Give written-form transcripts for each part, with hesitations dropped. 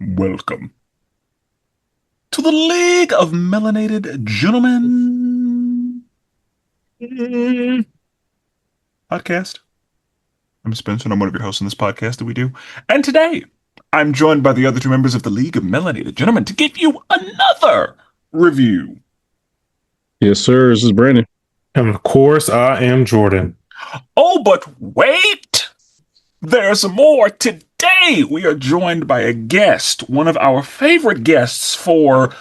Welcome to the League of Melanated Gentlemen podcast. I'm Spenser, and I'm one of your hosts on this podcast that we do. And today, I'm joined by the other two members of the League of Melanated Gentlemen to give you another review. Yes, sir. This is Brandon. And of course, I am Jordan. Oh, but wait! There's more. Today, we are joined by a guest, one of our favorite guests for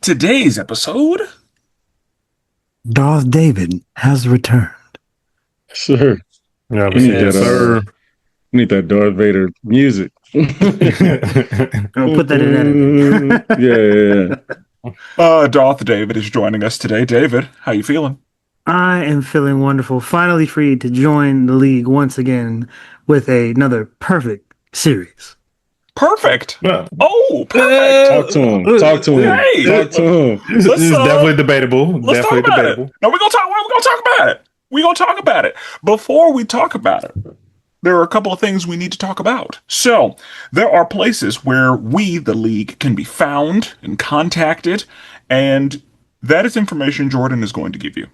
today's episode. Darth David has returned. Sir. Yeah, We need yes, that, sir. We need that Darth Vader music. I'll put that in editing. Yeah. Darth David is joining us today. David, how you feeling? I am feeling wonderful. Finally free to join the league once again with another perfect series. Perfect. Well, Oh, perfect. Talk to him. Talk to him. Hey. Talk to him. this is definitely debatable. Let's Definitely talk about debatable. it. No, we're gonna talk about it. We're gonna talk about it. Before we talk about it, there are a couple of things we need to talk about. So, there are places where we, the league, can be found and contacted, and that is information Jordan is going to give you.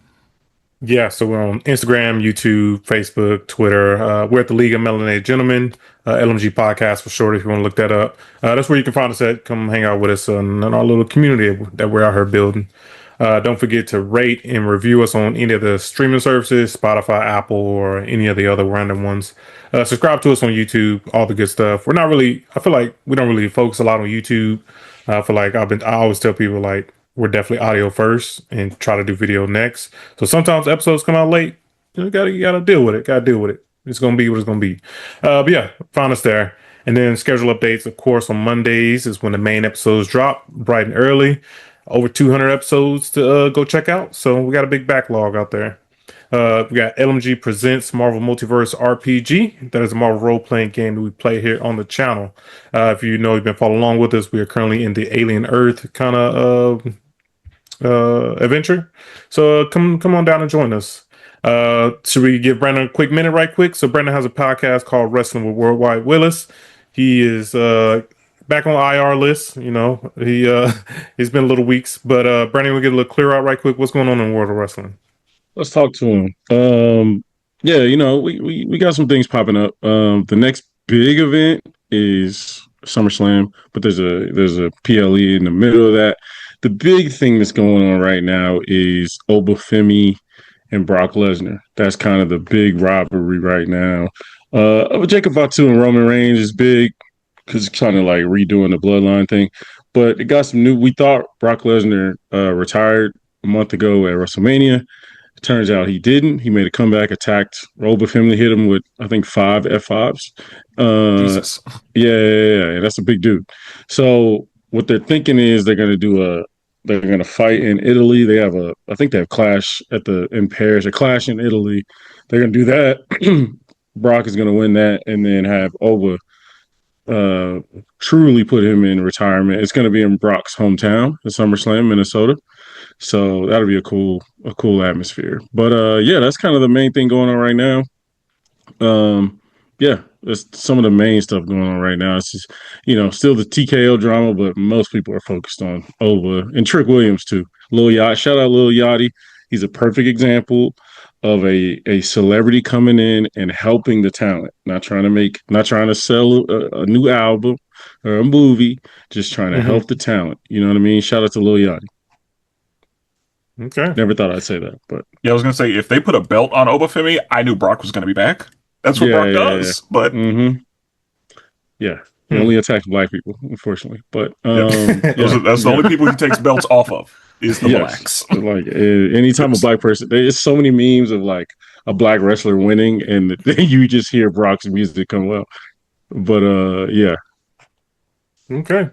Yeah, so we're on Instagram, YouTube, Facebook, Twitter. We're at the League of Melanated Gentlemen, LMG Podcast for short, if you want to look that up. That's where you can find us at. Come hang out with us in our little community that we're out here building. Don't forget to rate and review us on any of the streaming services, Spotify, Apple, or any of the other random ones. Subscribe to us on YouTube, all the good stuff. I feel like we don't really focus a lot on YouTube. I feel like I always tell people like, we're definitely audio first and try to do video next. So sometimes episodes come out late. You gotta deal with it. Gotta deal with it. It's gonna be what it's gonna be. But yeah, find us there. And then schedule updates, of course, on Mondays is when the main episodes drop, bright and early. Over 200 episodes to go check out. So we got a big backlog out there. We got LMG Presents Marvel Multiverse RPG. That is a Marvel role-playing game that we play here on the channel. If you know you've been following along with us, we are currently in the Alien Earth kind of adventure. So come on down and join us. Should we give Brandon a quick minute right quick? So Brandon has a podcast called Wrestling with Worldwide Willis. He is back on the IR list. You know, he's been a little weeks, but Brandon, we'll get a little clear out right quick. What's going on in the world of wrestling? Let's talk to him. Yeah, we got some things popping up. The next big event is SummerSlam, but there's a PLE in the middle of that. The big thing that's going on right now is Obafemi and Brock Lesnar. That's kind of the big rivalry right now. Jacob Fatu and Roman Reigns is big because it's kind of like redoing the bloodline thing. But it got some new. We thought Brock Lesnar retired a month ago at WrestleMania. It turns out he didn't. He made a comeback, attacked Obafemi, hit him with I think 5 F5s. Jesus. Yeah, that's a big dude. So what they're thinking is they're going to fight in Italy. I think they have Clash in Paris, a Clash in Italy. They're going to do that. Brock is going to win that and then have Oba truly put him in retirement. It's going to be in Brock's hometown, in SummerSlam, Minnesota. So that'll be a cool atmosphere. But yeah, that's kind of the main thing going on right now. Yeah, that's some of the main stuff going on right now. It's just, still the TKO drama, but most people are focused on Oba and Trick Williams too. Lil Yachty, shout out Lil Yachty. He's a perfect example of a celebrity coming in and helping the talent, not trying to sell a new album or a movie, just trying to help the talent. You know what I mean? Shout out to Lil Yachty. Okay. Never thought I'd say that, but Yeah, I was gonna say if they put a belt on Obafemi, I knew Brock was gonna be back. That's what Brock does. But yeah, he only attacks black people, unfortunately. But that's the only people he takes belts off of is the blacks. Like anytime a black person, there's so many memes of like a black wrestler winning, and you just hear Brock's music come out. But yeah. Okay.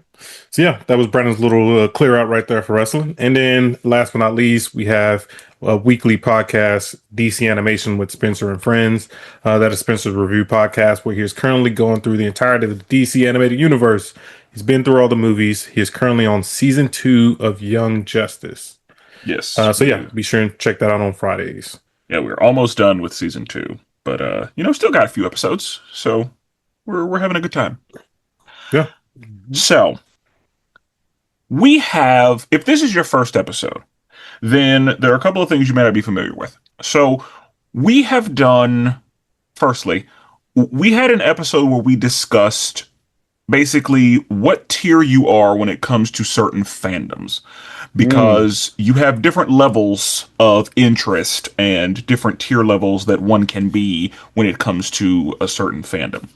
So yeah, that was Brandon's little clear out right there for wrestling. And then last but not least, we have a weekly podcast, DC Animation with Spenser and Friends. That is Spenser's review podcast where he is currently going through the entirety of the DC animated universe. He's been through all the movies. He is currently on season 2 of Young Justice. Yes. So yeah, be sure and check that out on Fridays. Yeah, we're almost done with season 2, but still got a few episodes, so we're having a good time. Yeah. So we have, if this is your first episode, then there are a couple of things you may not be familiar with. So we have done, firstly, we had an episode where we discussed basically what tier you are when it comes to certain fandoms, because you have different levels of interest and different tier levels that one can be when it comes to a certain fandom.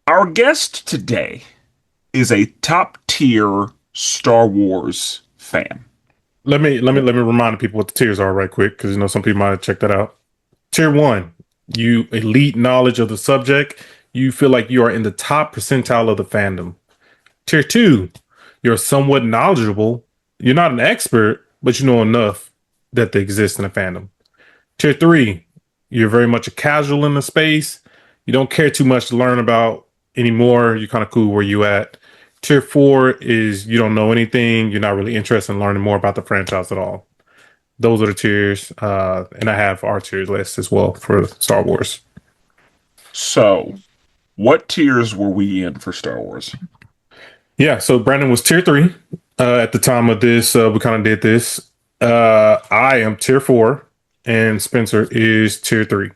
Our guest today is a top tier Star Wars fan. Let me remind people what the tiers are right quick, because some people might have checked that out. Tier 1, you elite knowledge of the subject. You feel like you are in the top percentile of the fandom. Tier 2, you're somewhat knowledgeable. You're not an expert, but you know enough that they exist in a fandom. Tier 3, you're very much a casual in the space. You don't care too much to learn about anymore. You're kind of cool where you at. Tier 4 is you don't know anything. You're not really interested in learning more about the franchise at all. Those are the tiers. And I have our tier list as well for Star Wars. So, what tiers were we in for Star Wars? Yeah, so Brandon was tier 3. At the time of this, we kind of did this. I am tier 4, and Spenser is tier 3.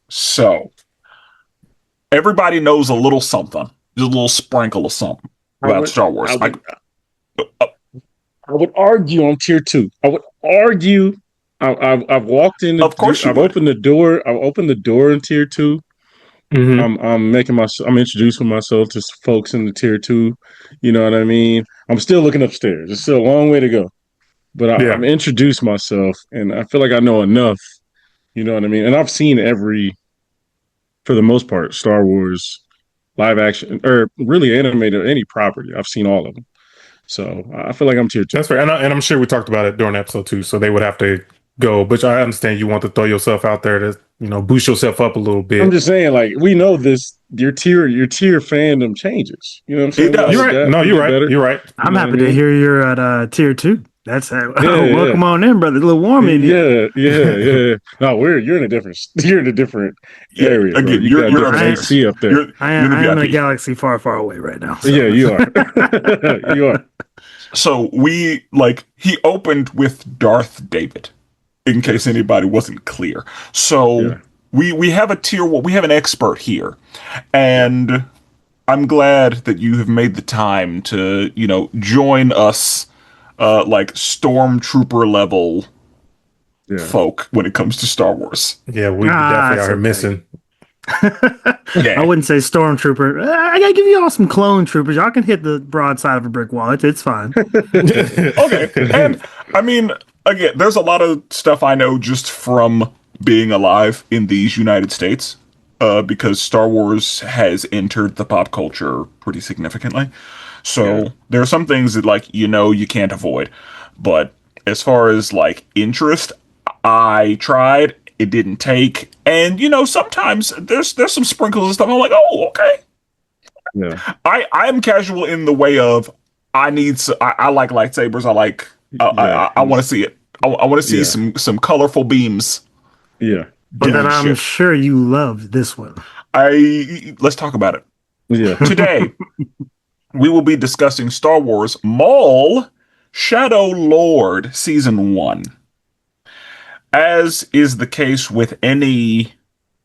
So, everybody knows a little something, just a little sprinkle of something about Star Wars. I would argue on tier 2. I would argue. I've walked in. Of course, I've opened the door. I've opened the door in tier 2. Mm-hmm. I'm introducing myself to folks in the tier 2. You know what I mean? I'm still looking upstairs. It's still a long way to go, but I'm introduced myself, and I feel like I know enough. You know what I mean? And I've seen for the most part, Star Wars live action or really animated, any property. I've seen all of them. So I feel like I'm tier 2. That's fair. And I'm sure we talked about it during episode 2, so they would have to go. But I understand you want to throw yourself out there to, boost yourself up a little bit. I'm just saying, like, we know this, your tier fandom changes. You know what I'm saying? It does. You're right. No, you're right. Better. You're right. I'm happy to hear you're at tier 2. That's welcome on in, brother. A little warm in here. Yeah. No, you're in a different area. Again, you got you're different upstairs. AC up there. I am in a galaxy far, far away right now. So. Yeah, you are. You are. So he opened with Darth David, in case anybody wasn't clear. So we have a tier. We have an expert here, and I'm glad that you have made the time to join us, like stormtrooper level folk when it comes to Star Wars. Yeah, we definitely are missing. I wouldn't say stormtrooper. I gotta give you all some clone troopers. Y'all can hit the broadside of a brick wall. It's fine. Okay, and I mean, again, there's a lot of stuff I know just from being alive in these United States, because Star Wars has entered the pop culture pretty significantly. So there are some things that you can't avoid, but as far as interest, I tried. It didn't take, and sometimes there's some sprinkles and stuff. I'm like, oh, okay. Yeah. I'm casual in the way of I like lightsabers. I want to see it. I want to see some colorful beams. Yeah. But then I'm sure you love this one. Let's talk about it. Yeah. Today, we will be discussing Star Wars Maul Shadow Lord Season 1. As is the case with anything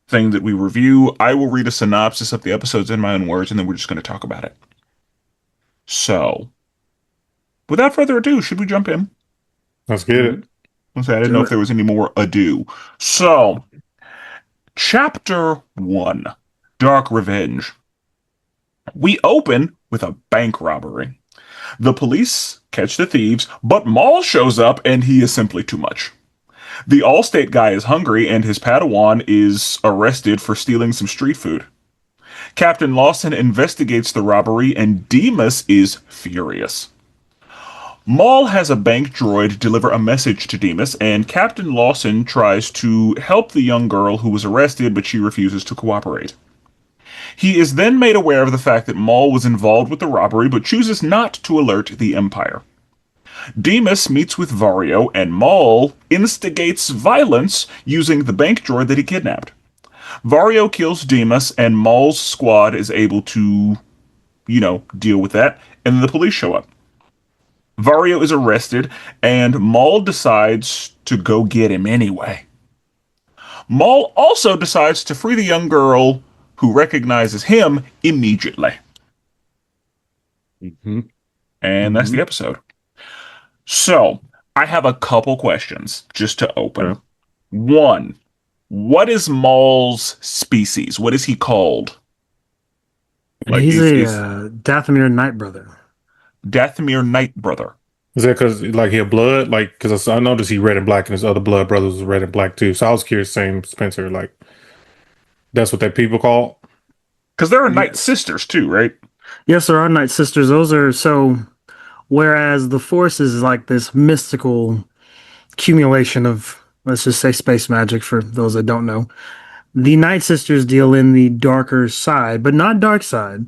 that we review, I will read a synopsis of the episodes in my own words, and then we're just going to talk about it. So, without further ado, should we jump in? Let's get it. I didn't know if there was any more ado. So, Chapter 1, Dark Revenge. We open with a bank robbery. The police catch the thieves, but Maul shows up and he is simply too much. The Allstate guy is hungry and his Padawan is arrested for stealing some street food. Captain Lawson investigates the robbery and Demas is furious. Maul has a bank droid deliver a message to Demas, and Captain Lawson tries to help the young girl who was arrested, but she refuses to cooperate. He is then made aware of the fact that Maul was involved with the robbery, but chooses not to alert the Empire. Demas meets with Vario, and Maul instigates violence using the bank droid that he kidnapped. Vario kills Demas, and Maul's squad is able to deal with that. And then the police show up. Vario is arrested, and Maul decides to go get him anyway. Maul also decides to free the young girl who recognizes him immediately. Mm-hmm. And that's the episode. So, I have a couple questions just to open. Okay. One, what is Maul's species? What is he called? He's a Dathomir Night Brother. Dathomir Night Brother. Is that because like he a blood? Like because I noticed he red and black, and his other blood brothers was red and black too. So I was curious, same Spencer, like that's what that people call. Because there are Night Sisters too, right? Yes, there are Night Sisters. Those are so. Whereas the Force is like this mystical accumulation of, let's just say, space magic for those that don't know. The Night Sisters deal in the darker side, but not dark side,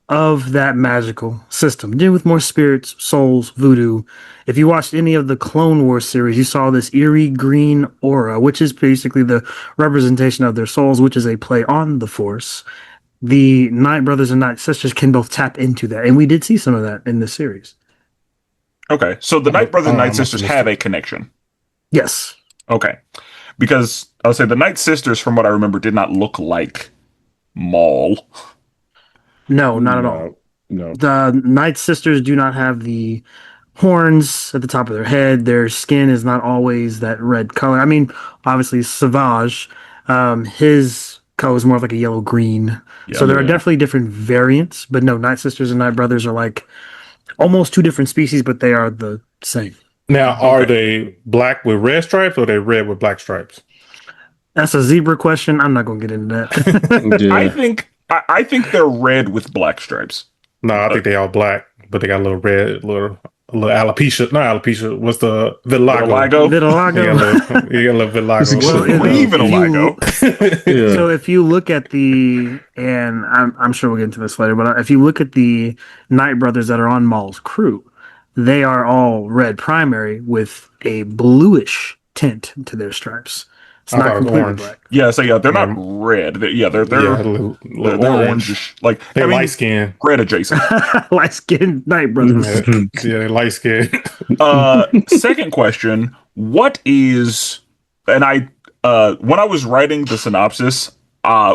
of that magical system. Deal with more spirits, souls, voodoo. If you watched any of the Clone Wars series, you saw this eerie green aura, which is basically the representation of their souls, which is a play on the Force. The Night Brothers and Night Sisters can both tap into that, and we did see some of that in this series. Okay, so the Night Brothers and Night must Sisters have have a connection. Yes. Okay, because I'll say the Night Sisters, from what I remember, did not look like Maul. No, not at all. No. The Night Sisters do not have the horns at the top of their head. Their skin is not always that red color. I mean, obviously, Savage, his color is more of like a yellow green. So there are definitely different variants, but no, Night Sisters and Night Brothers are like almost two different species, but they are the same. Now, are they black with red stripes or are they red with black stripes? That's a zebra question. I'm not going to get into that. Yeah. I think they're red with black stripes. No, I think they all black, but they got a little red, little alopecia. Not alopecia. What's the vitiligo? Vitiligo. You got a little vitiligo. Well, so if you look at and I'm sure we'll get into this later, but if you look at the Night Brothers that are on Maul's crew, they are all red primary with a bluish tint to their stripes. It's not completely orange. black. Yeah, so they're not red. They're little they're orange. Like they light skin, red adjacent. Light skinned Night Brothers. Yeah, they light skin. Second question: what is? And when I was writing the synopsis,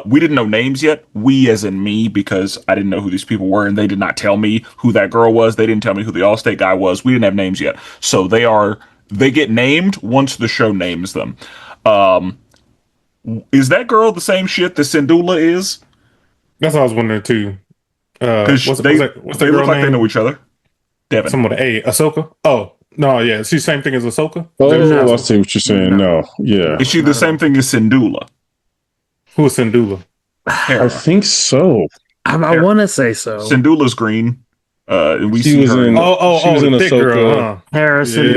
we didn't know names yet. We, as in me, because I didn't know who these people were, and they did not tell me who that girl was. They didn't tell me who the Allstate guy was. We didn't have names yet, so they get named once the show names them. Is that girl the same shit that Syndulla is? That's what I was wondering too. What's they that look girl like name? they know each other. Devin. Someone Ahsoka. Oh no, yeah, she's the same thing as Ahsoka. Oh, I see what you're saying. No, yeah. Is she the same thing as Syndulla? Who is Syndulla? I think so. I want to say so. Syndulla's green. And we She see was her. in- She was in the thick Ahsoka. girl, huh? Harrison,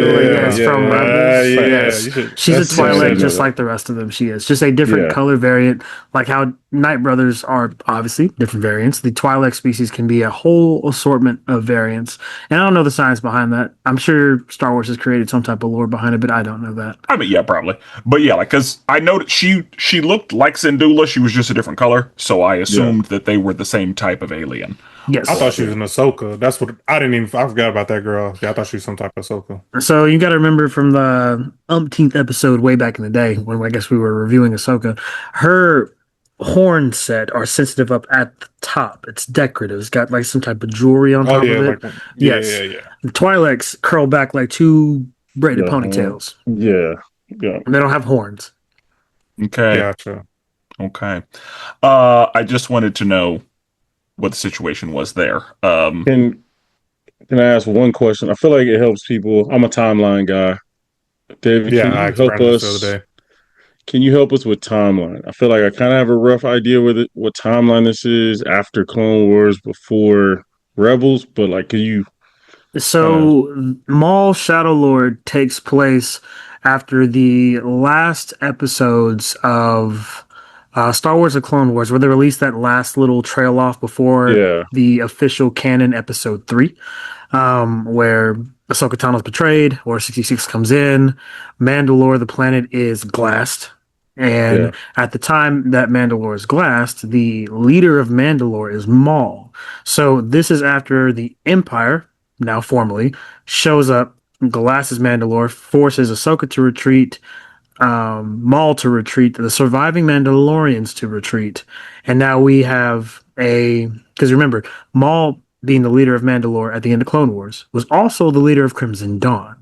from Rebels. She's a Twi'lek just like the rest of them. She is just a different color variant, like how Night Brothers are obviously different variants. The Twi'lek species can be a whole assortment of variants, and I don't know the science behind that. I'm sure Star Wars has created some type of lore behind it, but I don't know that. I mean, yeah, probably. But yeah, like, because I know that she looked like Syndulla. She was just a different color, so I assumed that they were the same type of alien. Yes, I thought she was an Ahsoka. That's what I forgot about that girl. Yeah, I thought she was some type of Ahsoka. So you got to remember from the umpteenth episode way back in the day when I guess we were reviewing Ahsoka, her horn set are sensitive up at the top. It's decorative. It's got like some type of jewelry on top of it. Yeah. The Twi'leks curl back like two braided ponytails. Yeah. And they don't have horns. Okay. Gotcha. Okay. I just wanted to know what the situation was there. Can I ask one question? I feel like it helps people. I'm a timeline guy. David, Yeah, can I you help experienced us? this the other day. Can you help us with timeline? I feel like I kind of have a rough idea what timeline this is after Clone Wars, before Rebels, but like, can you? So Maul Shadow Lord takes place after the last episodes of Star Wars: The Clone Wars, where they released that last little trail off before the official canon Episode 3, where Ahsoka Tano's betrayed, Order 66 comes in, Mandalore, the planet, is glassed, And Yeah. at the time that Mandalore is glassed, the leader of Mandalore is Maul. So this is after the Empire, now formally, shows up, glasses Mandalore, forces Ahsoka to retreat, Maul to retreat, the surviving Mandalorians to retreat. And now we have because remember, Maul being the leader of Mandalore at the end of Clone Wars was also the leader of Crimson Dawn.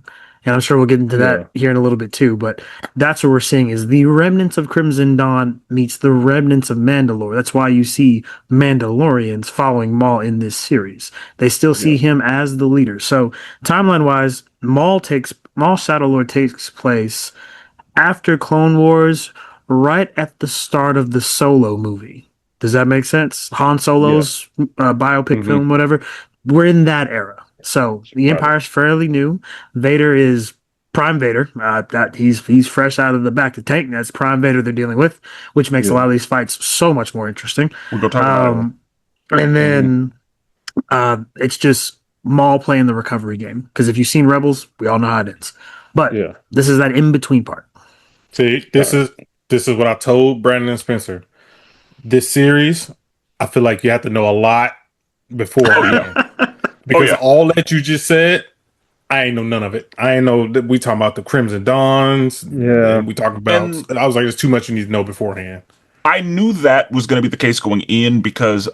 And I'm sure we'll get into that here in a little bit too, but that's what we're seeing is the remnants of Crimson Dawn meets the remnants of Mandalore. That's why you see Mandalorians following Maul in this series. They still see him as the leader. So timeline wise, Maul Shadow Lord takes place after Clone Wars, right at the start of the Solo movie. Does that make sense? Han Solo's biopic film, whatever. We're in that era. So the Empire's fairly new. Vader is Prime Vader. That he's fresh out of the back of the tank. That's Prime Vader they're dealing with, which makes a lot of these fights so much more interesting. We'll go talk about it. And then it's just Maul playing the recovery game. Because if you've seen Rebels, we all know how it ends. But this is that in between part. See, this is what I told Brandon and Spencer. This series, I feel like you have to know a lot before. Because all that you just said, I ain't know none of it. I ain't know that we talking about the Crimson Dawns. Yeah, we talking about. And I was like, there's too much you need to know beforehand. I knew that was going to be the case going in because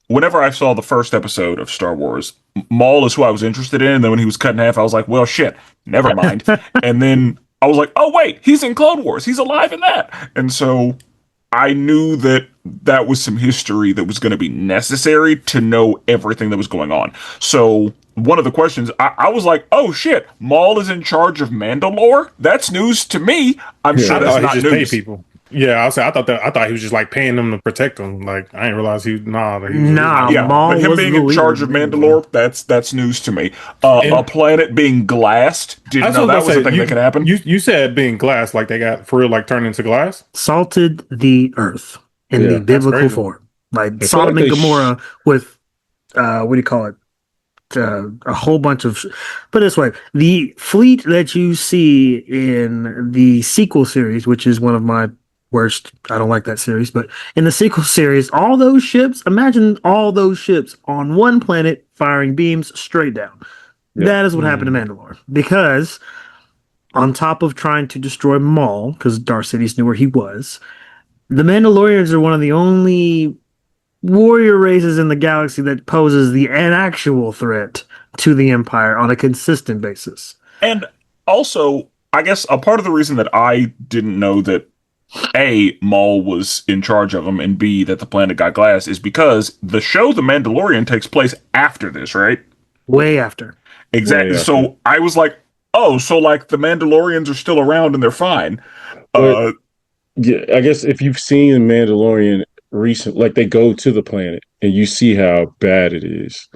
whenever I saw the first episode of Star Wars, Maul is who I was interested in, and then when he was cut in half, I was like, well, shit, never mind. And then I was like, oh wait, he's in Clone Wars. He's alive in that. And so I knew that was some history that was going to be necessary to know everything that was going on. So one of the questions, I was like, oh shit, Maul is in charge of Mandalore? That's news to me. I'm sure that's not news. Pay people. Yeah, I thought he was just like paying them to protect them. Like I didn't realize Maul but him being in charge of Mandalore, that's news to me. A planet being glassed, didn't know that was a thing that could happen. You said being glass, like they got for real, like turned into glass. Salted the earth in the biblical form, like Sodom and Gomorrah with what do you call it? A whole bunch of but this way, the fleet that you see in the sequel series, which is one of my worst, I don't like that series, but in the sequel series, all those ships, imagine all those ships on one planet firing beams straight down. That is what happened to Mandalore, because on top of trying to destroy Maul, because Darth Sidious knew where he was, the Mandalorians are one of the only warrior races in the galaxy that poses an actual threat to the Empire on a consistent basis. And also, I guess a part of the reason that I didn't know that A, Maul was in charge of them, and B, that the planet got glass is because the show The Mandalorian takes place after this, right? Way after. Exactly. So I was like, oh, so like the Mandalorians are still around and they're fine. Yeah, I guess if you've seen The Mandalorian recent, like they go to the planet and you see how bad it is,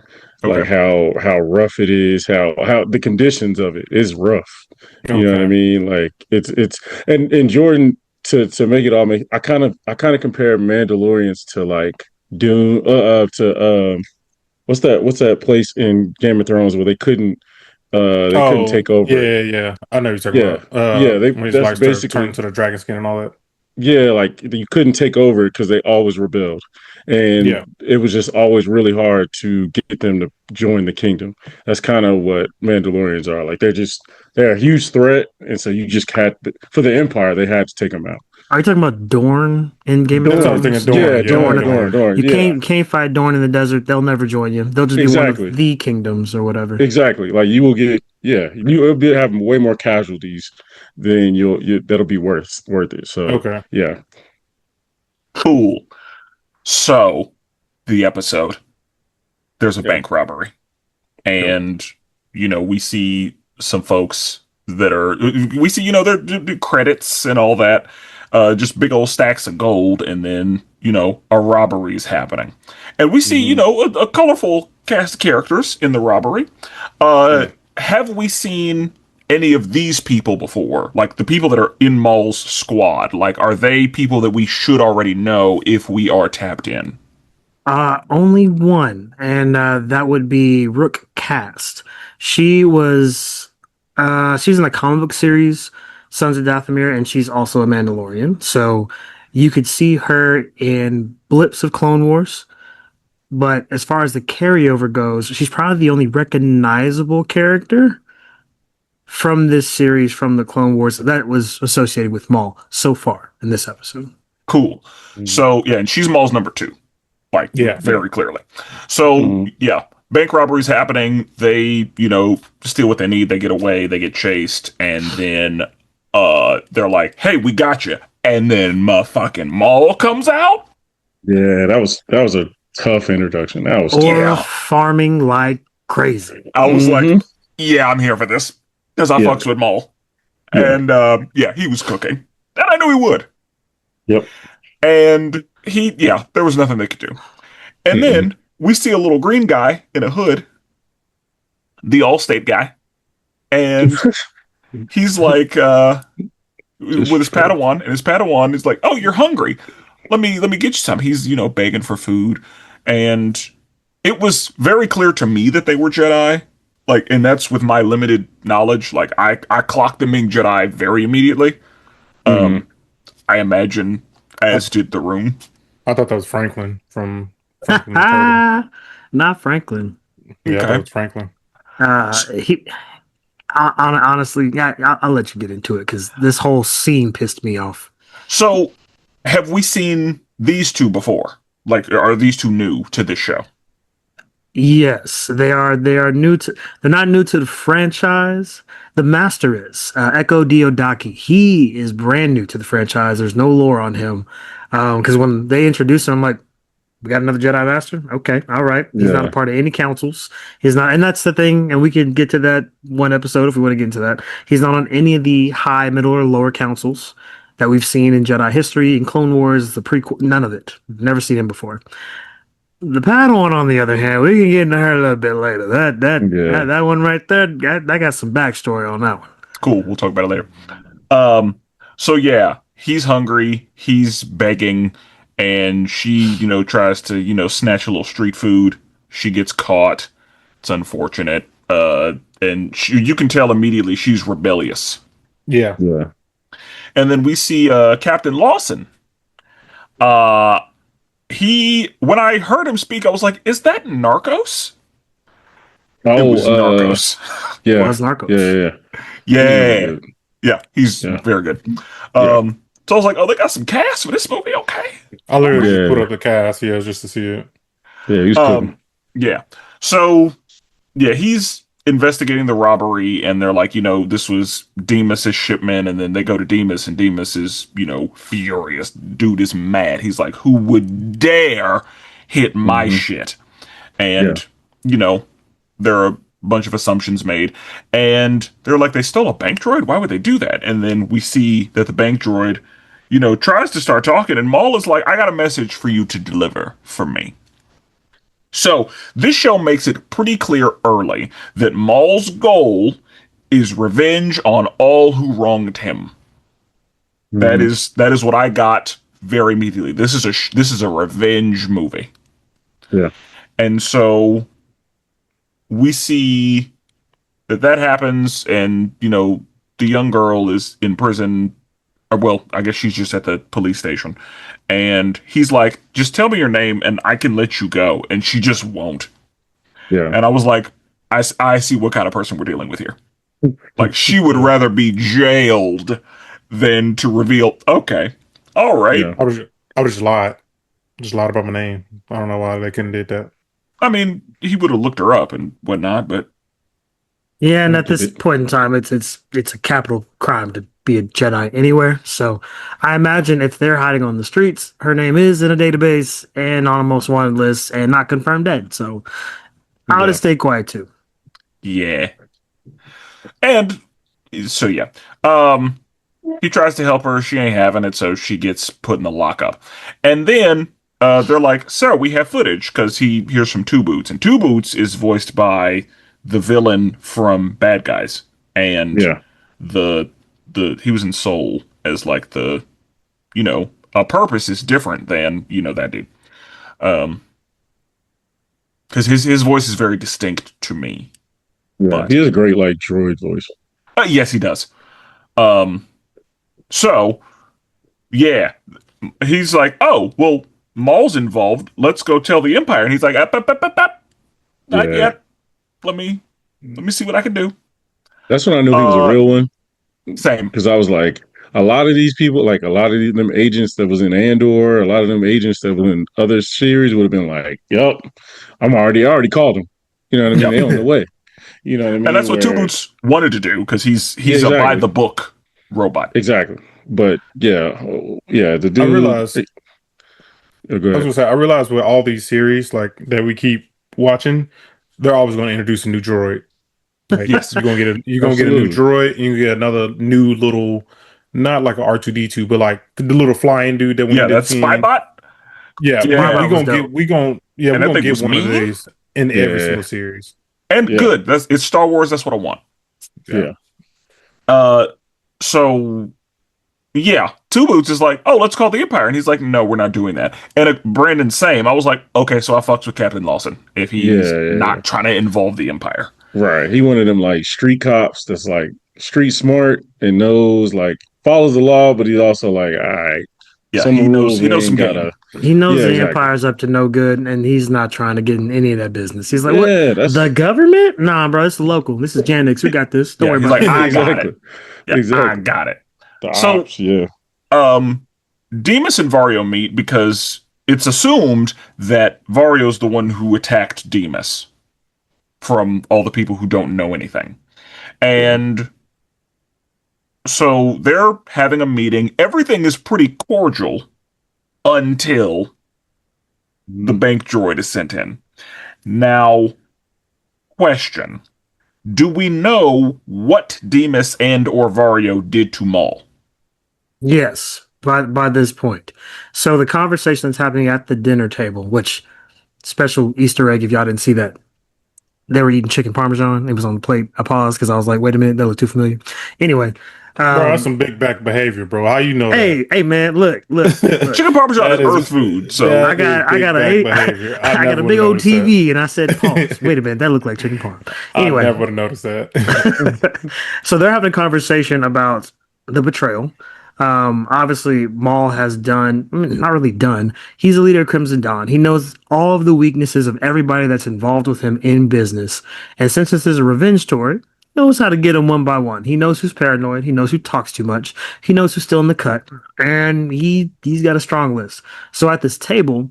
like how rough it is, how the conditions of it is rough. You know what I mean? Like it's and Jordan to make it all make. I kind of compare Mandalorians to like Dune what's that place in Game of Thrones where they couldn't take over. Yeah. I know you're talking about. That's basically turn to the dragon skin and all that. Yeah, like you couldn't take over because they always rebelled, and it was just always really hard to get them to join the kingdom. That's kind of what Mandalorians are. Like they're a huge threat, and so you just had for the Empire they had to take them out. Are you talking about Dorne in Game of Thrones? Dorne. You can't fight Dorne in the desert. They'll never join you. They'll just be one of the kingdoms or whatever. Exactly. Like you will get you'll be having way more casualties than that'll be worth it. So cool. So the episode, there's a bank robbery, and we see some folks they're credits and all that. Just big old stacks of gold, and then, a robbery is happening. And we see, a colorful cast of characters in the robbery. Have we seen any of these people before? Like, the people that are in Maul's squad, like, are they people that we should already know if we are tapped in? Only one, and that would be Rook Cast. She was in a comic book series. Sons of Dathomir, and she's also a Mandalorian. So you could see her in blips of Clone Wars. But as far as the carryover goes, she's probably the only recognizable character from this series, from the Clone Wars, that was associated with Maul so far in this episode. Cool. So yeah, and she's Maul's number 2, like very clearly. So yeah, bank robbery's happening. They steal what they need. They get away. They get chased, and then they're like, "Hey, we got you." And then motherfucking Maul comes out. Yeah, that was a tough introduction. That was farming like crazy. I was like, "Yeah, I'm here for this." Because I fucks with Maul. Yeah. And, he was cooking. And I knew he would. Yep. And there was nothing they could do. And then we see a little green guy in a hood, the Allstate guy. And he's like, with his Padawan, and his Padawan is like, "Oh, you're hungry. Let me get you some." He's, begging for food. And it was very clear to me that they were Jedi. Like, and that's with my limited knowledge. Like, I clocked them being Jedi very immediately. I imagine, as did the room. I thought that was Franklin from Franklin the Turtle. Not Franklin. Yeah, I thought it was Franklin. Honestly, I'll let you get into it because this whole scene pissed me off. So, have we seen these two before? Like, are these two new to this show? Yes, they are. They are new to. They're not new to the franchise. The master is Echo Diodaki. He is brand new to the franchise. There's no lore on him because when they introduced him, I'm like, "We got another Jedi Master? Okay, all right." He's not a part of any councils. He's not, and that's the thing. And we can get to that one episode if we want to get into that. He's not on any of the high, middle, or lower councils that we've seen in Jedi history, in Clone Wars, the prequel. None of it. Never seen him before. The Padawan, on the other hand, we can get into her a little bit later. That one right there, that got some backstory on that one. Cool. We'll talk about it later. So yeah, he's hungry. He's begging, and she, tries to, snatch a little street food. She gets caught. It's unfortunate. And you can tell immediately she's rebellious. Yeah. And then we see Captain Lawson. When I heard him speak, I was like, "Is that Narcos?" Oh, it was Narcos. Yeah. It was Narcos. Yeah. He's very good. So I was like, "Oh, they got some cast for this movie. Okay." I literally put up the cast, just to see it. Yeah, he's cooking. Yeah. So, he's investigating the robbery, and they're like, this was Demas's shipment, and then they go to Demas, and Demas is, furious. Dude is mad. He's like, "Who would dare hit my shit?" And, there are a bunch of assumptions made, and they're like, "They stole a bank droid? Why would they do that?" And then we see that the bank droid, tries to start talking, and Maul is like, "I got a message for you to deliver for me." So, this show makes it pretty clear early that Maul's goal is revenge on all who wronged him. That is what I got very immediately. This is a revenge movie. Yeah. And so we see that happens, and the young girl is in prison. Well, I guess she's just at the police station. And he's like, "Just tell me your name and I can let you go." And she just won't. Yeah. And I was like, I see what kind of person we're dealing with here. Like, she would rather be jailed than to reveal, okay, all right. Yeah. I would just lied. Just lied about my name. I don't know why they couldn't did that. I mean, he would have looked her up and whatnot, but yeah, and at this point in time, it's a capital crime to be a Jedi anywhere. So I imagine if they're hiding on the streets, her name is in a database and on a most wanted list and not confirmed dead. So I would have stayed quiet too. Yeah. And so he tries to help her. She ain't having it, so she gets put in the lockup. And then they're like, "Sir, we have footage," because he hears from Two Boots, and Two Boots is voiced by the villain from Bad Guys, and he was in Soul as like the, a purpose is different than that dude, because his voice is very distinct to me. Yeah, he has a great droid voice. Yes, he does. So, yeah, he's like, oh, well, Maul's involved. Let's go tell the Empire. And he's like, up. Not Yeah. yet. Let me see what I can do. That's when I knew he was a real one. Same. Because I was like, a lot of these people, like a lot of them agents that was in Andor, a lot of them agents that were in other series would have been like, "Yup, I already called him." You know what I mean? They on the way. You know what I mean? And that's what Two Boots wanted to do because he's a by the book robot. Exactly. But yeah, the dude. I realized. Oh, go ahead. I was gonna say, I realized with all these series like that we keep watching, they're always going to introduce a new droid. Like, Yes. you're gonna get a new droid, and you get another new little, not like an R2D2, but like the little flying dude that that's Spybot. Yeah, we're gonna get one of these in every single series. And good. It's Star Wars. That's what I want. Yeah. So yeah, Two Boots is like, oh, let's call the Empire, and he's like, no, we're not doing that. And Brandon, same. I was like, okay, so I fucks with Captain Lawson if he's not trying to involve the Empire. Right. He one of them like street cops that's like street smart and knows like follows the law, but he's also like, all right. Yeah, he knows some game. He knows the Empire's up to no good, and he's not trying to get in any of that business. He's like, what? The government? Nah, bro, it's local. This is Janix. We got this. Don't worry about it. I got it. Yeah, I got it. Demas and Vario meet because it's assumed that Vario's the one who attacked Demas from all the people who don't know anything. And so they're having a meeting. Everything is pretty cordial until the bank droid is sent in. Now, question. Do we know what Demas and or Vario did to Maul? Yes, by this point. So the conversation that's happening at the dinner table, which special Easter egg if y'all didn't see that. They were eating chicken parmesan. It was on the plate. I paused because I was like, wait a minute, that looked too familiar. Anyway. Bro, that's some big back behavior, bro. How you know that? Hey, man, look. Chicken parmesan is Earth food. So I got a big old TV, and I said, pause. Wait a minute, that looked like chicken parm. Anyway. I never would have noticed that. So they're having a conversation about the betrayal. Obviously, Maul has not really done. He's a leader of Crimson Dawn. He knows all of the weaknesses of everybody that's involved with him in business. And since this is a revenge story, he knows how to get them one by one. He knows who's paranoid. He knows who talks too much. He knows who's still in the cut. And he's got a strong list. So at this table,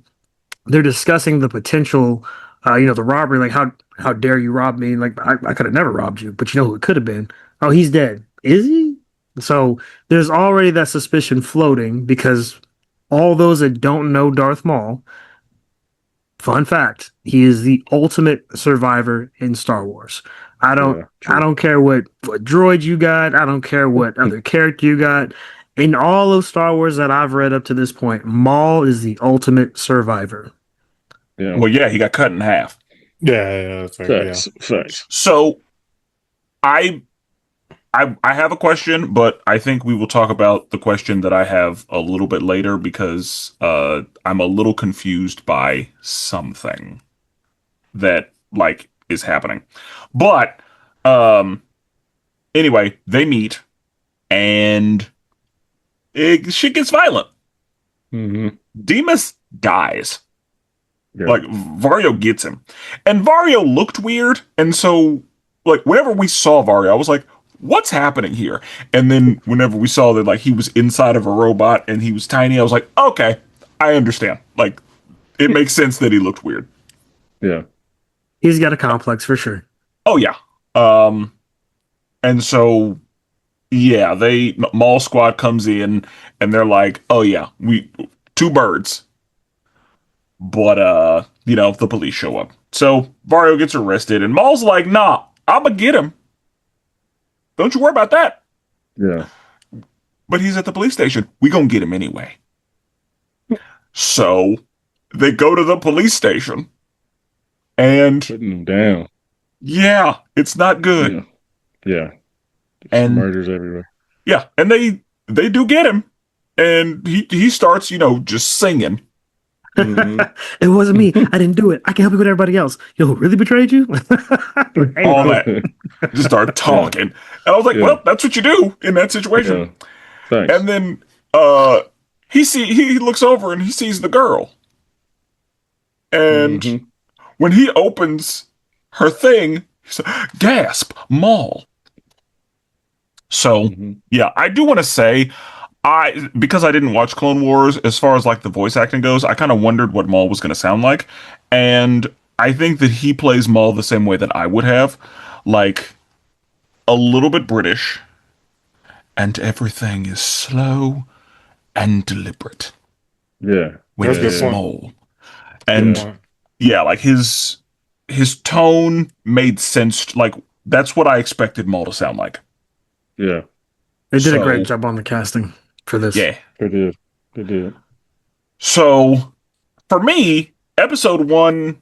they're discussing the potential, the robbery. Like, how dare you rob me? Like, I could have never robbed you, but you know who it could have been? Oh, he's dead. Is he? So there's already that suspicion floating because all those that don't know Darth Maul, fun fact, he is the ultimate survivor in Star Wars. I don't care what droid you got. I don't care what other character you got. In all of Star Wars that I've read up to this point, Maul is the ultimate survivor. Yeah. Well, yeah, he got cut in half. Yeah, that's right. Facts. So I have a question, but I think we will talk about the question that I have a little bit later because I'm a little confused by something that is happening. But anyway, they meet and shit gets violent. Mm-hmm. Demas dies. Yeah. Vario gets him. And Vario looked weird, and so whenever we saw Vario, I was like, what's happening here? And then whenever we saw that he was inside of a robot and he was tiny, I was like, okay, I understand. It makes sense that he looked weird. Yeah. He's got a complex for sure. Oh yeah. And so yeah, Maul Squad comes in and they're like, oh yeah, we two birds. But the police show up. So Vario gets arrested and Maul's like, nah, I'ma get him. Don't you worry about that. Yeah. But he's at the police station. We gonna get him anyway. So they go to the police station and putting him down. Yeah, it's not good. Yeah. And murders everywhere. Yeah, and they do get him. And he starts, just singing. Mm-hmm. It wasn't me. I didn't do it. I can help you with everybody else. Yo, who really betrayed you? All that. Just start talking. And I was like, well, that's what you do in that situation. Thanks. And then he looks over and he sees the girl. And Mhm. when he opens her thing, he's like, gasp, Maul. So Mhm. yeah, I do want to say because I didn't watch Clone Wars, as far as like the voice acting goes, I kind of wondered what Maul was going to sound like, and I think that he plays Maul the same way that I would have, like a little bit British, and everything is slow and deliberate Yeah. with That's a good this point. Maul, Good and point. yeah, like his tone made sense. Like that's what I expected Maul to sound like. Yeah. They did a So, great job on the casting for this. Yeah. They did. They did. So for me, episode one,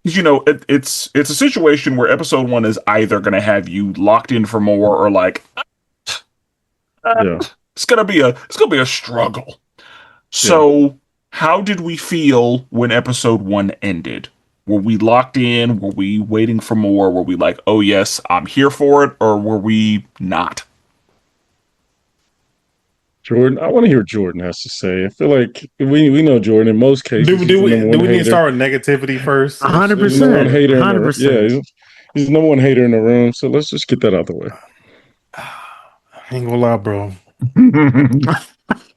it's a situation where episode one is either going to have you locked in for more or like Yeah. it's gonna be a struggle. So how did we feel when episode one ended? Were we locked in? Were we waiting for more? Were we like, oh yes, I'm here for it, or were we not? Jordan, I want to hear what Jordan has to say. I feel like we know Jordan in most cases. Do he's the we number one need to hater. start with negativity first? 100%. He's the number one hater in the, 100%. yeah, he's the number one hater in the room. So let's just get that out the way. I ain't gonna lie, bro.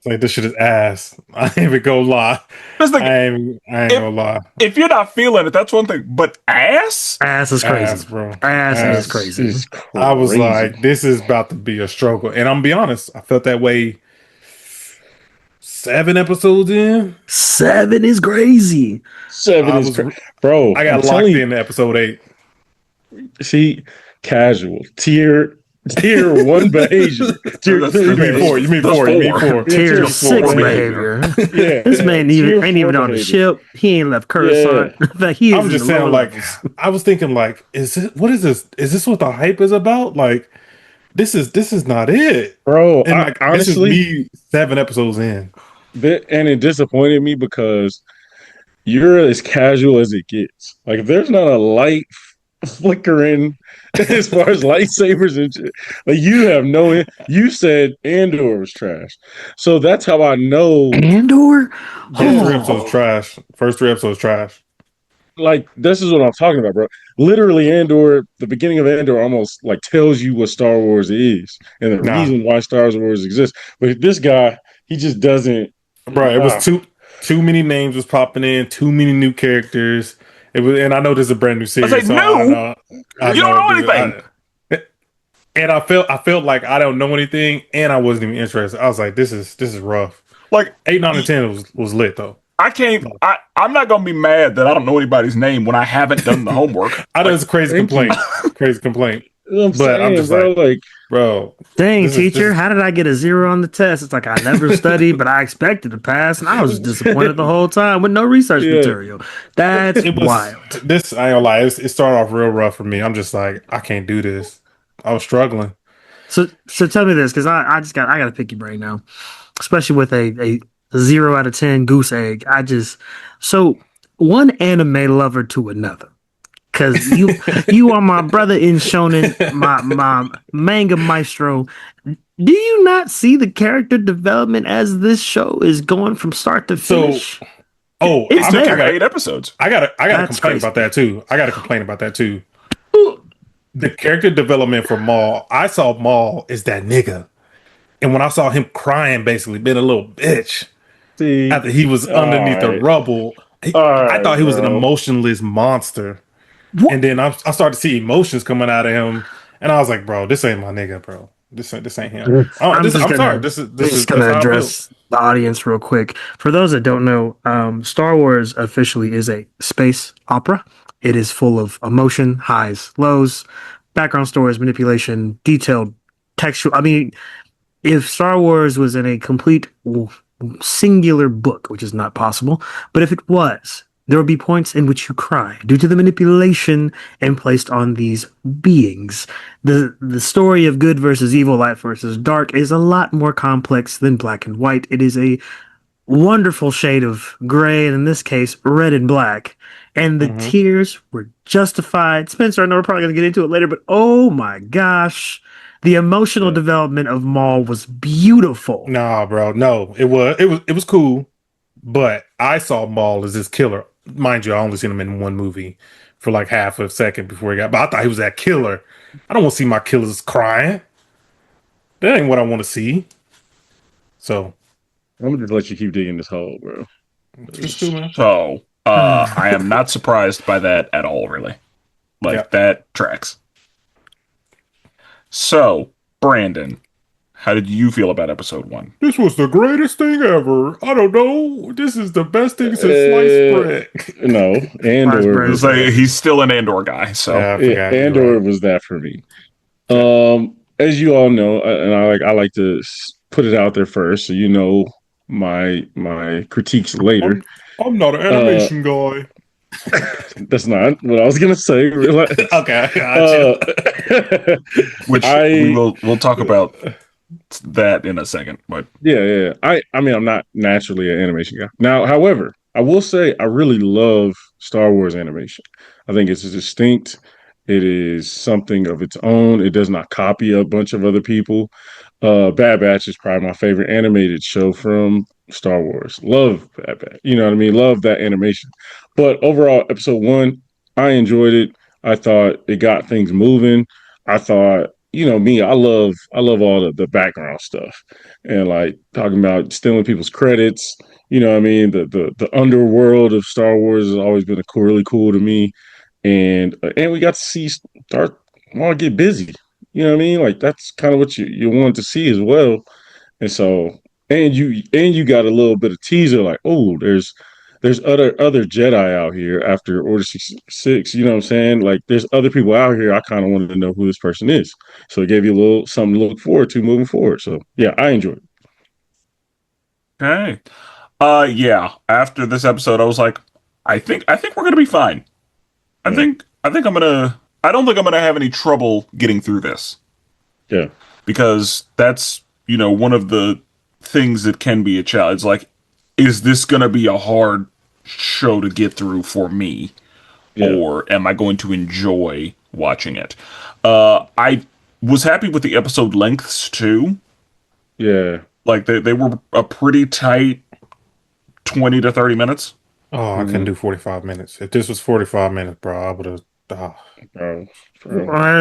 Like this shit is ass. I ain't even gonna lie. That's like, I ain't gonna lie. if you're not feeling it, that's one thing. But ass? Ass is crazy. Ass, bro. Ass Ass is crazy. It's I was crazy. like, this is about to be a struggle. And I'm gonna be honest, I felt that way 7 episodes in. 7 is crazy. 7 is bro. I got I'm locked telling you, into episode 8. see, casual tier 1 behavior. Tier That's 3 the You mean 4? You mean 4? You mean 4? Tier tier 6 4 behavior. Yeah, This man tier ain't even 4 on the behavior. ship. He ain't left Coruscant. In fact, he is I'm in just the saying, lower like, levels. I was thinking, like, what is this? Is this what the hype is about? Like, this is not it, Bro. And like, Honestly, this is me 7 episodes in. and it disappointed me because you're as casual as it gets. Like, if there's not a light flickering as far as lightsabers and shit, like you said Andor was trash, so that's how I know. Andor? First 3 episodes trash. First 3 episodes trash. Like, this is what I'm talking about, bro. Literally, Andor, the beginning of Andor almost like tells you what Star Wars is and the reason why Star Wars exists. But this guy, he just doesn't. Bro, it was too many names was popping in, too many new characters. It was, and I know this is a brand new series. like, so no, I you don't know dude, anything. And I felt like I don't know anything, and I wasn't even interested. I was like, this is rough. Like 8, 9, and 10 was lit though. I'm not gonna be mad that I don't know anybody's name when I haven't done the homework. I know it's a crazy Thank complaint, crazy complaint. I'm But I'm saying, just bro, like, bro, Dang, This is- teacher, this- how did I get a 0 on the test? It's like I never studied, but I expected to pass, and I was disappointed the whole time with no research Yeah. material. That's it was wild. This I ain't gonna lie, it started off real rough for me. I'm just like, I can't do this. I was struggling. So tell me this, because I got to pick your brain now, especially with a 0 out of 10 goose egg. So one anime lover to another, because you are my brother in shonen, my manga maestro. Do you not see the character development as this show is going from start to finish? Oh, It's I'm- there. I Took got 8 episodes. I gotta That's complain crazy. about that too. The character development for Maul, I saw Maul is that nigga. And when I saw him crying, basically being a little bitch see, after he was underneath the Alright. rubble, I Alright, thought he was an bro. emotionless monster. What? And then I started to see emotions coming out of him, and I was like, bro, this ain't my nigga, bro. This ain't him. I'm sorry. This is just that's gonna how I feel. address the audience real quick. For those that don't know, Star Wars officially is a space opera. It is full of emotion, highs, lows, background stories, manipulation, detailed textual. I mean, if Star Wars was in a complete singular book, which is not possible, but if it was, there would be points in which you cry due to the manipulation and placed on these beings. The story of good versus evil, light versus dark is a lot more complex than black and white. It is a wonderful shade of gray, and in this case, red and black. And the tears were justified. Spencer, I know we're probably going to get into it later, but oh my gosh, the emotional development of Maul was beautiful. Nah, bro, no, it was cool, but I saw Maul as this killer. Mind you, I only seen him in one movie for like half a second before he got. But I thought he was that killer. I don't want to see my killers crying. That ain't what I want to see. So I'm gonna just let you keep digging this hole, bro. just do, man. So, I am not surprised by that at all, really. Like, that tracks. So, Brandon, how did you feel about episode 1? This was the greatest thing ever. I don't know. This is the best thing since sliced bread. No, Andor. It's like, he's still an Andor guy, so. Yeah, I forgot. Andor was that for me. As you all know, and I like to put it out there first, so you know my critiques later. I'm not an animation guy. That's not what I was gonna say. Relax. Okay, gotcha. Which we'll talk about that in a second. But yeah. I mean, I'm not naturally an animation guy. Now, however, I will say I really love Star Wars animation. I think it's distinct. It is something of its own. It does not copy a bunch of other people. Bad Batch is probably my favorite animated show from Star Wars. Love Bad Batch. You know what I mean? Love that animation. But overall, episode 1, I enjoyed it. I thought it got things moving. I thought, you know me, I love all the background stuff and like talking about stealing people's credits. You know what I mean? The underworld of Star Wars has always been really cool to me. And we got to see Darth Maul get busy. You know what I mean? Like that's kind of what you want to see as well. And so, and you got a little bit of teaser, like, oh, there's other Jedi out here after Order 66. You know what I'm saying? Like there's other people out here. I kind of wanted to know who this person is. So it gave you a little something to look forward to moving forward. So yeah, I enjoyed it. okay, yeah. After this episode, I was like, I think we're gonna be fine. I don't think I'm gonna have any trouble getting through this. Yeah. Because that's, one of the things that can be a challenge. It's like, is this gonna be a hard show to get through for me? Yeah. Or am I going to enjoy watching it? I was happy with the episode lengths too. Yeah. Like they were a pretty tight 20 to 30 minutes. Oh, I couldn't do 45 minutes. If this was 45 minutes, bro, I would have.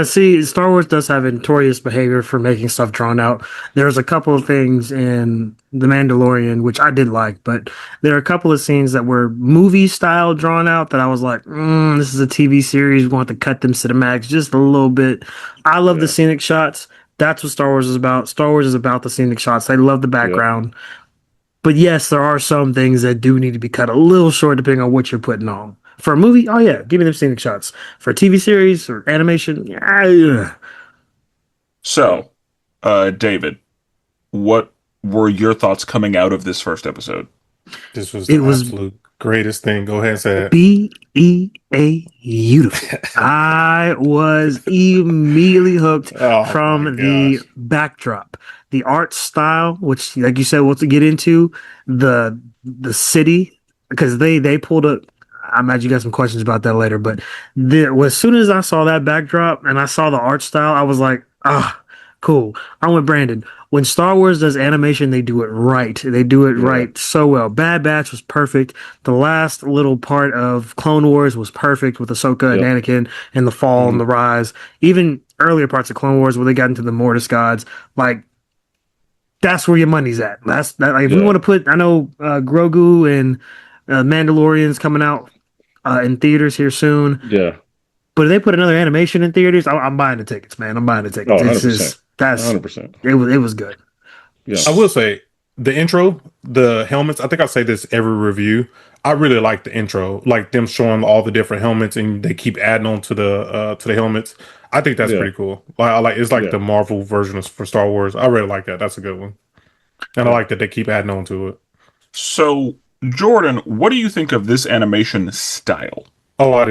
See, Star Wars does have notorious behavior for making stuff drawn out. There's a couple of things in The Mandalorian, which I did like, but there are a couple of scenes that were movie style drawn out that I was like, this is a TV series. We want to cut them cinematics just a little bit. I love the scenic shots. That's what Star Wars is about. Star Wars is about the scenic shots. They love the background. Yeah. But yes, there are some things that do need to be cut a little short depending on what you're putting on. For a movie, oh yeah, give me them scenic shots. For a TV series or animation, yeah. So, David, what were your thoughts coming out of this first episode? This was the absolute greatest thing. Go ahead and say it. beautiful. I was immediately hooked from the backdrop. The art style, which, like you said, we'll get into the city, because they pulled up. I imagine you got some questions about that later, but as soon as I saw that backdrop and I saw the art style, I was like, cool. I'm with Brandon. When Star Wars does animation, they do it right. They do it right so well. Bad Batch was perfect. The last little part of Clone Wars was perfect with Ahsoka and Anakin and the fall and the rise. Even earlier parts of Clone Wars where they got into the Mortis gods, like, that's where your money's at. That's that. Like, if we want to put, I know Grogu and Mandalorian's coming out in theaters here soon. Yeah. But if they put another animation in theaters, I'm buying the tickets, man. I'm buying the tickets. Oh, 100%. That's 100%. It was good. Yeah. I will say the intro, the helmets. I think I say this every review. I really like the intro, like them showing all the different helmets, and they keep adding on to the helmets. I think that's pretty cool. Like it's like the Marvel version for Star Wars. I really like that. That's a good one, and I like that they keep adding on to it. So, Jordan, what do you think of this animation style? Oh, I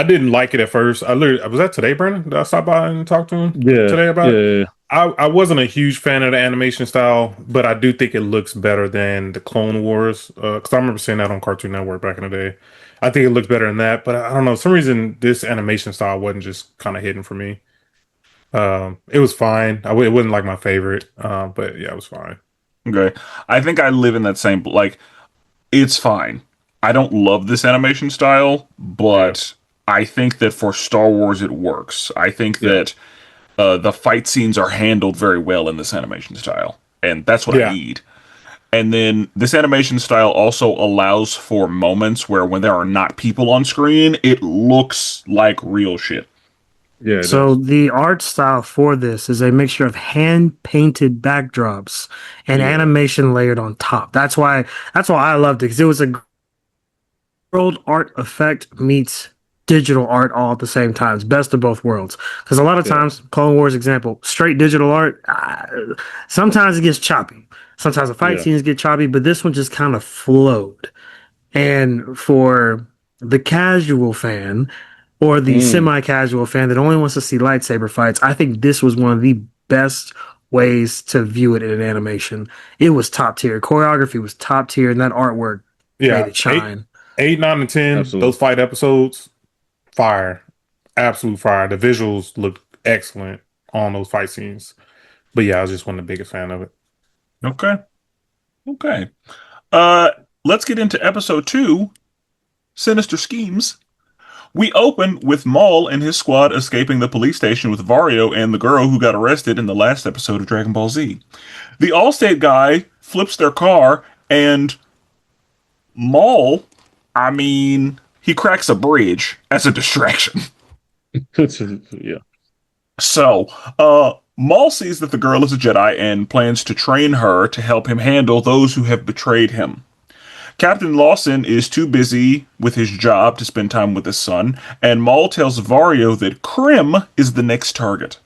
didn't like it at first. I literally was that today, Brandon? Did I stop by and talk to him today about it? I wasn't a huge fan of the animation style, but I do think it looks better than the Clone Wars. Because I remember seeing that on Cartoon Network back in the day. I think it looks better than that, but I don't know. For some reason, this animation style wasn't just kind of hidden for me. It was fine. It wasn't like my favorite, but yeah, it was fine. Okay. I think I live in that same, like, it's fine. I don't love this animation style, Yeah, but I think that for Star Wars it works. I think yeah. that the fight scenes are handled very well in this animation style, and that's what I Yeah, need. And then this animation style also allows for moments where when there are not people on screen, it looks like real shit. Yeah, it So does. the art style for this is a mixture of hand painted backdrops and Yeah. animation layered on top. That's why I loved it, because it was a world art effect meets digital art all at the same time. It's best of both worlds. Because a lot of Yeah. times, Clone Wars example, straight digital art, sometimes it gets choppy. Sometimes the fight Yeah. scenes get choppy, but this one just kind of flowed. And for the casual fan or the Mm. semi-casual fan that only wants to see lightsaber fights, I think this was one of the best ways to view it in an animation. It was top tier. Choreography was top tier, and that artwork made yeah. it shine. 8, 9, and 10. Those Absolutely. fight episodes, fire, absolute fire. The visuals look excellent on those fight scenes. But yeah, I was just one of the biggest fan of it. Okay. Okay. Uh, let's get into episode 2, Sinister Schemes. We open with Maul and his squad escaping the police station with Vario and the girl who got arrested in the last episode of Dragon Ball Z. The Allstate guy flips their car, and Maul, I mean, he cracks a bridge as a distraction. Yeah. So, Maul sees that the girl is a Jedi and plans to train her to help him handle those who have betrayed him. Captain Lawson is too busy with his job to spend time with his son, and Maul tells Vario that Krim is the next target.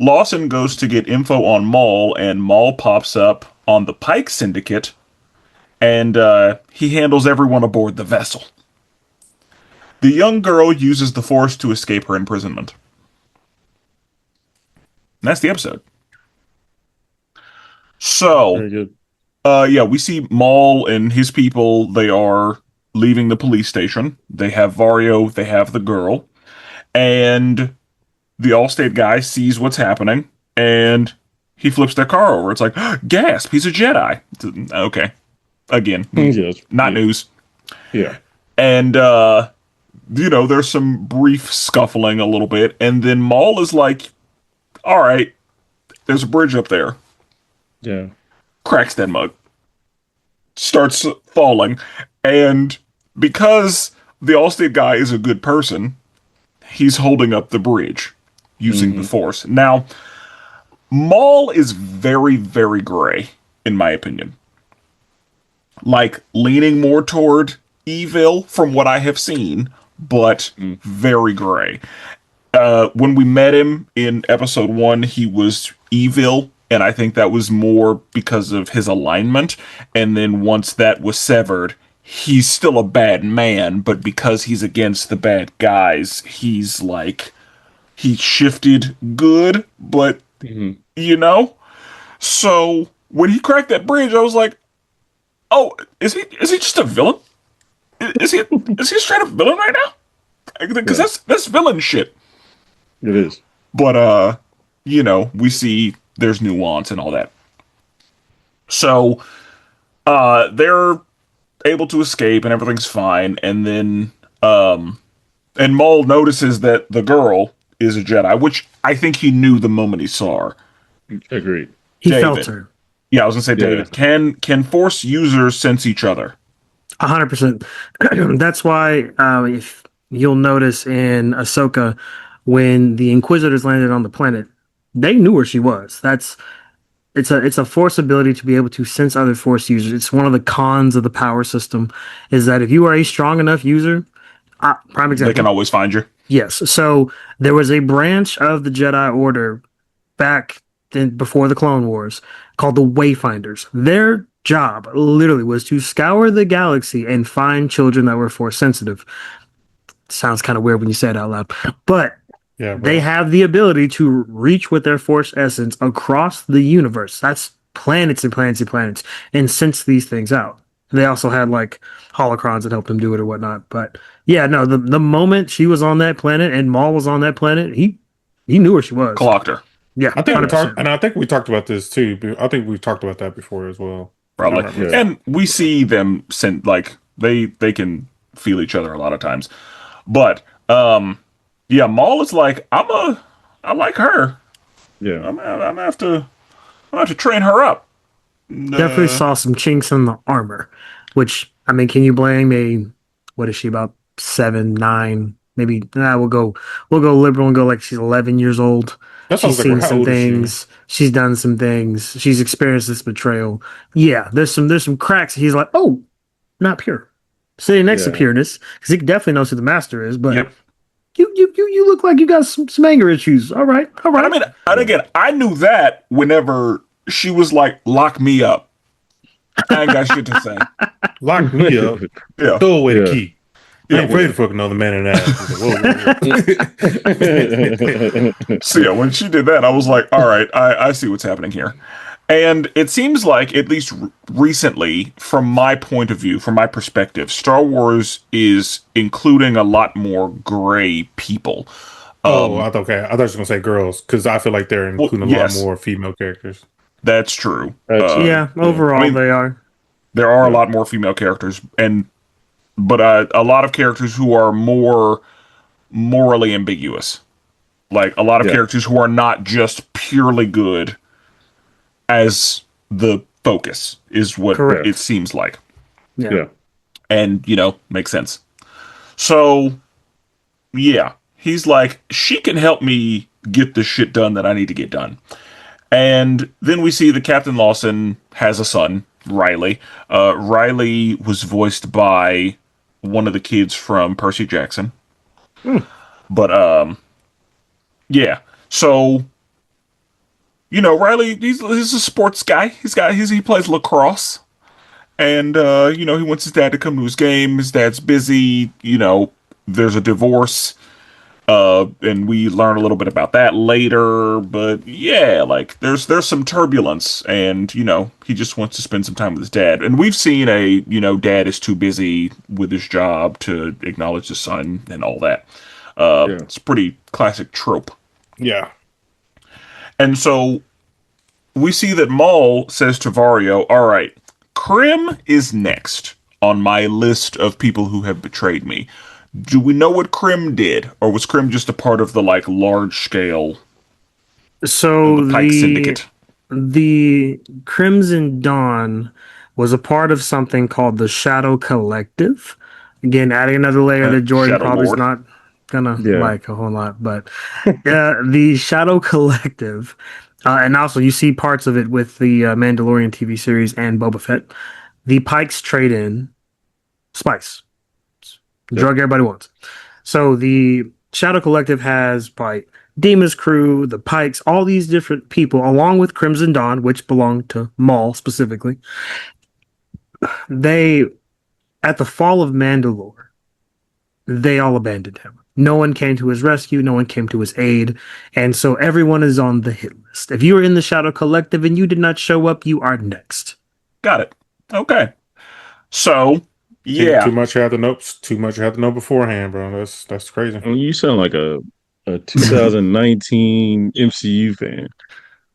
Lawson goes to get info on Maul, and Maul pops up on the Pike Syndicate, and he handles everyone aboard the vessel. The young girl uses the Force to escape her imprisonment. And that's the episode. So, Very good. yeah, we see Maul and his people. They are leaving the police station. They have Vario, they have the girl, and the Allstate guy sees what's happening, and he flips their car over. It's like, gasp, he's a Jedi. Okay. Again, Yes. not Yeah. news. Yeah. And, there's some brief scuffling a little bit, and then Maul is like, all right, there's a bridge up there. Yeah. Cracks that mug. Starts falling. And because the Allstate guy is a good person, he's holding up the bridge using the Hmm. Force. Now, Maul is very, very gray, in my opinion. Like, leaning more toward evil from what I have seen, but Mm. very gray. When we met him in episode 1, he was evil, and I think that was more because of his alignment. And then once that was severed, he's still a bad man, but because he's against the bad guys, he's like, he shifted good, but Hmm. you know? So when he cracked that bridge, I was like, oh, is he just a villain? Is he a straight up villain right now? Because Yeah. that's villain shit. It is. But we see there's nuance and all that. So they're able to escape and everything's fine, and then and Maul notices that the girl is a Jedi, which I think he knew the moment he saw her. Agreed. He felt David. her. Yeah, I was gonna say, Yeah. David, can Force users sense each other? 100%. That's why if you'll notice in Ahsoka, when the Inquisitors landed on the planet, they knew where she was. It's a Force ability to be able to sense other Force users. It's one of the cons of the power system, is that if you are a strong enough user, prime They can example. always find you. Yes. So there was a branch of the Jedi Order back then before the Clone Wars called the Wayfinders. Their job literally was to scour the galaxy and find children that were Force sensitive. Sounds kind of weird when you say it out loud, but Yeah, bro. They have the ability to reach with their force essence across the universe. That's planets and planets and planets, and sense these things out. They also had like holocrons that helped them do it or whatnot. But yeah, no, the moment she was on that planet and Maul was on that planet, he knew where she was. Clocked her. Yeah, I think we 100%. talked, and I think we talked about this too. But I think we've talked about that before as well. I Probably. remember. Yeah. And we see them send like they can feel each other a lot of times. But yeah, Maul is like, I like her. Yeah. I'm gonna have to train her up. Definitely saw some chinks in the armor, which I mean, can you blame a what is she about 7, 9? Maybe we'll go liberal and go like she's 11 years old. That She's sounds like seen how some old is she? things. She's done some things. She's experienced this betrayal. Yeah, there's some cracks. He's like, oh, not pure. Sitting next to Yeah. pureness, because he definitely knows who the master is. But Yep. you look like you got some anger issues. All right, all right. And I mean, and again, I knew that whenever she was like, "Lock me up," I ain't got shit to say. Lock me up. Yeah, Throw away the Yeah. key. I yeah. ain't afraid to fuck another man in the ass. Whoa, whoa, whoa. So yeah, when she did that, I was like, "All right, I see what's happening here." And it seems like, at least recently, from my point of view, from my perspective, Star Wars is including a lot more gray people. Oh, I thought you were gonna say girls because I feel like they're including a lot yes. more female characters. That's true. That's- Yeah, overall I mean, they are. There are a lot more female characters, but a lot of characters who are more morally ambiguous. Like a lot of Yeah. characters who are not just purely good as the focus is what Correct. it seems like. Yeah. Yeah. And, makes sense. So, yeah, he's like, she can help me get the shit done that I need to get done. And then we see that Captain Lawson has a son, Riley. Riley was voiced by one of the kids from Percy Jackson. But, yeah. So, Riley, he's a sports guy. He plays lacrosse. And, he wants his dad to come to his game. His dad's busy. There's a divorce. And we learn a little bit about that later. But yeah, like there's some turbulence, and he just wants to spend some time with his dad. And we've seen dad is too busy with his job to acknowledge his son and all that. It's a pretty classic trope. Yeah. And so we see that Maul says to Vario, all right, Krim is next on my list of people who have betrayed me. Do we know what Krim did? Or was Krim just a part of the, large scale So the Pike Syndicate? the Crimson Dawn was a part of something called the Shadow Collective. Again, adding another layer that Jordan Shadow probably is Lord. not gonna Yeah. like a whole lot, but the Shadow Collective, and also you see parts of it with the Mandalorian TV series and Boba Fett. The Pikes trade in spice, drug everybody wants. So the Shadow Collective has probably Demon's crew, the Pikes, all these different people, along with Crimson Dawn, which belonged to Maul specifically. They, at the fall of Mandalore, they all abandoned him. No one came to his rescue. No one came to his aid. And so everyone is on the hit list. If you are in the Shadow Collective and you did not show up, you are next. Got it. Okay. So, yeah. Too much you have to know. Too much you have to know beforehand, bro. That's crazy. I mean, you sound like a 2019 MCU fan.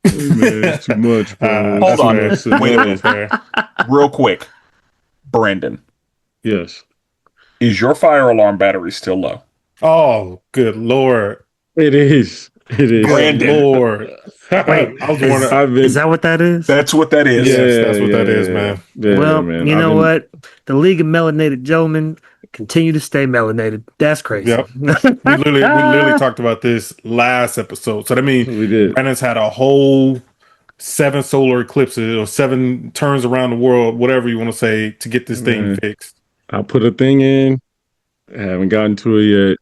Hey, man, it's too much, bro. Hold on. It's too Wait a much. minute. Real quick. Brandon, Yes, is your fire alarm battery still low? Oh, good lord. it is. It is. Brandon. Good lord. Wait, I was wondering. I've been. Is that what that is? That's what that is. Yes, that's what that is, man. Yeah, well, man. you I've know been- what? The League of Melanated Gentlemen continue to stay melanated. That's crazy. Yep. We literally talked about this last episode. So that means We did. Brandon's had a whole 7 solar eclipses or 7 turns around the world, whatever you want to say, to get this thing Man. fixed. I put a thing in. I haven't gotten to it yet,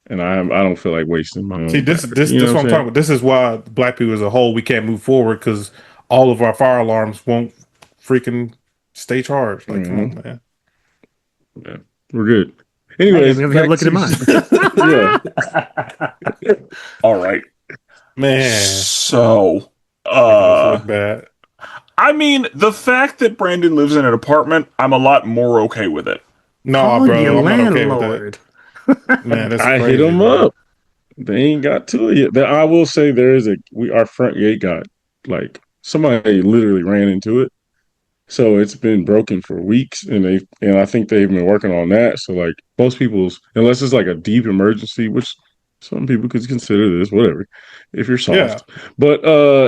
and I don't feel like wasting my own. See, this battery. is You know what I'm saying? talking about. This is why black people as a whole we can't move forward because all of our fire alarms won't freaking stay charged. Like, come on, man. Yeah, we're good. Anyways, I'm over here back looking to- at mine. yeah. All right. Man, So, this look bad. I mean, the fact that Brandon lives in an apartment, I'm a lot more okay with it. No, Call your bro, I'm not okay with that. landlord. Man, that's I crazy, hit them bro. up. They ain't got to it yet. I will say there is our front gate got like somebody literally ran into it. So it's been broken for weeks and I think they've been working on that. So like most people's unless it's like a deep emergency, which some people could consider this, whatever, if you're Yeah. soft. But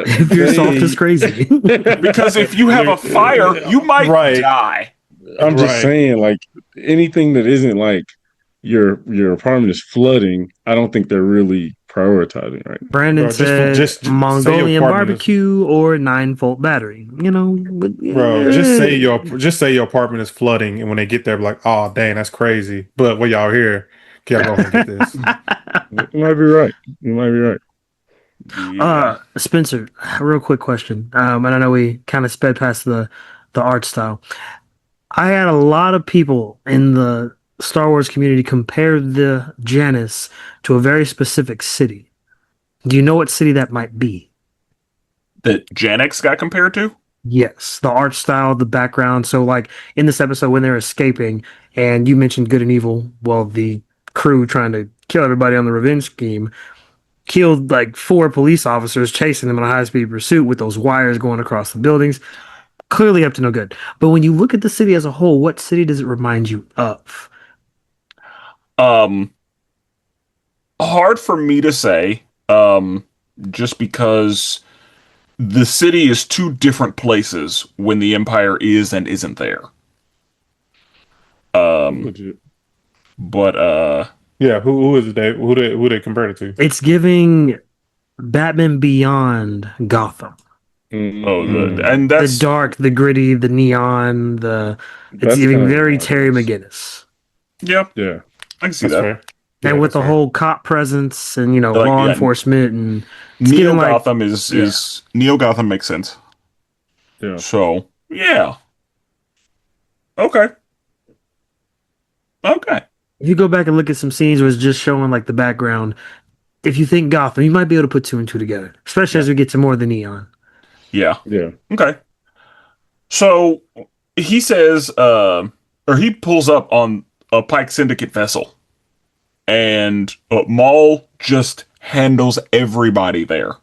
If you're soft, it's crazy. Because if you have a fire, you might Right. die. I'm just Right. saying, like anything that isn't like your apartment is flooding, I don't think they're really prioritizing right now. Brandon Bro, said just say your Mongolian apartment is- barbecue or 9-volt battery. You know, but, Bro, just say your apartment is flooding, and when they get there, be like, oh dang, that's crazy. But when y'all here, can y'all go ahead and get this? You might be right. You might be right. Yeah. Spencer, real quick question. And I know we kind of sped past the art style. I had a lot of people in the Star Wars community compare the Janus to a very specific city. Do you know what city that might be? That Janix got compared to? Yes, the art style, the background. So, like in this episode, when they're escaping, and you mentioned good and evil, well, the crew trying to kill everybody on the revenge scheme killed like 4 police officers chasing them in a high speed pursuit with those wires going across the buildings. Clearly up to no good. But when you look at the city as a whole, what city does it remind you of? Hard for me to say. Just because the city is two different places when the Empire is and isn't there. Legit. But Yeah, who is it? Who they compared it to? It's giving Batman Beyond Gotham. and The that's dark, the gritty, the neon, it's That's giving kind of very what I Terry was- McGinnis. yeah, Yeah. I can see That's that. fair. Yeah, And with that's the fair. whole cop presence and Like, law yeah, enforcement and it's Neo getting like Gotham is Neo Gotham makes sense. Yeah. So yeah, okay. if you go back and look at some scenes where it's just showing like the background, if you think Gotham, you might be able to put 2 and 2 together, especially as we get to more of the neon. Yeah. Yeah. Okay. So he says, or he pulls up on a Pike Syndicate vessel, and Maul just handles everybody there.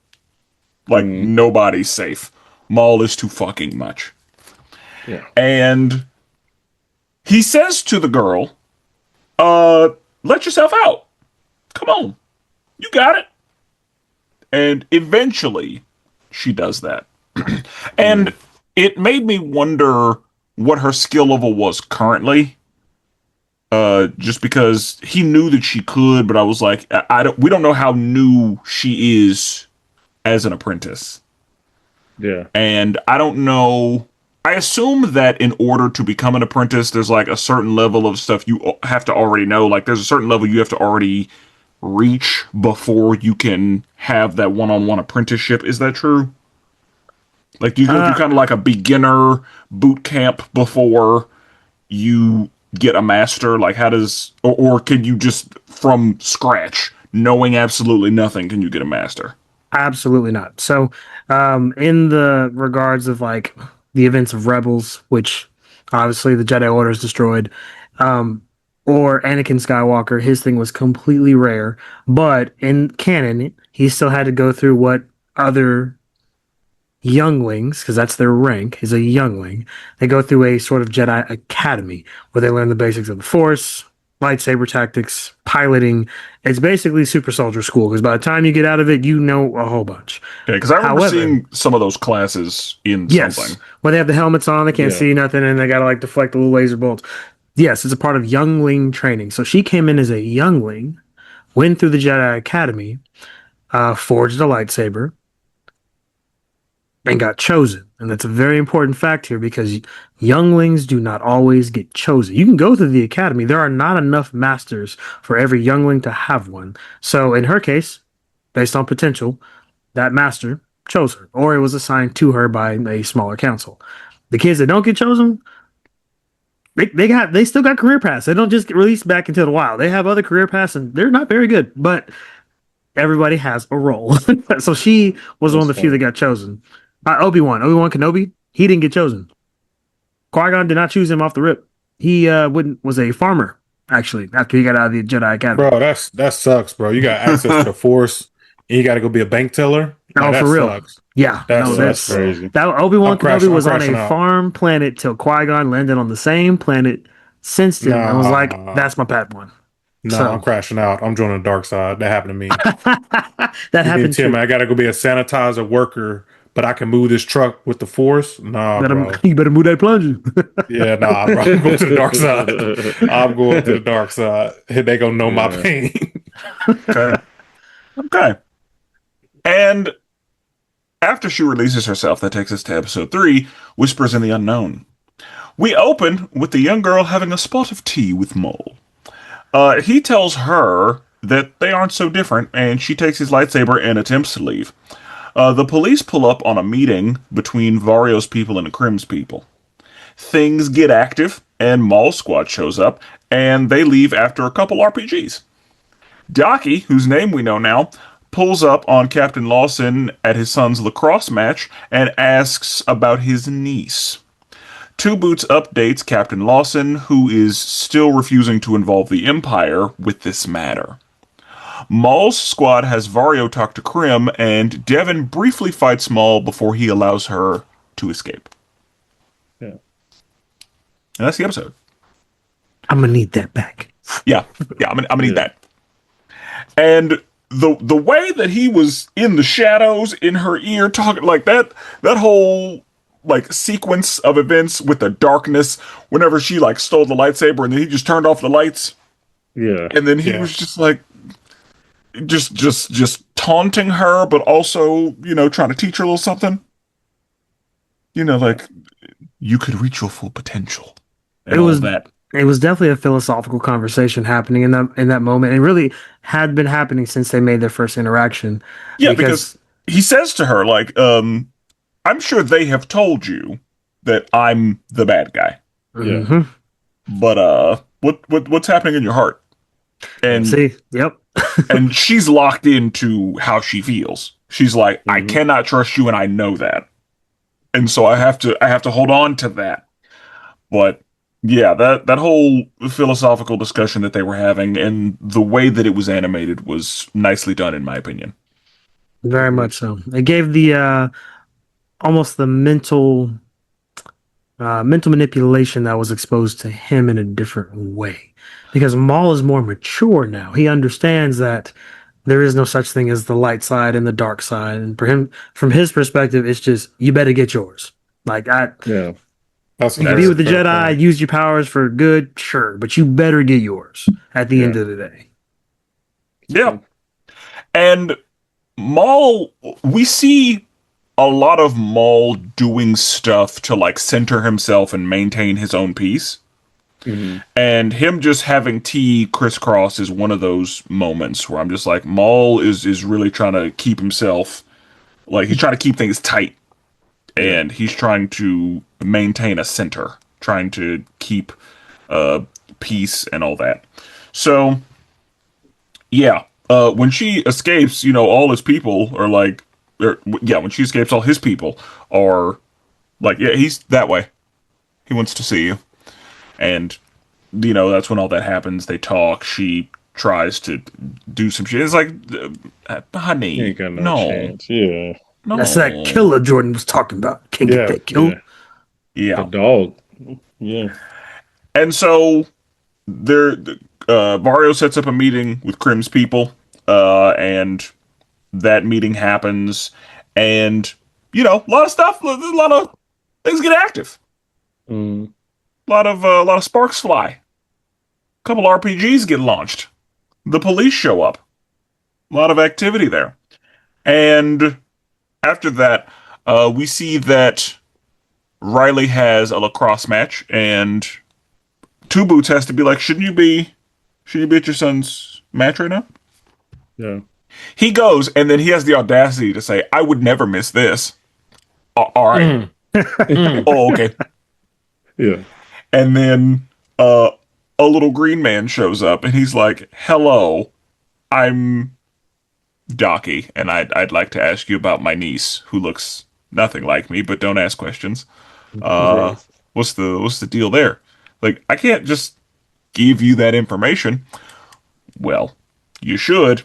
Like nobody's safe. Maul is too fucking much. Yeah. And he says to the girl, let yourself out. Come on. You got it. And eventually she does that. And it made me wonder what her skill level was currently. Just because he knew that she could, but I was like, we don't know how new she is as an apprentice. Yeah. And I don't know. I assume that in order to become an apprentice, there's like a certain level of stuff you have to already know. Like there's a certain level you have to already reach before you can have that one-on-one apprenticeship. Is that true? Like, do you go through kind of like a beginner boot camp before you get a master? Like, how does, or can you just from scratch, knowing absolutely nothing, can you get a master? Absolutely not. So, in the regards of like the events of Rebels, which obviously the Jedi Order is destroyed, or Anakin Skywalker, his thing was completely rare. But in canon, he still had to go through what other younglings, because that's their rank, is a youngling. They go through a sort of Jedi academy where they learn the basics of the Force, lightsaber tactics, piloting. It's basically super soldier school because by the time you get out of it, you know a whole bunch. Yeah, because I remember However- seeing some of those classes in Yes, something. where they have the helmets on, they can't Yeah. see nothing, and they gotta like deflect the little laser bolts. Yes, it's a part of youngling training. So she came in as a youngling, went through the Jedi Academy, forged a lightsaber, and got chosen. And that's a very important fact here because younglings do not always get chosen. You can go through the academy. There are not enough masters for every youngling to have one. So in her case, based on potential, that master chose her, or it was assigned to her by a smaller council. The kids that don't get chosen, They still got career paths. They don't just get released back into the wild. They have other career paths, and they're not very good. But everybody has a role. So she was one of the few that got chosen. Obi-Wan Kenobi, he didn't get chosen. Qui-Gon did not choose him off the rip. He was a farmer, actually, after he got out of the Jedi Academy. Bro, that sucks, bro. You got access to the Force, and you got to go be a bank teller. No, that for real. Sucks. Yeah, that's crazy. That Obi-Wan Kenobi was on a out. farm planet till Qui-Gon landed on the same planet, sensed him, and was like, "That's my Padawan." No, I'm crashing out. I'm joining the dark side. That happened to me. That happened to me. I got to go be a sanitizer worker, but I can move this truck with the Force. Nah, bro. You better move that plunger. Yeah, nah, bro. I'm going to the dark side. I'm going to the dark side. They gonna know my pain. Okay. And after she releases herself, that takes us to episode 3, Whispers in the Unknown. We open with the young girl having a spot of tea with Maul. He tells her that they aren't so different, and she takes his lightsaber and attempts to leave. The police pull up on a meeting between Vario's people and the Crim's people. Things get active, and Maul's squad shows up, and they leave after a couple RPGs. Daki, whose name we know now, pulls up on Captain Lawson at his son's lacrosse match and asks about his niece. Two Boots updates Captain Lawson, who is still refusing to involve the Empire with this matter. Maul's squad has Vario talk to Krim, and Devin briefly fights Maul before he allows her to escape. Yeah. And that's the episode. I'm gonna need that back. Yeah, I'm gonna need that. And the way that he was in the shadows in her ear talking like that whole like sequence of events with the darkness whenever she like stole the lightsaber and then he just turned off the lights. Yeah. And then he was just like just taunting her, but also, trying to teach her a little something. Like you could reach your full potential. And it was definitely a philosophical conversation happening in that moment. It really had been happening since they made their first interaction. Yeah, because he says to her, like, I'm sure they have told you that I'm the bad guy. Yeah. But what's happening in your heart? And yep. and she's locked into how she feels. She's like, I cannot trust you, and I know that. And so I have to hold on to that. But yeah, that whole philosophical discussion that they were having and the way that it was animated was nicely done, in my opinion. Very much so. It gave the almost the mental manipulation that was exposed to him in a different way, because Maul is more mature now. He understands that there is no such thing as the light side and the dark side, and for him, from his perspective, it's just you better get yours. Like you can be with the Jedi, point. Use your powers for good, sure, but you better get yours at the end of the day. Yeah, and Maul, we see a lot of Maul doing stuff to like center himself and maintain his own peace. And him just having tea crisscross is one of those moments where I'm just like, Maul is really trying to keep himself, like he's trying to keep things tight, and he's trying to maintain a center, trying to keep peace and all that. So yeah, when she escapes, all his people are like, when she escapes, all his people are like, yeah, he's that way. He wants to see you. And, that's when all that happens. They talk. She tries to do some shit. It's like, honey, you ain't got no chance. Yeah. No. That's that killer Jordan was talking about. Can't get that kill. Yeah. The dog. Yeah. And so, Vario sets up a meeting with Krim's people, and that meeting happens, and a lot of stuff, a lot of things get active. A lot of sparks fly. A couple RPGs get launched. The police show up. A lot of activity there. And after that, we see that Riley has a lacrosse match, and Two Boots has to be like, shouldn't you be at your son's match right now? Yeah. He goes, and then he has the audacity to say, I would never miss this. All right. Oh, okay. Yeah. And then a little green man shows up, and he's like, "Hello, I'm Docky, and I'd like to ask you about my niece, who looks nothing like me, but don't ask questions. Uh, Right. what's the deal there? Like, I can't just give you that information. Well, you should."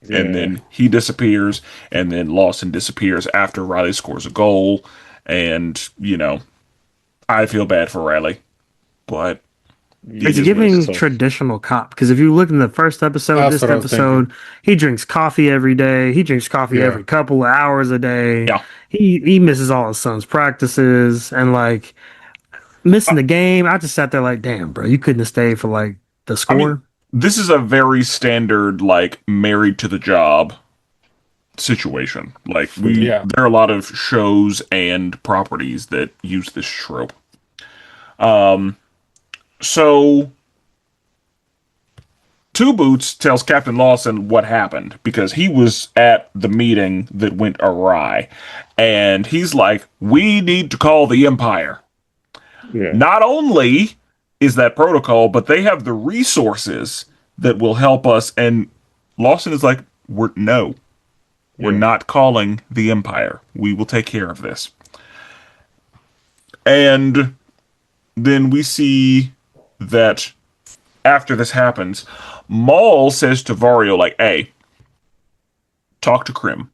And Yeah. then he disappears, and then Lawson disappears after Riley scores a goal, and I feel bad for Riley, but Yeah, it It's is what it giving is. so traditional cop because if you look in the first episode, That's this what I was episode, he drinks coffee every day. He drinks coffee Yeah. every couple of hours a day. Yeah. He misses all his son's practices and like missing the game. I just sat there like, damn, bro, you couldn't have stayed for like the I mean, score. this is a very standard, like, married to the job situation. Like, Yeah. there are a lot of shows and properties that use this trope. So Two Boots tells Captain Lawson what happened because he was at the meeting that went awry. And he's like, "We need to call the Empire. yeah, Not only is that protocol, but they have the resources that will help us." And Lawson is like, We're yeah. not calling the Empire. We will take care of this." And then we see that after this happens, Maul says to Vario, like, "Hey, talk to Krim.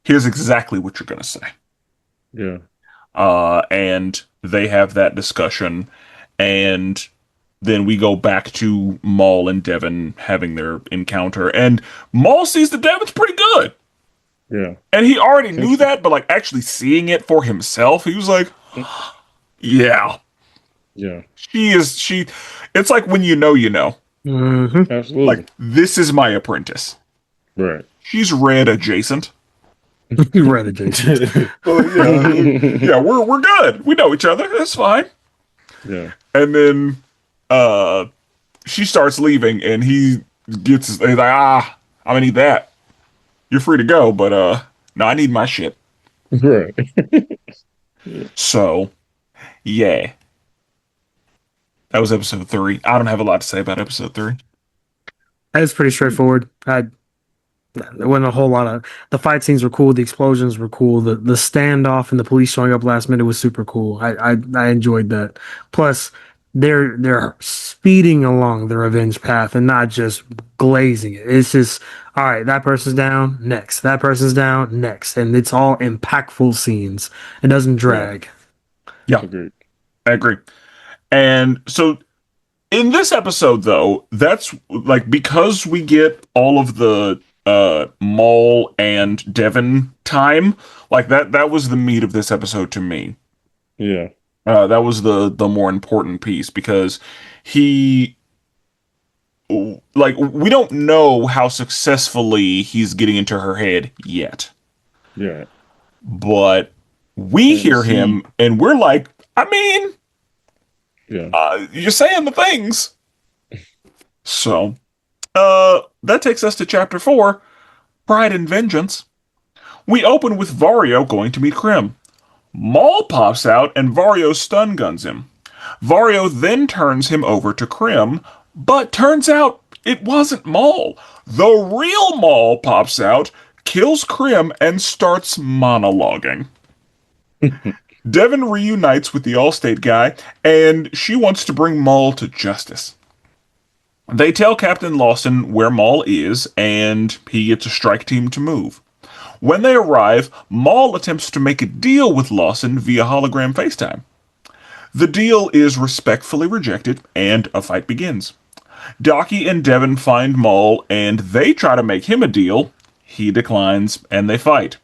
Here's exactly what you're going to say." Yeah. And they have that discussion, and then we go back to Maul and Devin having their encounter, and Maul sees that Devin's pretty good. Yeah. And he already knew that, but like actually seeing it for himself, he was like, "Yeah, Yeah. she it's like when you know, Mm-hmm. Absolutely. like, this is my apprentice. Right. She's red adjacent. You read it, Jason. Yeah, we're good. We know each other. That's fine." Yeah. And then she starts leaving, and he's like, I'm gonna need that. You're free to go, but no, I need my shit. Right. So, yeah. That was episode 3. I don't have a lot to say about episode 3. It's pretty straightforward. There wasn't a whole lot of the fight scenes were cool, the explosions were cool, the standoff and the police showing up last minute was super cool. I enjoyed that. Plus, they're speeding along the revenge path and not just glazing it. It's just all right, that person's down, next. That person's down, next. And it's all impactful scenes. It doesn't drag. Yeah, Agreed. I agree. And so in this episode, though, that's like because we get all of the Maul and Devin time, like that was the meat of this episode to me. Yeah. That was the more important piece because he, like, we don't know how successfully he's getting into her head yet, Yeah. but we And hear him and we're like, I mean, Yeah. you're saying the things. So, that takes us to chapter 4, Pride and Vengeance. We open with Vario going to meet Krim. Maul pops out and Vario stun guns him. Vario then turns him over to Krim, but turns out it wasn't Maul. The real Maul pops out, kills Krim, and starts monologuing. Devin reunites with the Allstate guy, and she wants to bring Maul to justice. They tell Captain Lawson where Maul is, and he gets a strike team to move. When they arrive, Maul attempts to make a deal with Lawson via hologram FaceTime. The deal is respectfully rejected, and a fight begins. Docky and Devin find Maul, and they try to make him a deal. He declines, and they fight.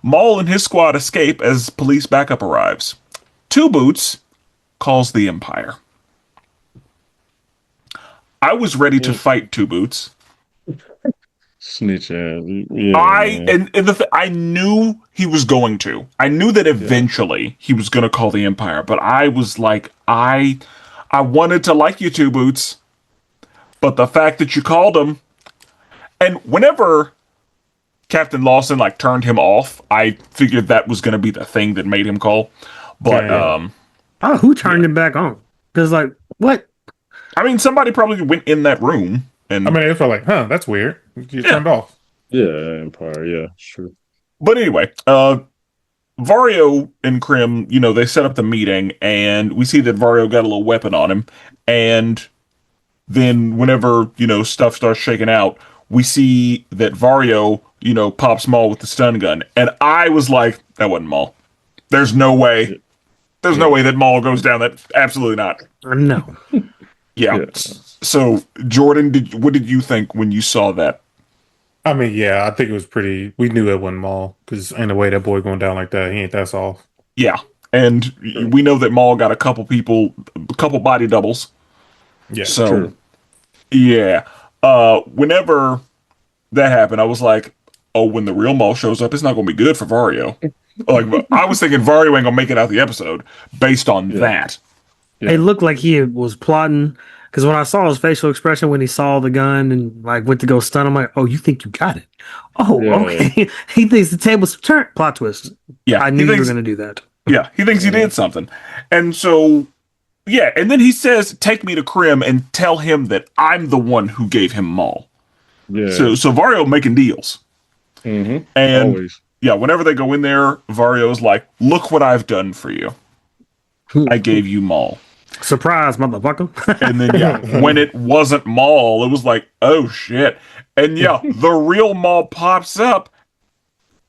Maul and his squad escape as police backup arrives. Two Boots calls the Empire. I was ready to fight Two Boots. Snitch ass. Yeah. I knew he was going to. I knew that eventually he was going to call the Empire, but I was like, I wanted to like you, Two Boots, but the fact that you called him, and whenever Captain Lawson like turned him off, I figured that was going to be the thing that made him call. But Yeah. Oh, who turned him back on? Because like, what? I mean, somebody probably went in that room and. I mean, it felt like, that's weird. You turned off. Yeah, Empire. Yeah, sure. But anyway, Vario and Krim, they set up the meeting, and we see that Vario got a little weapon on him, and then whenever, stuff starts shaking out, we see that Vario, pops Maul with the stun gun, and I was like, that wasn't Maul. There's no way. There's no way that Maul goes down. That absolutely not. No. Yeah. So, Jordan, what did you think when you saw that? I mean, yeah, I think it was pretty. We knew it wasn't Maul because ain't no way that boy going down like that. He ain't that soft. Yeah, and we know that Maul got a couple body doubles. Yeah. So, True. yeah. Whenever that happened, I was like, oh, when the real Maul shows up, it's not going to be good for Vario. Like, I was thinking Vario ain't going to make it out the episode based on that. Yeah. It looked like he was plotting. Because when I saw his facial expression when he saw the gun and like went to go stun, I'm like, oh, you think you got it? Oh, Yeah. okay. He thinks the table's turned. Plot twist. Yeah, I knew you were going to do that. Yeah, he thinks he did something. And so, yeah, and then he says, take me to Krim and tell him that I'm the one who gave him Maul. Yeah. So Vario making deals. Mm-hmm. And Always. yeah, whenever they go in there, Vario's like, look what I've done for you. I gave you Maul. Surprise, motherfucker. And then, yeah, when it wasn't Maul, it was like, oh, shit. And, yeah, the real Maul pops up.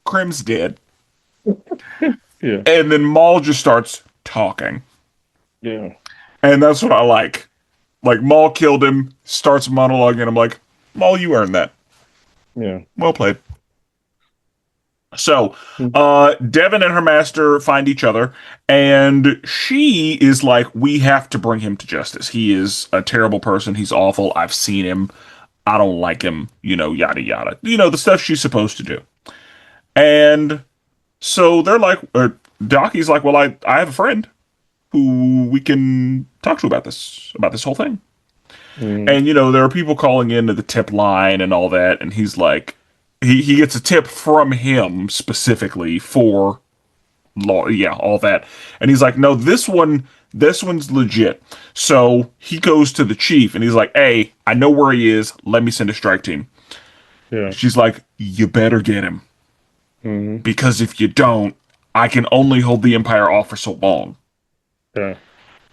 Krim's dead. Yeah. And then Maul just starts talking. Yeah. And that's what I like. Like, Maul killed him, starts monologuing, and I'm like, Maul, you earned that. Yeah. Well played. So, Devin and her master find each other, and she is like, we have to bring him to justice. He is a terrible person. He's awful. I've seen him. I don't like him, yada, yada. The stuff she's supposed to do. And so they're like, Docky's like, well, I have a friend who we can talk to about this whole thing. Mm. And, there are people calling into the tip line and all that, and he's like, he gets a tip from him specifically for law, all that. And he's like, no, this one's legit. So he goes to the chief and he's like, hey, I know where he is. Let me send a strike team. Yeah. She's like, you better get him. Mm-hmm. Because if you don't, I can only hold the Empire off for so long. Yeah.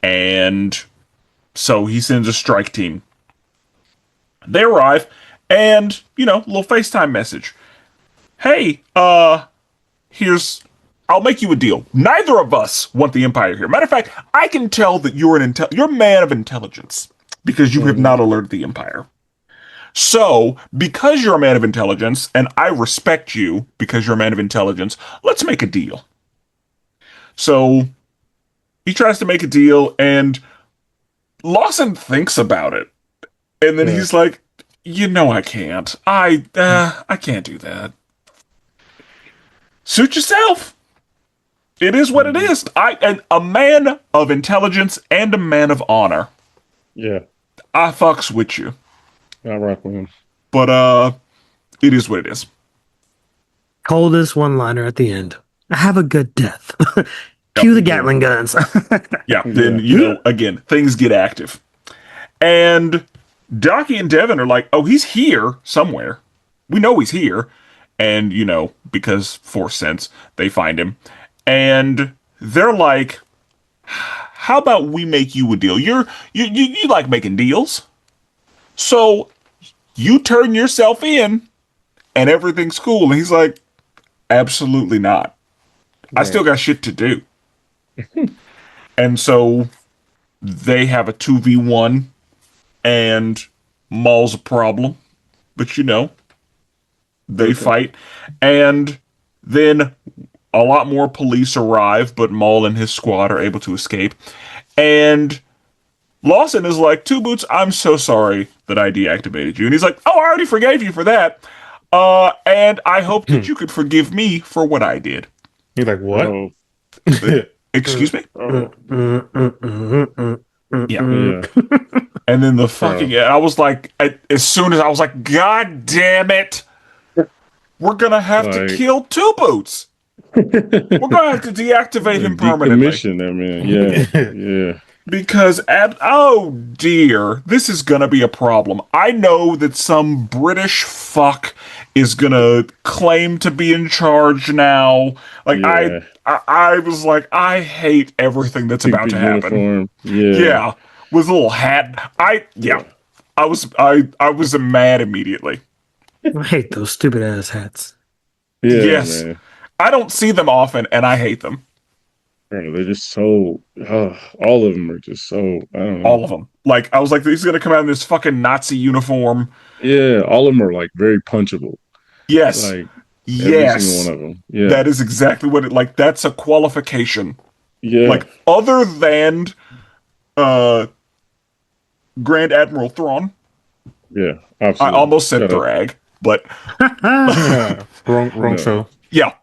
And so he sends a strike team. They arrive, and, little FaceTime message. Hey, I'll make you a deal. Neither of us want the Empire here. Matter of fact, I can tell that you're you're a man of intelligence because you have not alerted the Empire. So, because you're a man of intelligence, and I respect you because you're a man of intelligence, let's make a deal. So, he tries to make a deal, and Lawson thinks about it. And then he's like, I can't. I can't do that. Suit yourself. It is what it is. And a man of intelligence and a man of honor. Yeah. I fucks with you. I rock with him. But it is what it is. Coldest one-liner at the end. I have a good death. Cue the Gatling guns. Yeah, then, again, things get active. And Docky and Devin are like, oh, he's here somewhere. We know he's here. And, because Force sense, they find him. And they're like, how about we make you a deal? You like making deals. So you turn yourself in and everything's cool. And he's like, absolutely not. I still got shit to do. And so they have a 2v1 and Maul's a problem. But they fight. And then a lot more police arrive, but Maul and his squad are able to escape. And Lawson is like, Two Boots, I'm so sorry that I deactivated you. And he's like, oh, I already forgave you for that. And I hope that you could forgive me for what I did. He's like, what? Oh. Excuse me? Oh. Yeah. And then the fucking, I was like, as soon as I was like, God damn it. We're going to have to kill Two Boots. We're going to have to deactivate him permanently. Decommission that man. Yeah. Yeah. Because oh dear, this is gonna be a problem. I know that some British fuck is gonna claim to be in charge now. Like Yeah. I was like, I hate everything that's about Stupid to happen. uniform. Yeah. Yeah, with a little hat. Yeah, Yeah. I was mad immediately. I hate those stupid ass hats. Yeah, Yes, man. I don't see them often, and I hate them. Bro, they're just so all of them are just so I don't know. All of them. Like I was like, he's gonna come out in this fucking Nazi uniform. Yeah, all of them are like very punchable. Yes, Like every single one yes. of them. Yeah. That is exactly what it like. That's a qualification. Yeah. Like other than uh Grand Admiral Thrawn, Yeah. I Absolutely. almost said Shut up. Thrag, but Wrong No. show. yeah,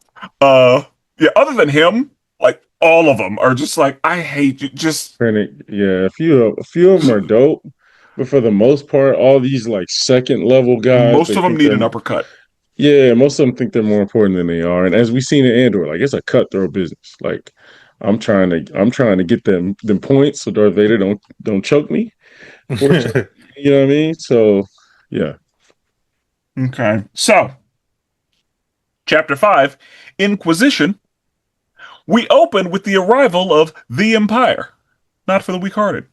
yeah. Other than him, like all of them are just like I hate you. Just Granted, yeah, a few of them are dope, but for the most part, all these like second level guys, most they of them think need they're an uppercut. yeah, most of them think they're more important than they are. And as we've seen in Andor, like it's a cutthroat business. Like I'm trying to get them points so Darth Vader don't choke me. Fortunately, you know what I mean? So yeah. Okay, so Chapter 5, Inquisition. We open with the arrival of the Empire. Not for the weak-hearted.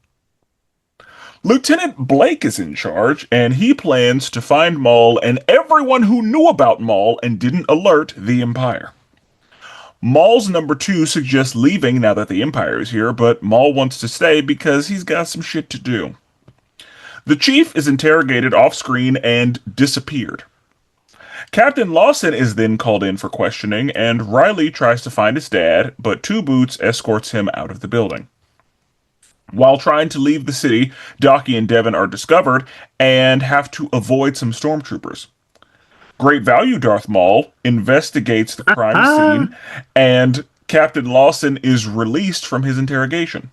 Lieutenant Blake is in charge, and he plans to find Maul and everyone who knew about Maul and didn't alert the Empire. Maul's number 2 suggests leaving now that the Empire is here, but Maul wants to stay because he's got some shit to do. The Chief is interrogated off-screen and disappeared. Captain Lawson is then called in for questioning, and Riley tries to find his dad, but Two Boots escorts him out of the building. While trying to leave the city, Docky and Devon are discovered and have to avoid some stormtroopers. Great Value Darth Maul investigates the crime scene, and Captain Lawson is released from his interrogation.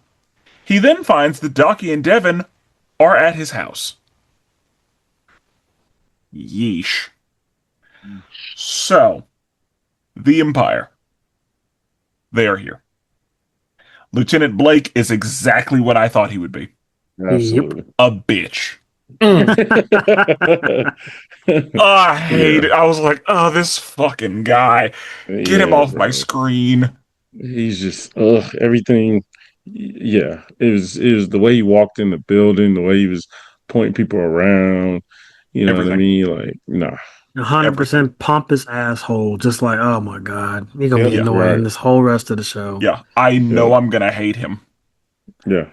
He then finds that Docky and Devon are at his house. Yeesh. So, the Empire. They are here. Lieutenant Blake is exactly what I thought he would be. Absolutely. A bitch. I hate it. I was like, oh, this fucking guy. Get him Yeah, off my bro. screen. He's just everything. Yeah, it was the way he walked in the building, the way he was pointing people around. You know what I Everything. mean? Like, nah. 100% pompous asshole. Just like, oh my god, he's gonna be Yeah, annoying right. this whole rest of the show. Yeah, I know Yeah. I'm gonna hate him. Yeah.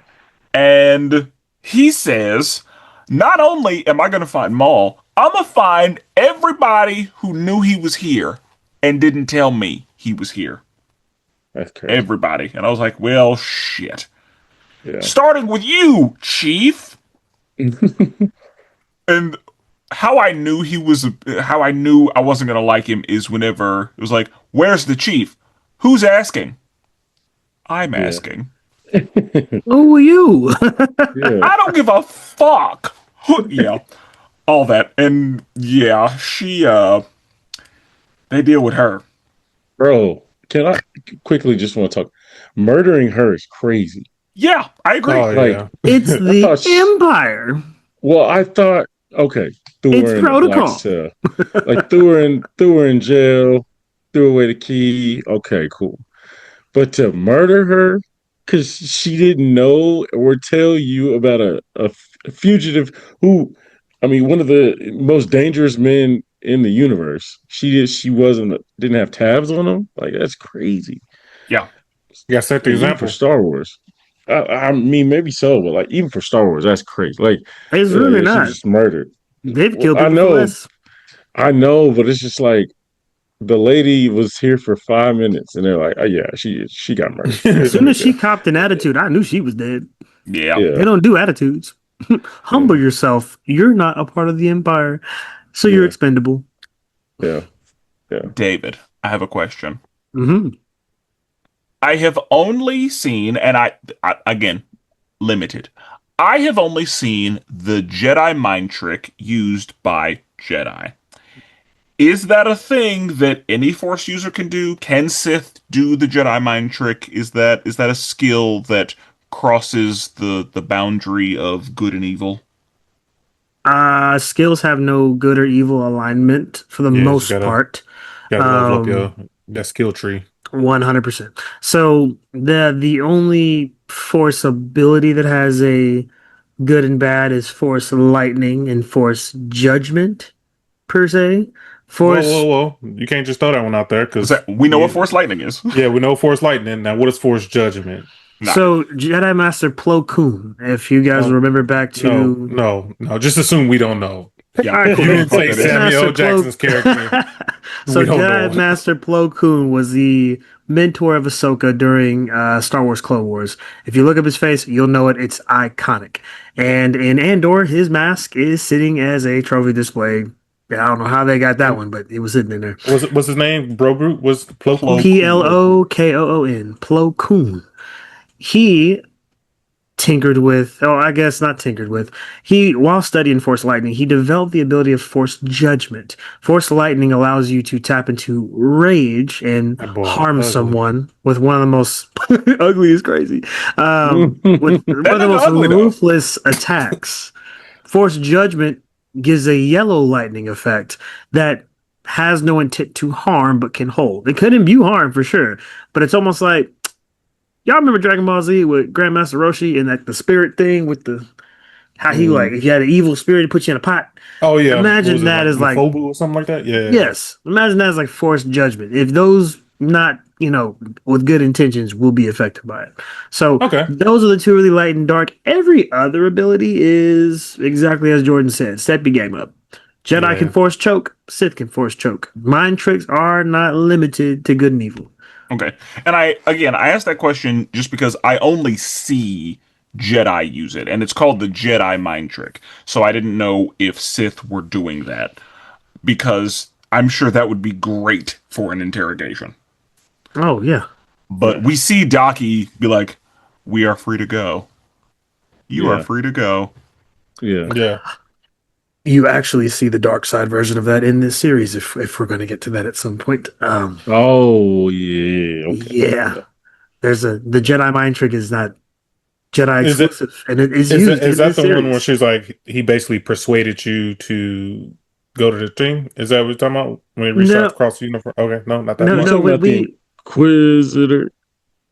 And he says, not only am I gonna find Maul, I'm gonna find everybody who knew he was here and didn't tell me he was here. That's crazy. Everybody. And I was like, well, shit. Yeah. Starting with you, Chief. And how I knew I wasn't gonna like him is whenever it was like, "Where's the chief? Who's asking?" I'm Yeah. asking. Who are you? Yeah. I don't give a fuck. Yeah, all that, and yeah, she they deal with her. Bro, can I quickly just want to talk? Murdering her is crazy. Yeah, I agree. Oh Like, yeah. It's I the thought Empire. well, I thought, okay, threw It's her in the protocol. black cell. Like threw her in jail, threw away the key. Okay, cool. But to murder her because she didn't know or tell you about a fugitive who, I mean, one of the most dangerous men in the universe. She didn't have tabs on him. Like that's crazy. Yeah, You got set the Even example. for Star Wars. I mean, maybe so, but like even for Star Wars, that's crazy. Like, It's yeah, really she not. was just murdered. They've Well, killed I people for know. less. I know, but it's just like the lady was here for 5 minutes, and they're like, "Oh yeah, she got murdered." As soon as she copped an attitude, I knew she was dead. yeah, They Yeah, don't do attitudes. Humble yourself. You're not a part of the Empire, so you're Yeah. expendable. yeah, David, I have a question. Hmm. I have only seen, and I again limited. I have only seen the Jedi mind trick used by Jedi. Is that a thing that any Force user can do? Can Sith do the Jedi mind trick? Is that a skill that crosses the boundary of good and evil? Skills have no good or evil alignment for the Yeah, you most gotta part. level up Um, that skill tree. 100%. So the only force ability that has a good and bad is force lightning and force judgment per se. Whoa, whoa, Force whoa! You can't just throw that one out there Is because that we know what Force Lightning is? yeah, we know Force Lightning. Now, what is Force Judgment? Nah. So Jedi Master Plo Koon, if you guys Oh, remember back no, to no, no. Just assume we don't know. Yeah, all right, cool. You who the didn't fuck say that is? Samuel Master Jackson's character. So We don't Jedi know. Master Plo Koon was the mentor of Ahsoka during Star Wars Clone Wars. If you look up his face, you'll know it. It's iconic. And in Andor, his mask is sitting as a trophy display. Yeah, I don't know how they got that one, but it was sitting in there. What's his name? Bro Groot was Plo Koon? Plo Plokoon. Plo Koon. He tinkered with, oh, I guess not tinkered with. He, while studying Force Lightning, he developed the ability of Force Judgment. Force Lightning allows you to tap into rage and That boy, harm ugly. someone with one of the most ugly is crazy. With one of the not most ugly, though. ruthless attacks. Force Judgment gives a yellow lightning effect that has no intent to harm but can hold. It could imbue harm for sure, but it's almost like y'all remember Dragon Ball Z with Grandmaster Roshi and like the spirit thing with the how he like if you had an evil spirit, he put you in a pot. Oh yeah, what was Imagine it, that as like Mephobu or something like that. Yeah. yes, imagine that as like forced judgment. If those not with good intentions will be affected by it. So Okay. those are the two really light and dark. Every other ability is exactly as Jordan said. Step your game up. Jedi Yeah. can force choke. Sith can force choke. Mind tricks are not limited to good and evil. Okay. And I asked that question just because I only see Jedi use it, and it's called the Jedi mind trick. So I didn't know if Sith were doing that because I'm sure that would be great for an interrogation. Oh yeah. But we see Daki be like, "We are free to go. You are Yeah. free to go." Yeah. Yeah. You actually see the dark side version of that in this series if we're going to get to that at some point. Oh yeah. Okay. Yeah. There's the Jedi mind trick is not Jedi Is it exclusive and it is is used that is in that this the one where series. she's like he basically persuaded you to go to the thing? Is that what you're talking about? When he reached out No, across the uniform? Okay, no, not that no, You part. no, talking about the we Inquisitor?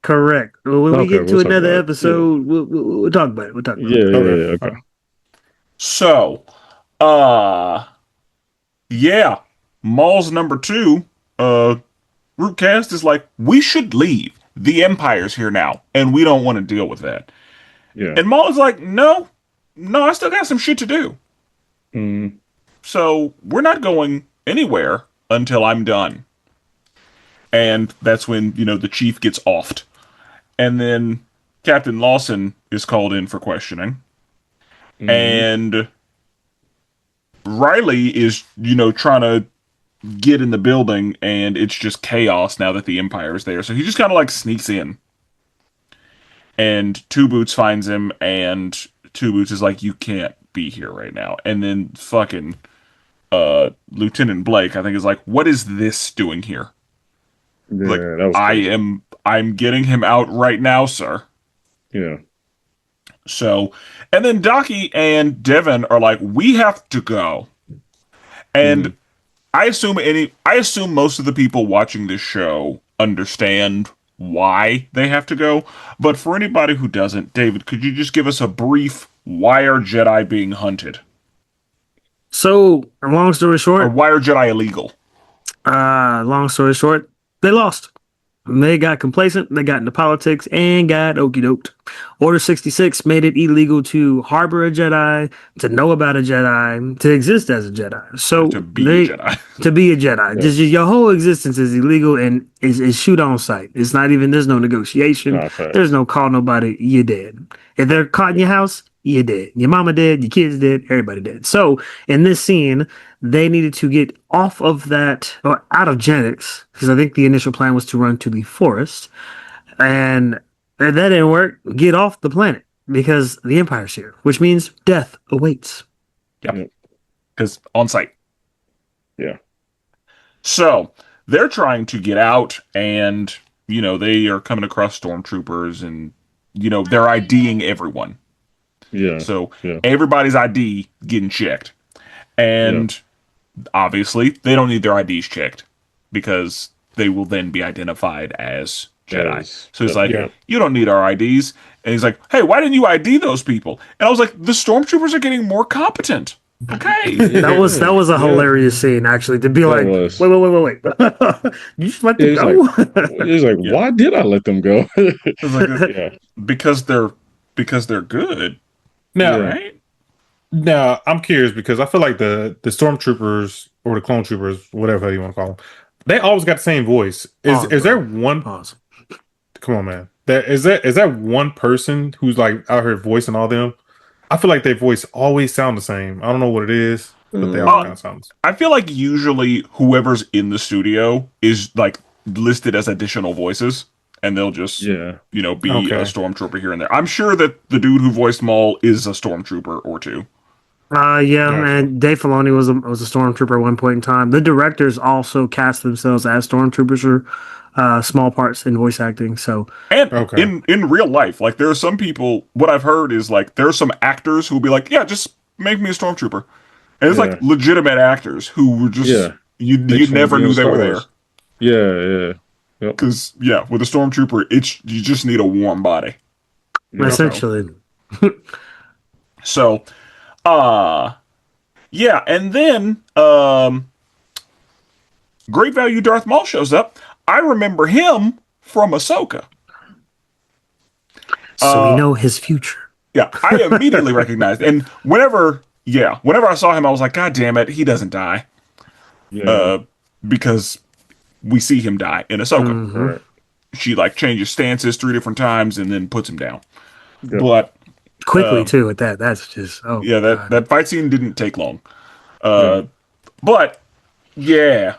correct. When we Okay, get to we'll talk another about it. episode, we'll talk about it. We'll talk about Yeah. it. Yeah. Okay. Yeah. Okay. So, yeah, Maul's number 2, Rootcast is like, we should leave. The Empire's here now, and we don't want to deal with that. Yeah. And Maul is like, no, I still got some shit to do. Mm. So we're not going anywhere until I'm done. And that's when, the chief gets offed. And then Captain Lawson is called in for questioning. And Riley is, trying to get in the building, and it's just chaos now that the Empire is there. So he just kind of like sneaks in. And Two Boots finds him, and Two Boots is like, you can't be here right now. And then fucking Lieutenant Blake, I think, is like, what is this doing here? Yeah. Like, That was crazy. I'm getting him out right now, sir. Yeah. So, and then Daki and Devin are like, we have to go. And I assume most of the people watching this show understand why they have to go. But for anybody who doesn't, David, could you just give us a brief why are Jedi being hunted? So, long story Or short, why are Jedi illegal? they lost. They got complacent, they got into politics, and got okey doked. Order 66 made it illegal to harbor a Jedi, to know about a Jedi, to exist as a Jedi. So To be a Jedi. to be a Jedi. Just your whole existence is illegal and is shoot on sight. It's not even there's no negotiation. Nah, fact. There's no call nobody, you're dead. If they're caught in your house, you're dead. Your mama dead, your kids dead, everybody dead. So in this scene, they needed to get off of that or out of Genix, because I think the initial plan was to run to the forest. And if that didn't work, get off the planet because the Empire's here, which means death awaits. Yep. Because on site. Yeah. So they're trying to get out, and they are coming across stormtroopers, and they're IDing everyone. Yeah. So Yeah. everybody's ID getting checked. Yeah. And obviously, they don't need their IDs checked because they will then be identified as Jedi. So he's Yep. like, Yeah. you don't need our IDs. And he's like, hey, why didn't you ID those people? And I was like, the stormtroopers are getting more competent. Okay. That was a Yeah. hilarious scene, actually, to be like, was. wait. You just let them He's go? he's like, Yeah. why did I let them go? It's like, Yeah. because they're good, Now, Yeah. right? now I'm curious because I feel like the stormtroopers or the clone troopers, whatever you want to call them, they always got the same voice. Pause, Is there bro. one? Pause. Come on, man. Is that one person who's like out here voicing all them? I feel like their voice always sound the same. I don't know what it is, but they all kind of sound the same. I feel like usually whoever's in the studio is like listed as additional voices, and they'll just Yeah. be Okay. a stormtrooper here and there. I'm sure that the dude who voiced Maul is a stormtrooper or two. Yeah, Gotcha. and Dave Filoni was a stormtrooper at one point in time. The directors also cast themselves as stormtroopers for small parts in voice acting. So And Okay. in real life, like there are some people. What I've heard is like there are some actors who'll be like, "Yeah, just make me a stormtrooper," and it's Yeah. like legitimate actors who were just Yeah. you They you just wanna never be in knew they Star were there. Wars. Yeah. Yep. Because with a stormtrooper, you just need a warm body. Yeah. essentially, So, yeah, and then Great Value Darth Maul shows up. I remember him from Ahsoka. so we know his future. Yeah, I immediately recognized, and whenever I saw him, I was like, God damn it, he doesn't die, Yeah. because we see him die in Ahsoka. Mhm. Right. She like changes stances 3 different times and then puts him down. Yep. But Quickly too. At that, that's just yeah, God. that fight scene didn't take long. Yeah. But yeah,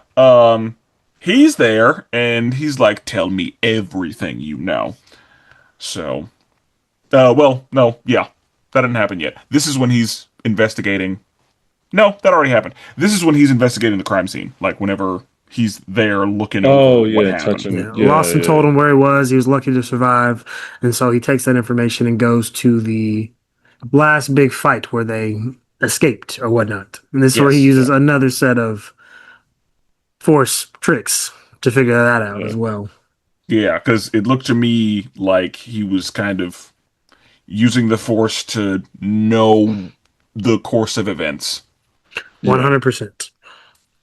he's there and he's like, "Tell me everything you know." So, well, no, yeah, that didn't happen yet. This is when he's investigating. No, that already happened. This is when he's investigating the crime scene. Like whenever he's there looking Oh over what yeah, happened. touching. Yeah, Yeah. Lawson told him where he was. He was lucky to survive, and so he takes that information and goes to the last big fight where they escaped or whatnot. And this is where he Yes. uses another set of force tricks to figure that out as well. Yeah, because it looked to me like he was kind of using the Force to know the course of events. 100%.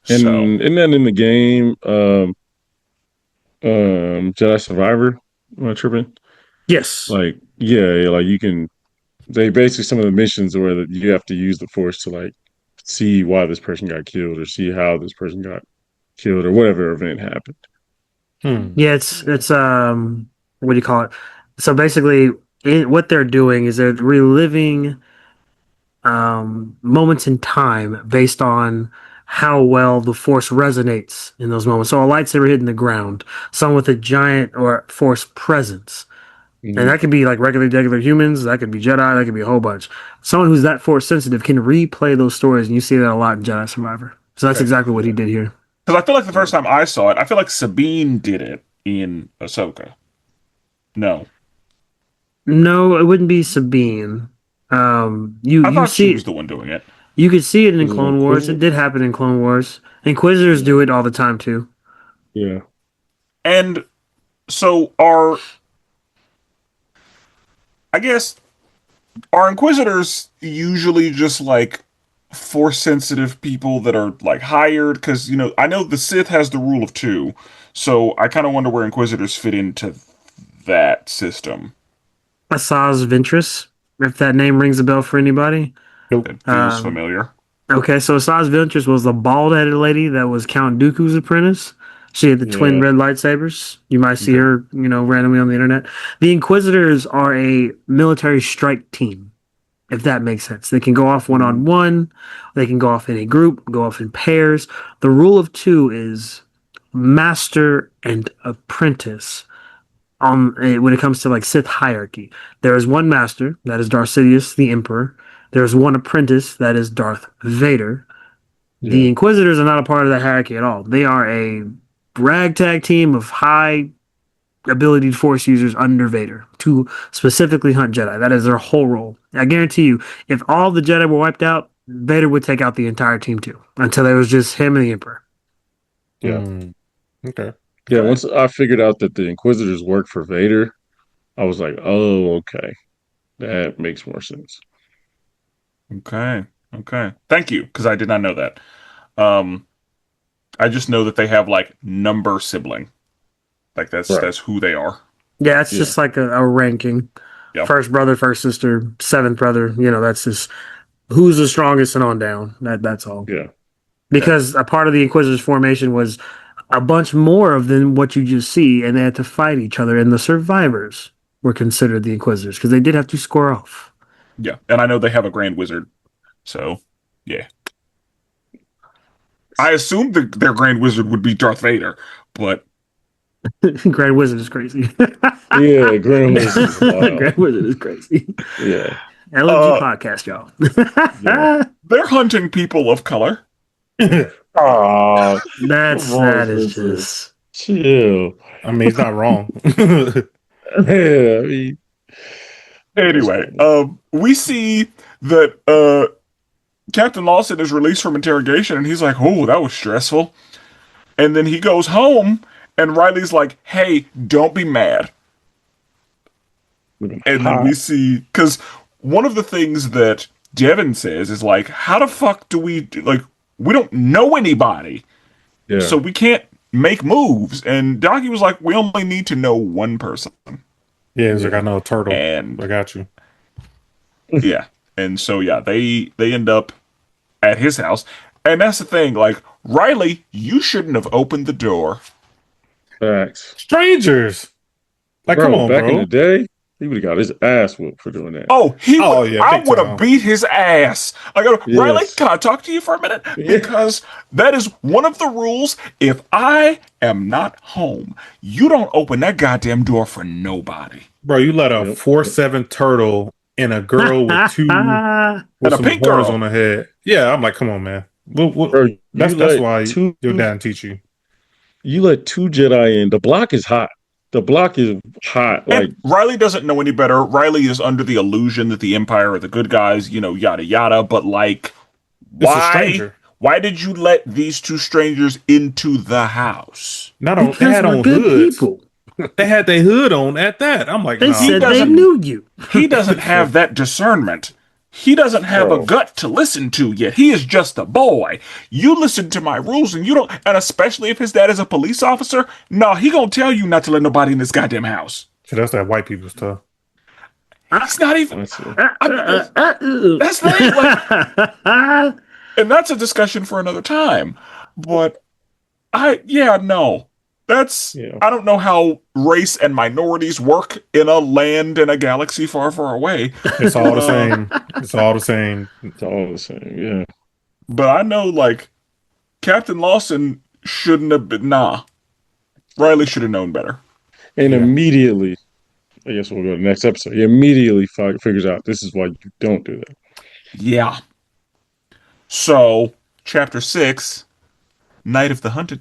And So and then in the game, Jedi Survivor, am I tripping? Yes. Like, yeah, like you can. They basically some of the missions where that you have to use the Force to like see why this person got killed or see how this person got killed or whatever event happened. Yeah, it's what do you call it? So basically, what they're doing is they're reliving moments in time based on how well the force resonates in those moments. So a lightsaber hitting the ground, someone with a giant or force presence. And that could be like regular humans, that could be Jedi, that could be a whole bunch. Someone who's that force sensitive can replay those stories, and you see that a lot in Jedi Survivor. So that's exactly what he did here. because I feel like the first time I saw it, I feel like Sabine did it in Ahsoka. No, No, it wouldn't be Sabine. You I you thought she see was the one doing it. you could see it in Was it Clone Wars. Inquisitor? It did happen in Clone Wars. Inquisitors do it all the time too. Yeah. And so I guess, are Inquisitors usually just like force sensitive people that are like hired? Because I know the Sith has the rule of two, so I kind of wonder where Inquisitors fit into that system. Asajj Ventress, if that name rings a bell for anybody. Nope. It feels Um, familiar. Okay, so Asajj Ventress was the bald-headed lady that was Count Dooku's apprentice. She had the twin Yeah. red lightsabers. You might see her, randomly on the internet. The Inquisitors are a military strike team, if that makes sense. They can go off one-on-one. They can go off in a group, go off in pairs. The rule of two is master and apprentice. When it comes to like Sith hierarchy, there is one master, that is Darth Sidious, the Emperor. There is one apprentice, that is Darth Vader. The Yeah. Inquisitors are not a part of that hierarchy at all. They are a ragtag team of high ability Force users under Vader to specifically hunt Jedi. That is their whole role. I guarantee you, if all the Jedi were wiped out, Vader would take out the entire team too, until it was just him and the Emperor. Yeah. Okay. Yeah, once I figured out that the Inquisitors work for Vader, I was like, oh, okay. That makes more sense. Okay. Okay. Thank you, because I did not know that. I just know that they have like number sibling. Like that's who they are. Yeah, it's just like a ranking. Yeah. First brother, first sister, seventh brother. That's just who's the strongest and on down. That's all. Yeah. Because a part of the Inquisitors formation was a bunch more of them what you just see, and they had to fight each other. And the survivors were considered the Inquisitors because they did have to score off. Yeah, and I know they have a Grand Wizard. So, yeah. I assumed their Grand Wizard would be Darth Vader, but Grand Wizard is crazy. Yeah, Grand Wizard is wild. Grand Wizard is crazy. Yeah. LMG podcast, y'all. Yeah. they're hunting people of color. Oh, that is just chill. I mean, he's not wrong. Yeah, I mean, Anyway, we see that Captain Lawson is released from interrogation, and he's like, "Oh, that was stressful." And then he goes home, and Riley's like, "Hey, don't be mad." And then we see, because one of the things that Devin says is like, "How the fuck do we we don't know anybody, yeah. so we can't make moves." And Docky was like, "We only need to know one person." Yeah, he's like, I know a turtle. And I got you. yeah, and so yeah, they end up at his house, and that's the thing. Like, Riley, you shouldn't have opened the door. Facts. Strangers. Like, Bro, come on, back bro. in the day, he would have got his ass whooped for doing that. Oh, yeah, I big would have time. beat his ass. I go, Yes. Riley, can I talk to you for a minute? Yeah. Because that is one of the rules. If I am not home, you don't open that goddamn door for nobody. Bro, you let a Yep. 4'7" turtle and a girl with two with And a some pink horns girl. on her head. Yeah, I'm like, come on, man. Bro, That's let why two- your dad didn't teach you. You let two Jedi in. The block is hot. The block is hot. Like, And Riley doesn't know any better. Riley is under the illusion that the Empire are the good guys, yada yada. But like, It's a why? stranger. Why did you let these two strangers into the house? Not on, they because had we're on good hoods. people. They had their hood on at that. I'm like, They no. said they doesn't- knew you. He doesn't have that discernment. He doesn't have a Bro. gut to listen to yet. He is just a boy. You listen to my rules and you don't, and especially if his dad is a police officer, no, he gonna tell you not to let nobody in this goddamn house. So that's that white people stuff. It's not even, that's it. that's not even like, and that's a discussion for another time. But no. That's, Yeah. I don't know how race and minorities work in a land in a galaxy far, far away. It's all the same. It's all the same. It's all the same. Yeah. But I know, like, Captain Lawson shouldn't have been. Nah. Riley should have known better. And Yeah. immediately, I guess we'll go to the next episode. He immediately figures out this is why you don't do that. Yeah. So, Chapter 6, Night of the Hunted.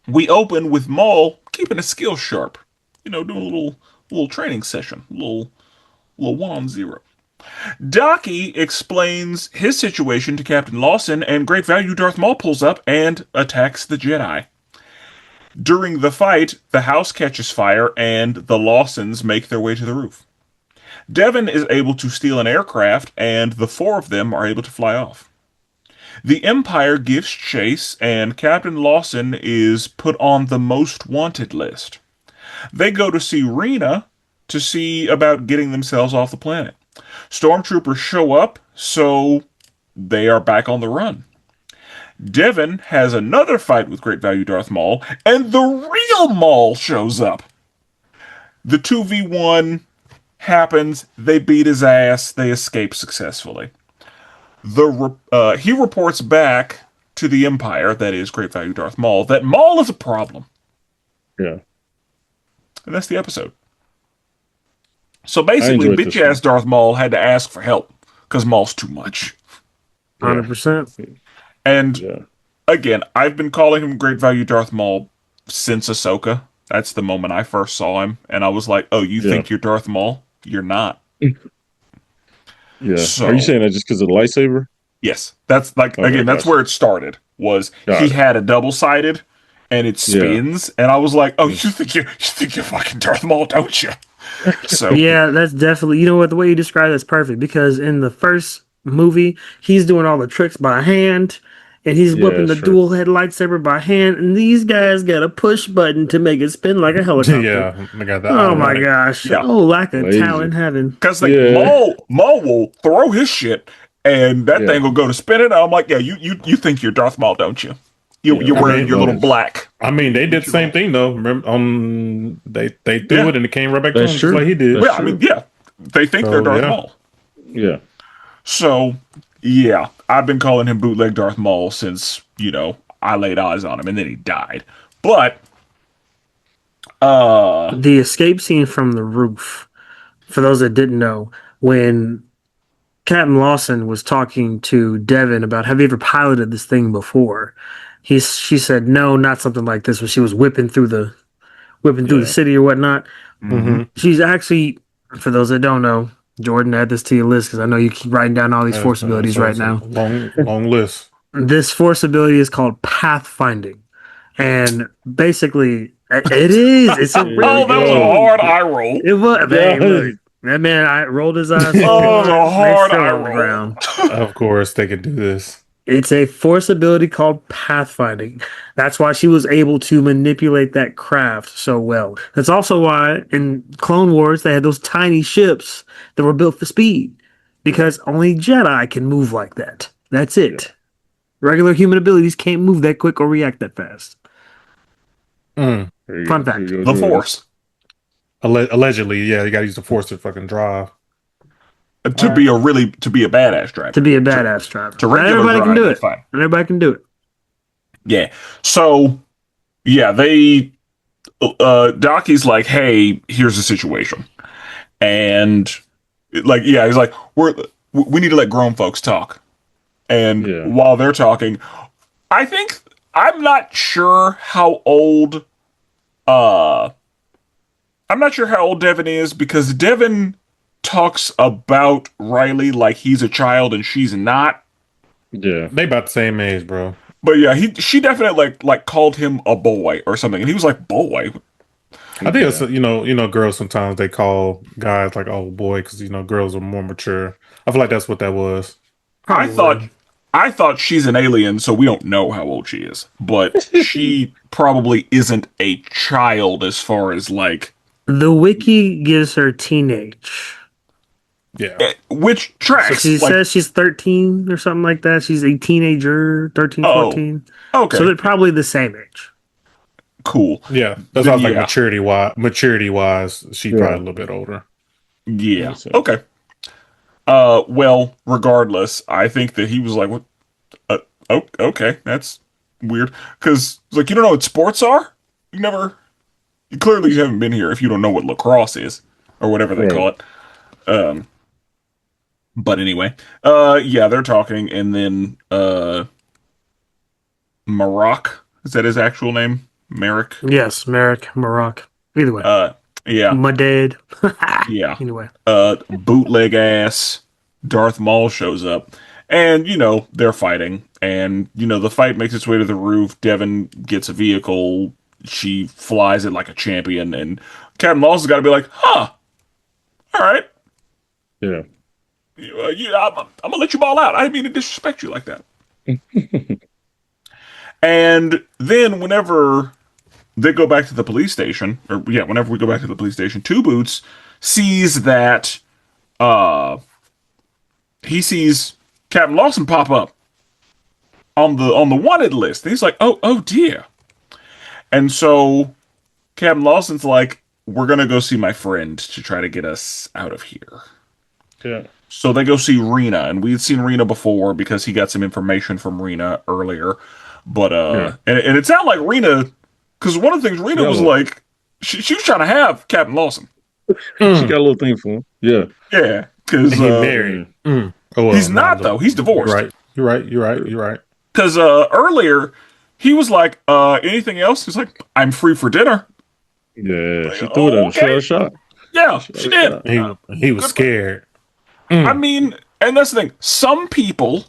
We open with Maul keeping his skills sharp. Doing a little training session. A little 1-on-0. Docky explains his situation to Captain Lawson, and Great Value Darth Maul pulls up and attacks the Jedi. During the fight, the house catches fire, and the Lawsons make their way to the roof. Devin is able to steal an aircraft, and the four of them are able to fly off. The Empire gives chase, and Captain Lawson is put on the most wanted list. They go to see Rena to see about getting themselves off the planet. Stormtroopers show up, so they are back on the run. Devin has another fight with Great Value Darth Maul, and the real Maul shows up. The 2v1 happens, they beat his ass, they escape successfully. He reports back to the Empire, that is Great Value Darth Maul, that Maul is a problem. Yeah. And that's the episode. So basically, enjoyed this bitch-ass Darth Maul had to ask for help, because Maul's too much. 100%. And Yeah. again, I've been calling him Great Value Darth Maul since Ahsoka. That's the moment I first saw him, and I was like, "Oh, you think you're Darth Maul? You're not." Yeah. Are you So saying that just because of the lightsaber? yes, that's like Okay, again, that's gotcha. where it started. Was he Got it. had a double sided, and it Yeah. spins, and I was like, "Oh, Mm. you think you're fucking Darth Maul, don't you?" So Yeah, that's definitely. You know what? The way you describe that's perfect because in the first movie, he's doing all the tricks by hand, and he's Yeah, whipping the that's true. dual head lightsaber by hand, and these guys got a push button to make it spin like a helicopter. Yeah, they got that Oh my automatic. gosh! yeah, Oh, lack of Lazy. talent in heaven. because like Yeah. Maul will throw his shit, and that Yeah. thing will go to spin it. And I'm like, "Yeah, you think you're Darth Maul, don't you? You're Yeah, wearing mean, your little nice. black." I mean, they did the same thing though. Remember, they threw Yeah. it and it came right back to That's him, true. just like he did. That's Yeah, I mean, yeah, they think So, they're Darth yeah. Maul. Yeah. So, yeah, I've been calling him bootleg Darth Maul since, I laid eyes on him and then he died. But, The escape scene from the roof. For those that didn't know, when Captain Lawson was talking to Devin about, have you ever piloted this thing before? She said no, not something like this. When she was whipping through the Yeah. city or whatnot. Mm-hmm. She's actually, for those that don't know, Jordan, add this to your list because I know you keep writing down all these force abilities right now. Long list. This force ability is called pathfinding, and basically, it is. It's a There real oh, that was a go. hard eye roll. It was. Man, Yeah. look, that man, I rolled his eyes. So Oh, that was hard, a hard they fell eye on the roll. ground. Of course, they could do this. It's a force ability called pathfinding. That's why she was able to manipulate that craft so well. That's also why in Clone Wars they had those tiny ships that were built for speed because only Jedi can move like that. That's it. Regular human abilities can't move that quick or react that fast. Mm. There you Fun go. fact. There you The go. Force. Allegedly, yeah, you got to use the force to fucking drive. To be a badass driver. To be a badass driver. To Not regular everybody can drive, do that's it. fine. Not everybody can do it. Yeah. So, yeah, Docky's like, "Hey, here's the situation." And, like, yeah, he's like, we need to let grown folks talk. And Yeah. while they're talking, I'm not sure how old Devin is because Devin talks about Riley like he's a child and she's not. Yeah. They about the same age, bro. But yeah, she definitely like called him a boy or something, and he was like, "Boy." I think it's girls sometimes they call guys like oh boy because girls are more mature. I feel like that's what that was. I thought she's an alien, so we don't know how old she is, but she probably isn't a child as far as like The wiki gives her teenage. Yeah, which So tracks. she like, says she's 13 or something like that. She's a teenager, 13, Oh, 14. okay, So they're probably the same age. cool. yeah. That's why I was like Yeah. maturity wise, she's probably a little bit older. Yeah. Makes sense. Okay. Well, regardless, I think that he was like, "What? Oh, okay, that's weird." Because like, you don't know what sports are. You clearly haven't been here if you don't know what lacrosse is or whatever they Right. call it. But anyway, yeah, they're talking, and then Maroc, is that his actual name? Merrick. Yes, Merrick, Maroc. Either way. Yeah, My dad. yeah. Anyway. Bootleg ass Darth Maul shows up, and they're fighting, and the fight makes its way to the roof. Devin gets a vehicle, she flies it like a champion, and Captain Lawson's got to be like, "Huh, all right, Yeah. I'm gonna let you ball out. I didn't mean to disrespect you like that." And then whenever they go back to the police station, whenever we go back to the police station, Two Boots sees that he sees Captain Lawson pop up on the wanted list. And he's like, oh dear. And so Captain Lawson's like, "We're gonna go see my friend to try to get us out of here." Yeah. So they go see Rena, and we had seen Rena before because he got some information from Rena earlier. But and it sounded like Rena, because one of the things Rena was like, she was trying to have Captain Lawson. She got a little thing for him. Yeah. Yeah, because And he married. Oh, well, he's not though. He's divorced. You're right. Because earlier he was like, "Anything else?" He's like, "I'm free for dinner." Yeah, Like, she threw it at him. She had okay. a shot. Yeah, She she had a did. shot. He was Good. scared. I mean, and that's the thing. Some people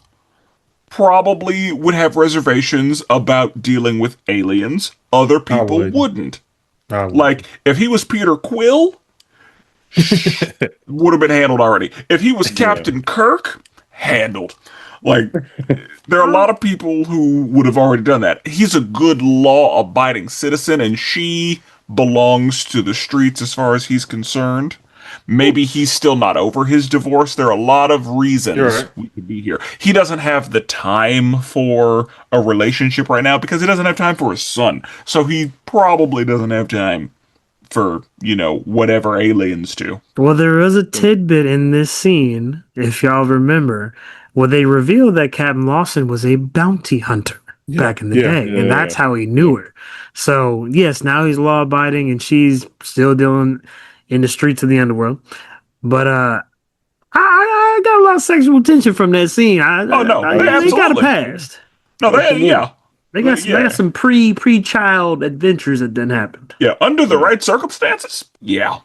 probably would have reservations about dealing with aliens. Other I people would. wouldn't. I would. Like, if he was Peter Quill, would have been handled already. If he was Yeah. Captain Kirk, handled. Like, there are a lot of people who would have already done that. He's a good law abiding citizen, and she belongs to the streets as far as he's concerned. Maybe he's still not over his divorce. There are a lot of You're reasons right. we could be here. He doesn't have the time for a relationship right now because he doesn't have time for his son. So he probably doesn't have time for, whatever aliens do. Well, there was a tidbit in this scene, if y'all remember, where they revealed that Captain Lawson was a bounty hunter back in the day, and that's how he knew her. So, yes, now he's law abiding, and she's still dealing in the streets of the underworld. But I got a lot of sexual tension from that scene. Oh, no, they got a absolutely. past. No, Absolutely. They got some pre-child adventures that didn't happen. Yeah, under the right circumstances, yeah.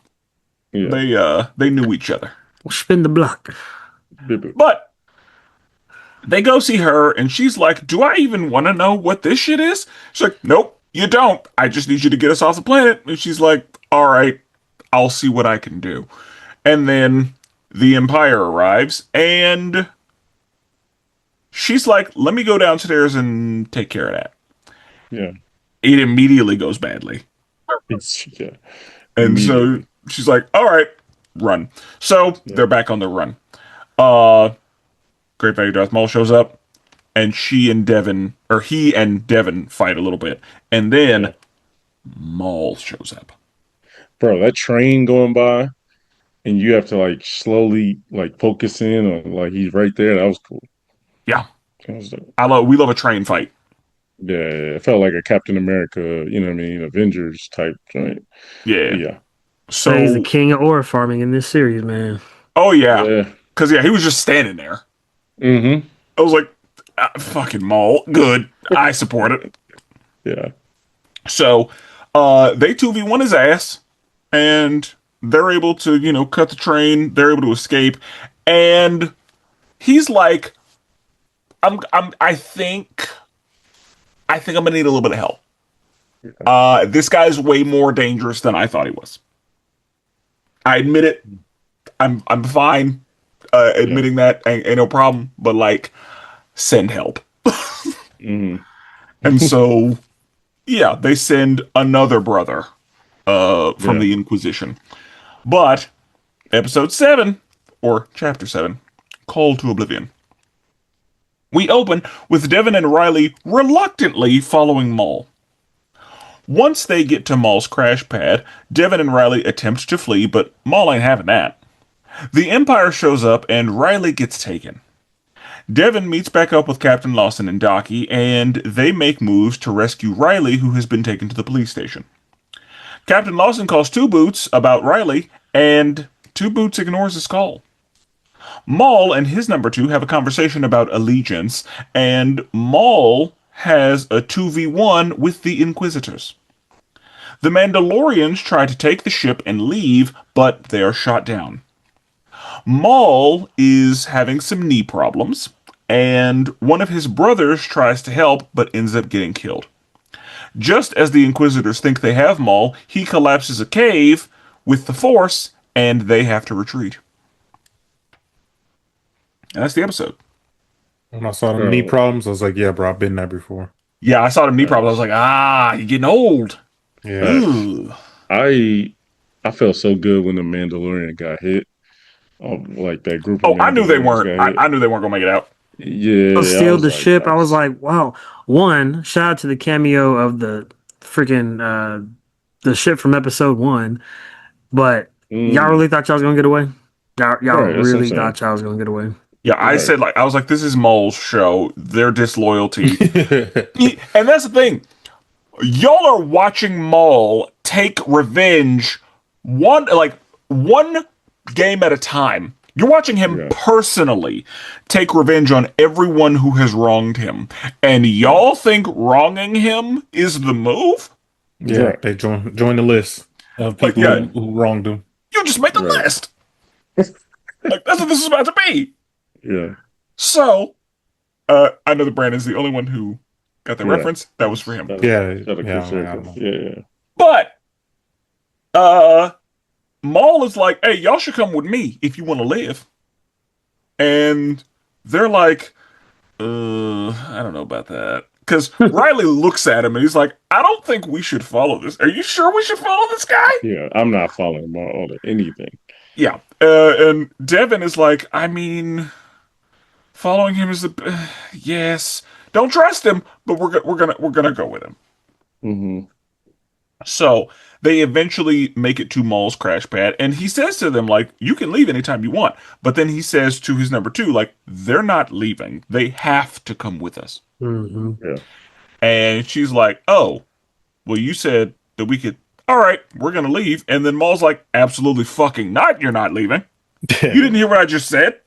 They knew each other. We'll spin the block. But they go see her, and she's like, "Do I even want to know what this shit is?" She's like, "Nope, you don't. I just need you to get us off the planet." And she's like, "All right, I'll see what I can do." And then the Empire arrives, and she's like, "Let me go downstairs and take care of that." Yeah. It immediately goes badly. Yeah. And so she's like, "All right, run." So they're back on the run. Great Value Darth Maul shows up, and he and Devin fight a little bit, and then Maul shows up. Bro, that train going by, and you have to like slowly like focus in on like he's right there. That was cool. Yeah, That was dope. we love a train fight. Yeah, it felt like a Captain America, you know what I mean, Avengers type joint. Yeah. Yeah. So He's the king of ore farming in this series, man. oh yeah, Yeah. because he was just standing there. Mm-hmm. I was like, "Fucking Maul, good. I support it." Yeah. So they 2v1 his ass, and they're able to, cut the train. They're able to escape, and he's like, I think I'm gonna need a little bit of help. This guy's way more dangerous than I thought he was. I admit it. I'm fine admitting that ain't no problem, but like, send help. Mm-hmm. And so, yeah, they send another brother from the Inquisition. But episode 7, or chapter 7, Call to Oblivion. We open with Devin and Riley reluctantly following Maul. Once they get to Maul's crash pad, Devin and Riley attempt to flee, but Maul ain't having that. The Empire shows up and Riley gets taken. Devin meets back up with Captain Lawson and Docky, and they make moves to rescue Riley, who has been taken to the police station. Captain Lawson calls Two Boots about Riley, and Two Boots ignores his call. Maul and his number 2 have a conversation about allegiance, and Maul has a 2v1 with the Inquisitors. The Mandalorians try to take the ship and leave, but they are shot down. Maul is having some knee problems, and one of his brothers tries to help but ends up getting killed. Just as the Inquisitors think they have Maul, he collapses a cave with the Force, and they have to retreat. And that's the episode. When I saw them knee problems, I was like, yeah, bro, I've been there before. Yeah, I saw them knee problems. I was like, you're getting old. Yeah. Ugh. I felt so good when the Mandalorian got hit. Like that group. Oh, Of I knew they weren't. got hit. I knew they weren't gonna make it out. Yeah. Steal the ship. I was like, wow. One, shout out to the cameo of the freaking the ship from episode 1. But y'all really thought y'all was gonna get away? Y'all Right, that's really what I'm thought y'all was gonna get away? Yeah, I Right. said I was like, this is Maul's show. Their disloyalty, and that's the thing. Y'all are watching Maul take revenge one game at a time. You're watching him personally take revenge on everyone who has wronged him, and y'all think wronging him is the move? Yeah, they join the list. of Like, people yeah, who wronged him. you just made the Right. list. Like, that's what this is about to be. Yeah. So, I know that Brandon's the only one who got that Yeah. reference. That was for him. Yeah, Shout out yeah, Chris I Jericho. don't know. Yeah. But, Maul is like, hey, y'all should come with me if you want to live. And they're like, I don't know about that. Because Riley looks at him and he's like, I don't think we should follow this. Are you sure we should follow this guy? Yeah. I'm not following Maul to anything. Yeah. And Devin is like, I mean, following him is the yes. Don't trust him, but we're gonna go with him. Mm-hmm. So they eventually make it to Maul's crash pad, and he says to them, like, you can leave anytime you want. But then he says to his number two, like, they're not leaving. They have to come with us. Mm-hmm. Yeah. And she's like, oh, well, you said that we could. All right, we're going to leave. And then Maul's like, absolutely fucking not. You're not leaving. You didn't hear what I just said?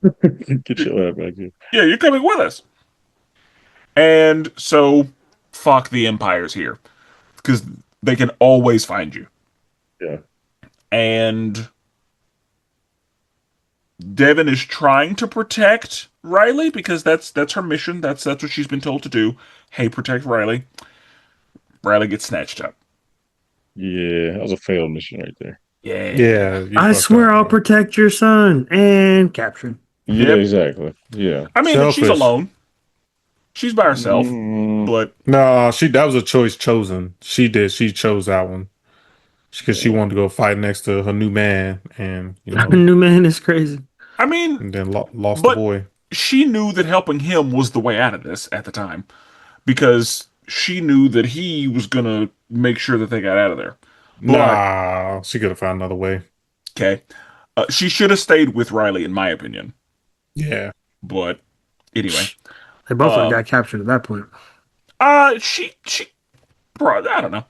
Get your ass back here. Yeah, you're coming with us. And so, fuck the Empire's here. Because they can always find you. Yeah. And Devin is trying to protect Riley because that's her mission. That's what she's been told to do. Hey, protect Riley. Riley gets snatched up. Yeah. That was a failed mission right there. Yeah. Yeah, you I fucked swear up, I'll man. protect your son and captured. Yeah, Yep. exactly. Yeah. I mean, she's Selfish. alone. She's by herself. Mm, But No, that was a choice chosen. She chose that one because she wanted to go fight next to her new man, and New man is crazy. I mean, and then lost But- the boy. she knew that helping him was the way out of this at the time. Because she knew that he was going to make sure that they got out of there. But, Nah, she could have found another way. okay. She should have stayed with Riley, in my opinion. Yeah, But anyway. They both got captured at that point. She, bro, I don't know.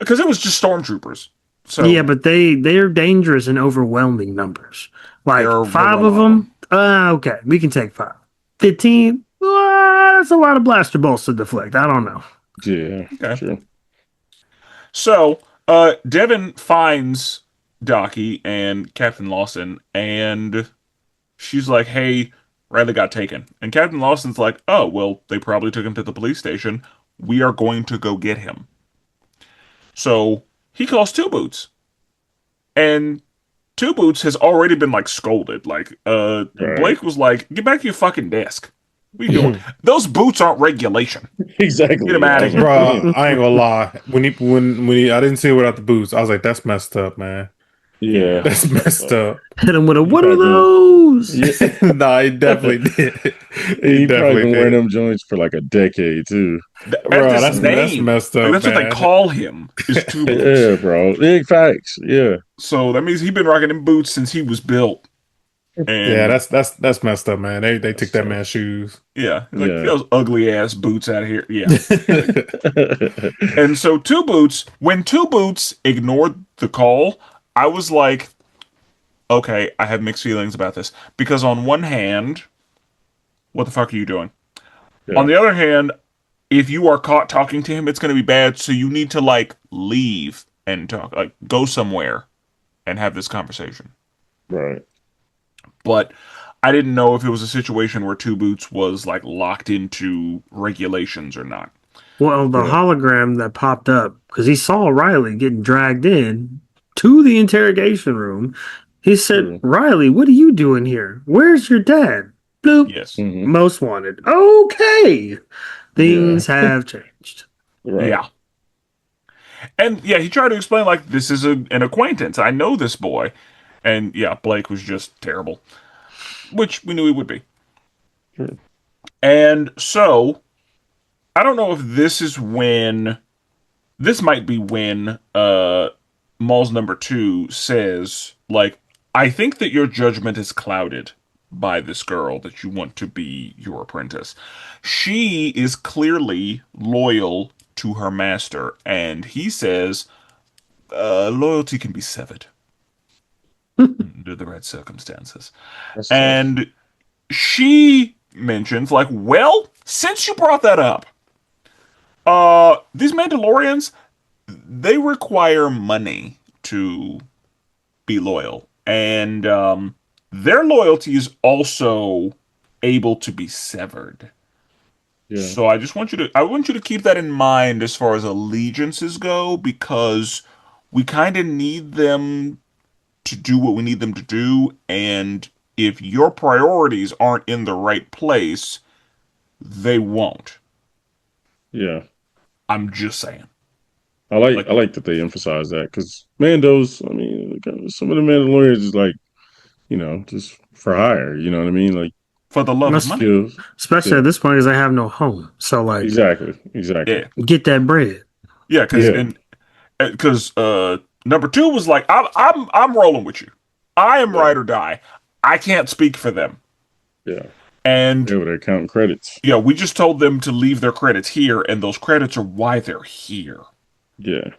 Because it was just stormtroopers. So Yeah, but they're dangerous in overwhelming numbers. Like There are 5 a of lot them. Okay, we can take 5. 15. That's a lot of blaster bolts to deflect. I don't know. yeah. Okay. True. So, Devin finds Docky and Captain Lawson, and she's like, hey, Riley got taken. And Captain Lawson's like, oh, well, they probably took him to the police station. We are going to go get him. So, he calls Two Boots. And Two Boots has already been, like, scolded. Like, Blake was like, get back to your fucking desk. What are you doing? Those boots aren't regulation. Exactly. Get him outta here. bro. I ain't gonna lie. When I didn't see it without the boots, I was like, that's messed up, man. Yeah. That's messed up. Hit him with a what probably are those? Yeah. Nah, he definitely did. He probably been wearing did. them joints for like a decade too. Bro, That's his that's name. messed up. Like, that's what man. they call him. Is Two Boots. Yeah, bro. Big facts. Yeah. So that means he's been rocking them boots since he was built. And Yeah, that's messed up, man. They took that man's shoes. yeah, he's like, Yeah. "Get those ugly ass boots out of here." Yeah. And so when Two Boots ignored the call, I was like, okay, I have mixed feelings about this. Because on one hand, what the fuck are you doing? Yeah. On the other hand, if you are caught talking to him, it's going to be bad. So you need to like leave and talk, like go somewhere and have this conversation. Right. But I didn't know if it was a situation where Two Boots was like locked into regulations or not. Well, the hologram that popped up, because he saw Riley getting dragged in to the interrogation room. He said, True. Riley, what are you doing here? Where's your dad? Bloop. Yes. Mhm. Most wanted. Okay. Things have changed. Right. Yeah. And yeah, he tried to explain like this is an acquaintance. I know this boy. And yeah, Blake was just terrible. Which we knew he would be. Sure. And so I don't know if this might be when Maul's number 2 says, like, I think that your judgment is clouded by this girl that you want to be your apprentice. She is clearly loyal to her master, and he says, loyalty can be severed under the right circumstances. That's tough. And she mentions, like, well, since you brought that up, these Mandalorians, they require money to be loyal, and their loyalty is also able to be severed. Yeah. So I want you to keep that in mind as far as allegiances go, because we kind of need them to do what we need them to do, and if your priorities aren't in the right place, they won't. Yeah. I'm just saying. I Like, like that they emphasize that because Mando's. I mean, some of the Mandalorians is like, just for hire. You know what I mean? Like for the love of Let's- money. skills. Especially Yeah. at this point, because I have no home. So like, Exactly. Exactly. Yeah. get that bread. Yeah, Yeah. because number two was like, I'm rolling with you. I am Yeah. ride or die. I can't speak for them. Yeah. And Yeah. They're counting credits. yeah, we just told them to leave their credits here, and those credits are why they're here. Yeah.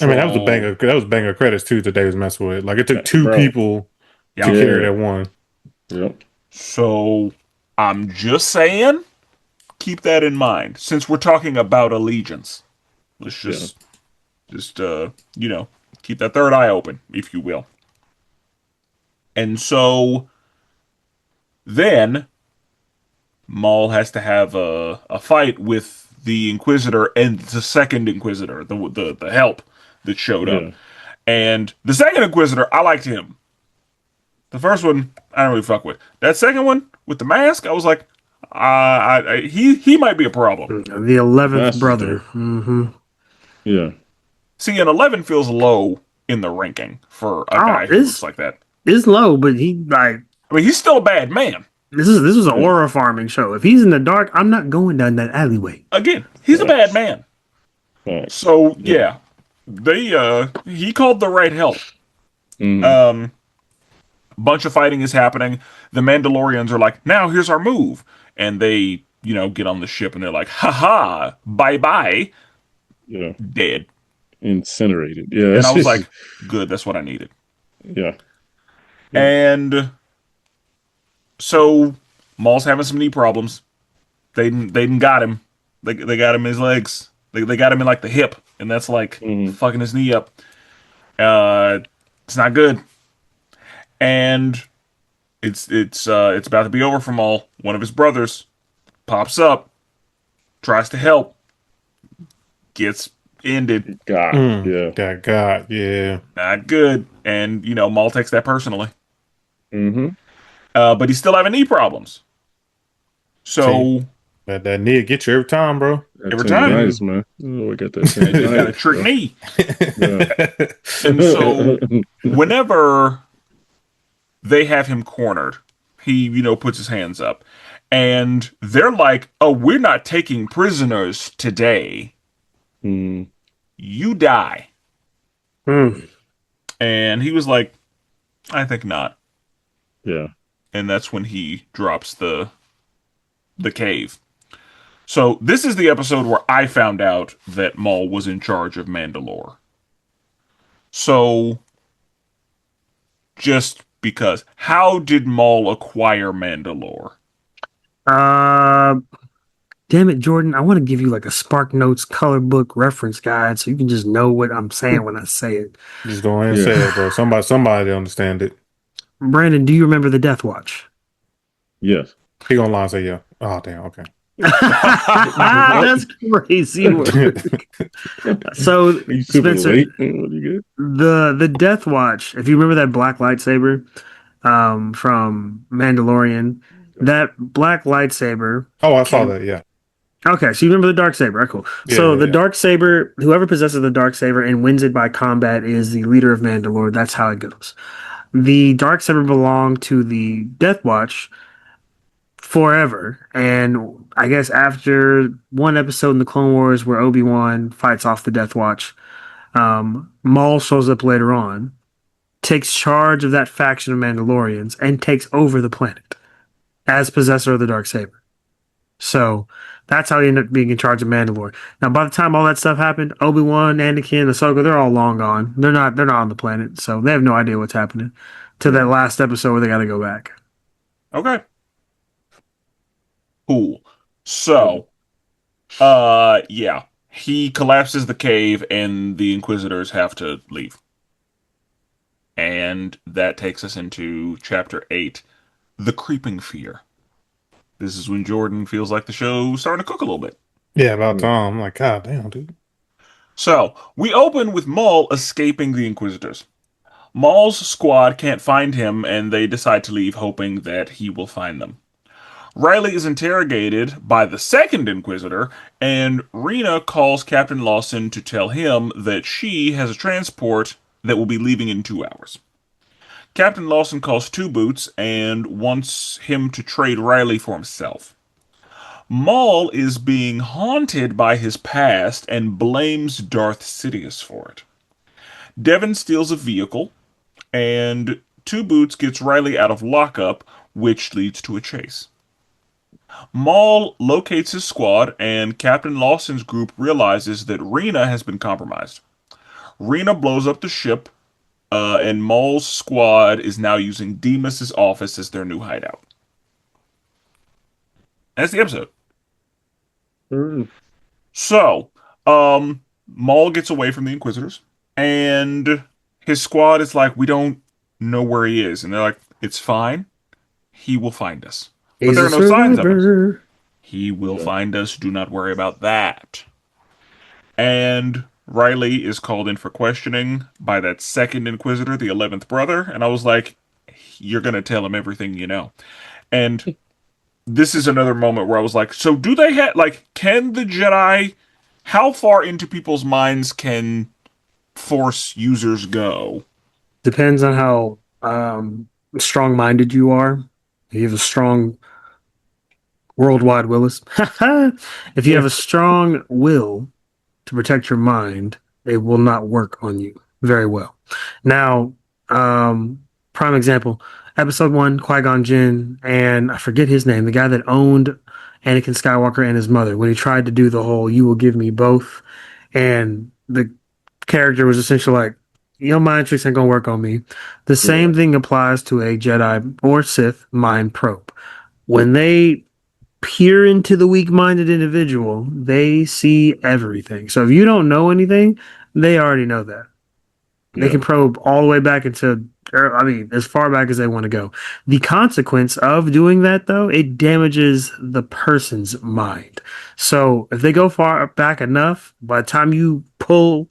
I mean, that was a So, banger. That was a banger credits too that they was messing with. Like it took two Bro. people to Yeah. carry that one. Yep. So I'm just saying, keep that in mind. Since we're talking about allegiance, let's just keep that third eye open, if you will. And so then Maul has to have a fight with the Inquisitor and the second Inquisitor, the help that showed up. Yeah. And the second Inquisitor, I liked him. The first one, I don't really fuck with. That second one with the mask, I was like, he might be a problem. The 11th That's brother. dope. Yeah. See, an 11 feels low in the ranking for a guy who looks like that. It's low, but he like I mean, he's still a bad man. this was an aura farming show. If he's in the dark, I'm not going down that alleyway. Again, he's a bad man. Facts. So yeah, he called the right help. Mhm. Bunch of fighting is happening. The Mandalorians are like, now here's our move, and they get on the ship and they're like, haha, bye bye, Yeah. dead. Incinerated. Yeah. And I was like, good, that's what I needed. yeah. And so Maul's having some knee problems. They didn't got him. They got him in his legs. They got him in like the hip, and that's like fucking his knee up. It's not good. And it's about to be over for Maul. One of his brothers pops up, tries to help, gets ended. God. Yeah. God, yeah. Not good. And Maul takes that personally. Mm-hmm. But he's still having knee problems. So That knee get you every time, bro. Every time. Nice, man. Oh, I got that. he's got a trick knee. Yeah. And so whenever they have him cornered, he puts his hands up, and they're like, "Oh, we're not taking prisoners today. Mm. You die." Hmm. And he was like, "I think not." Yeah. And that's when he drops the cave. So this is the episode where I found out that Maul was in charge of Mandalore. So just because, how did Maul acquire Mandalore? Damn it, Jordan. I want to give you like a Spark Notes color book reference guide so you can just know what I'm saying when I say it. Just go ahead and say it, bro. Somebody understand it. Brandon, do you remember the Death Watch? Yes. He gonna lie and say yeah. Oh damn, okay. That's crazy work. So Are you super Spenser, late? What you good? the Death Watch, if you remember that black lightsaber from Mandalorian, that black lightsaber. Oh, I saw that, yeah. Okay, so you remember the dark saber. Right, cool. Yeah, So yeah, the yeah. dark saber, whoever possesses the dark saber and wins it by combat is the leader of Mandalore. That's how it goes. The dark saber belonged to the Death Watch forever, and I guess after one episode in the Clone Wars where Obi-Wan fights off the Death Watch, Maul shows up later on, takes charge of that faction of Mandalorians, and takes over the planet as possessor of the dark saber. So that's how he ended up being in charge of Mandalore. Now, by the time all that stuff happened, Obi-Wan, Anakin, Ahsoka, they're all long gone. They're not on the planet, so they have no idea what's happening. To that last episode where they got to go back. Okay. Cool. So, yeah. he collapses the cave, and the Inquisitors have to leave. And that takes us into chapter 8, The Creeping Fear. This is when Jordan feels like the show's starting to cook a little bit. Yeah, about time. I'm like, God damn, dude. So, we open with Maul escaping the Inquisitors. Maul's squad can't find him, and they decide to leave, hoping that he will find them. Riley is interrogated by the second Inquisitor, and Rena calls Captain Lawson to tell him that she has a transport that will be leaving in 2 hours. Captain Lawson calls Two Boots and wants him to trade Riley for himself. Maul is being haunted by his past and blames Darth Sidious for it. Devon steals a vehicle, and Two Boots gets Riley out of lockup, which leads to a chase. Maul locates his squad, and Captain Lawson's group realizes that Rena has been compromised. Rena blows up the ship, and Maul's squad is now using Demas's office as their new hideout. That's the episode. So, Maul gets away from the Inquisitors, and his squad is like, we don't know where he is. And they're like, it's fine. He will find us. But there are no signs of him. He will find us. Do not worry about that. And Riley is called in for questioning by that second Inquisitor, the 11th brother. And I was like, you're going to tell him everything you know. And this is another moment where I was like, so do they have, like, can the Jedi, how far into people's minds can Force users go? Depends on how strong-minded you are. If you have a strong worldwide Willis. If you have a strong will to protect your mind, it will not work on you very well. Now, prime example, episode 1, Qui-Gon Jinn, and I forget his name, the guy that owned Anakin Skywalker and his mother, when he tried to do the whole, you will give me both, and the character was essentially like, your mind tricks ain't gonna work on me. The same thing applies to a Jedi or Sith mind probe. When they peer into the weak-minded individual, they see everything. So if you don't know anything, they already know that. They can probe all the way back into, as far back as they want to go. The consequence of doing that, though, it damages the person's mind. So if they go far back enough, by the time you pull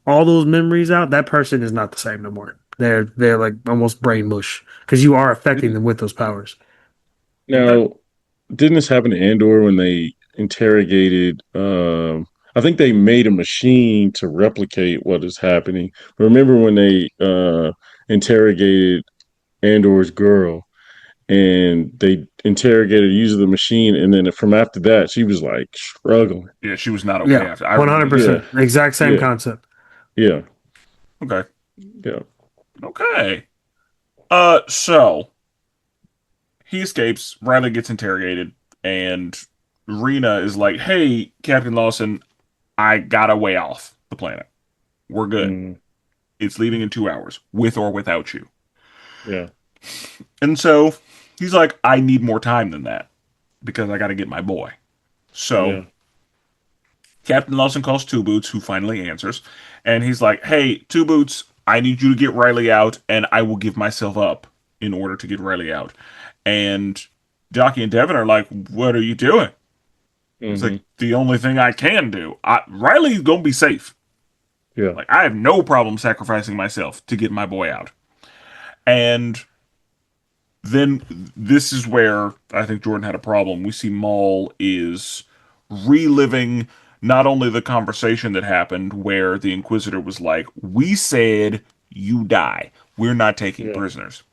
all those memories out, that person is not the same no more. They're like almost brain mush because you are affecting them with those powers. Now, didn't this happen to Andor when they interrogated? I think they made a machine to replicate what is happening. Remember when they interrogated Andor's girl, and they interrogated using the machine, and then from after that, she was like struggling. Yeah, she was not okay. Yeah, 100%. Exact same concept. Yeah. Okay. Yeah. Okay. So he escapes. Riley gets interrogated, and Rena is like, "Hey, Captain Lawson, I got a way off the planet. We're good. It's leaving in 2 hours, with or without you." Yeah. And so he's like, "I need more time than that because I got to get my boy." So Captain Lawson calls Two Boots, who finally answers, and he's like, "Hey, Two Boots, I need you to get Riley out, and I will give myself up in order to get Riley out." And Jockey and Devin are like, "What are you doing?" It's like, the only thing I can do. Riley's gonna be safe. Yeah. Like, I have no problem sacrificing myself to get my boy out. And then this is where I think Jordan had a problem. We see Maul is reliving not only the conversation that happened where the Inquisitor was like, "We said you die. We're not taking prisoners."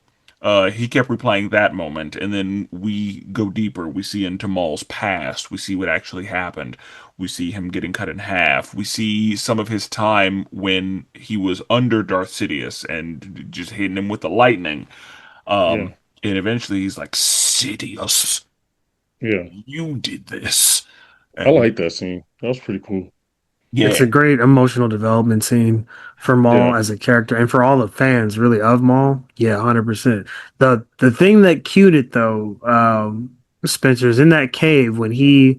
He kept replaying that moment, and then we go deeper. We see into Maul's past. We see what actually happened. We see him getting cut in half. We see some of his time when he was under Darth Sidious and just hitting him with the lightning. And eventually he's like, "Sidious, you did this." And I like that scene. That was pretty cool. Yeah. It's a great emotional development scene for Maul as a character and for all the fans really of Maul. Yeah, 100%. The thing that cued it though, Spencer's in that cave when he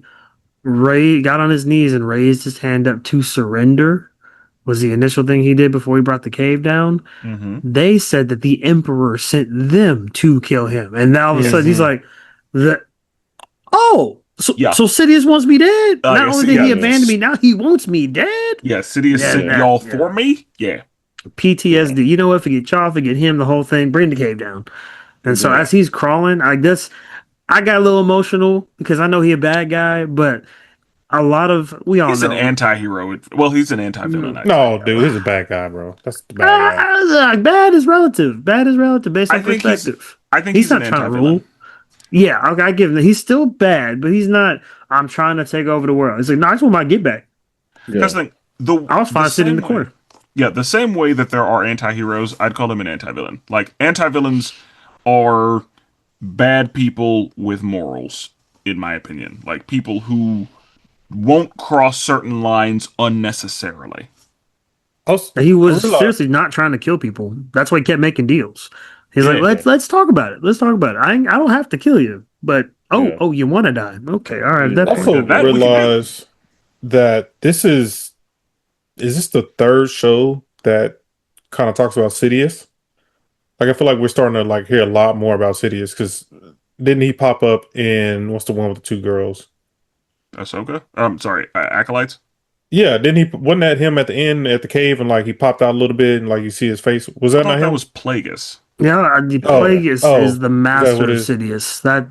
Ray got on his knees and raised his hand up to surrender. Was the initial thing he did before he brought the cave down. Mm-hmm. They said that the Emperor sent them to kill him, and now all of a sudden he's like, "The so Yeah. Sidious wants me dead. Not yes, only did he yes. abandon me, now he wants me dead." Yeah, Sidious Yeah, sent yeah, y'all yeah. for me. Yeah. PTSD. You know what? Forget Chaw, forget him, the whole thing. Bring the cave down. And so as he's crawling, I guess I got a little emotional because I know he a bad guy, but a lot of He's know an anti-hero. Well, he's an anti-villain. No, dude, he's a bad guy, bro. That's the bad guy. bad is relative. Bad is relative based on I think perspective. I think He's he's not an trying to anti-villain. rule. Yeah, okay, I give him that. He's still bad, but he's not. I'm trying to take over the world. It's like, no, I just want my get back. Because I was fine sitting in the corner. Yeah, the same way that there are anti-heroes, I'd call him an anti-villain. Like, anti-villains are bad people with morals, in my opinion. Like, people who won't cross certain lines unnecessarily. He was seriously not trying to kill people. That's why he kept making deals. He's like, let's talk about it. Let's talk about it. I don't have to kill you, but you want to die? Okay, all right. I also realize that is this the third show that kind of talks about Sidious? Like, I feel like we're starting to like hear a lot more about Sidious because didn't he pop up in what's the one with the two girls? Ahsoka? Sorry, Acolytes? Yeah, didn't he? Wasn't that him at the end at the cave and like he popped out a little bit and like you see his face? Was that not him? That was Plagueis. Yeah, the Plagueis is the master of Sidious. That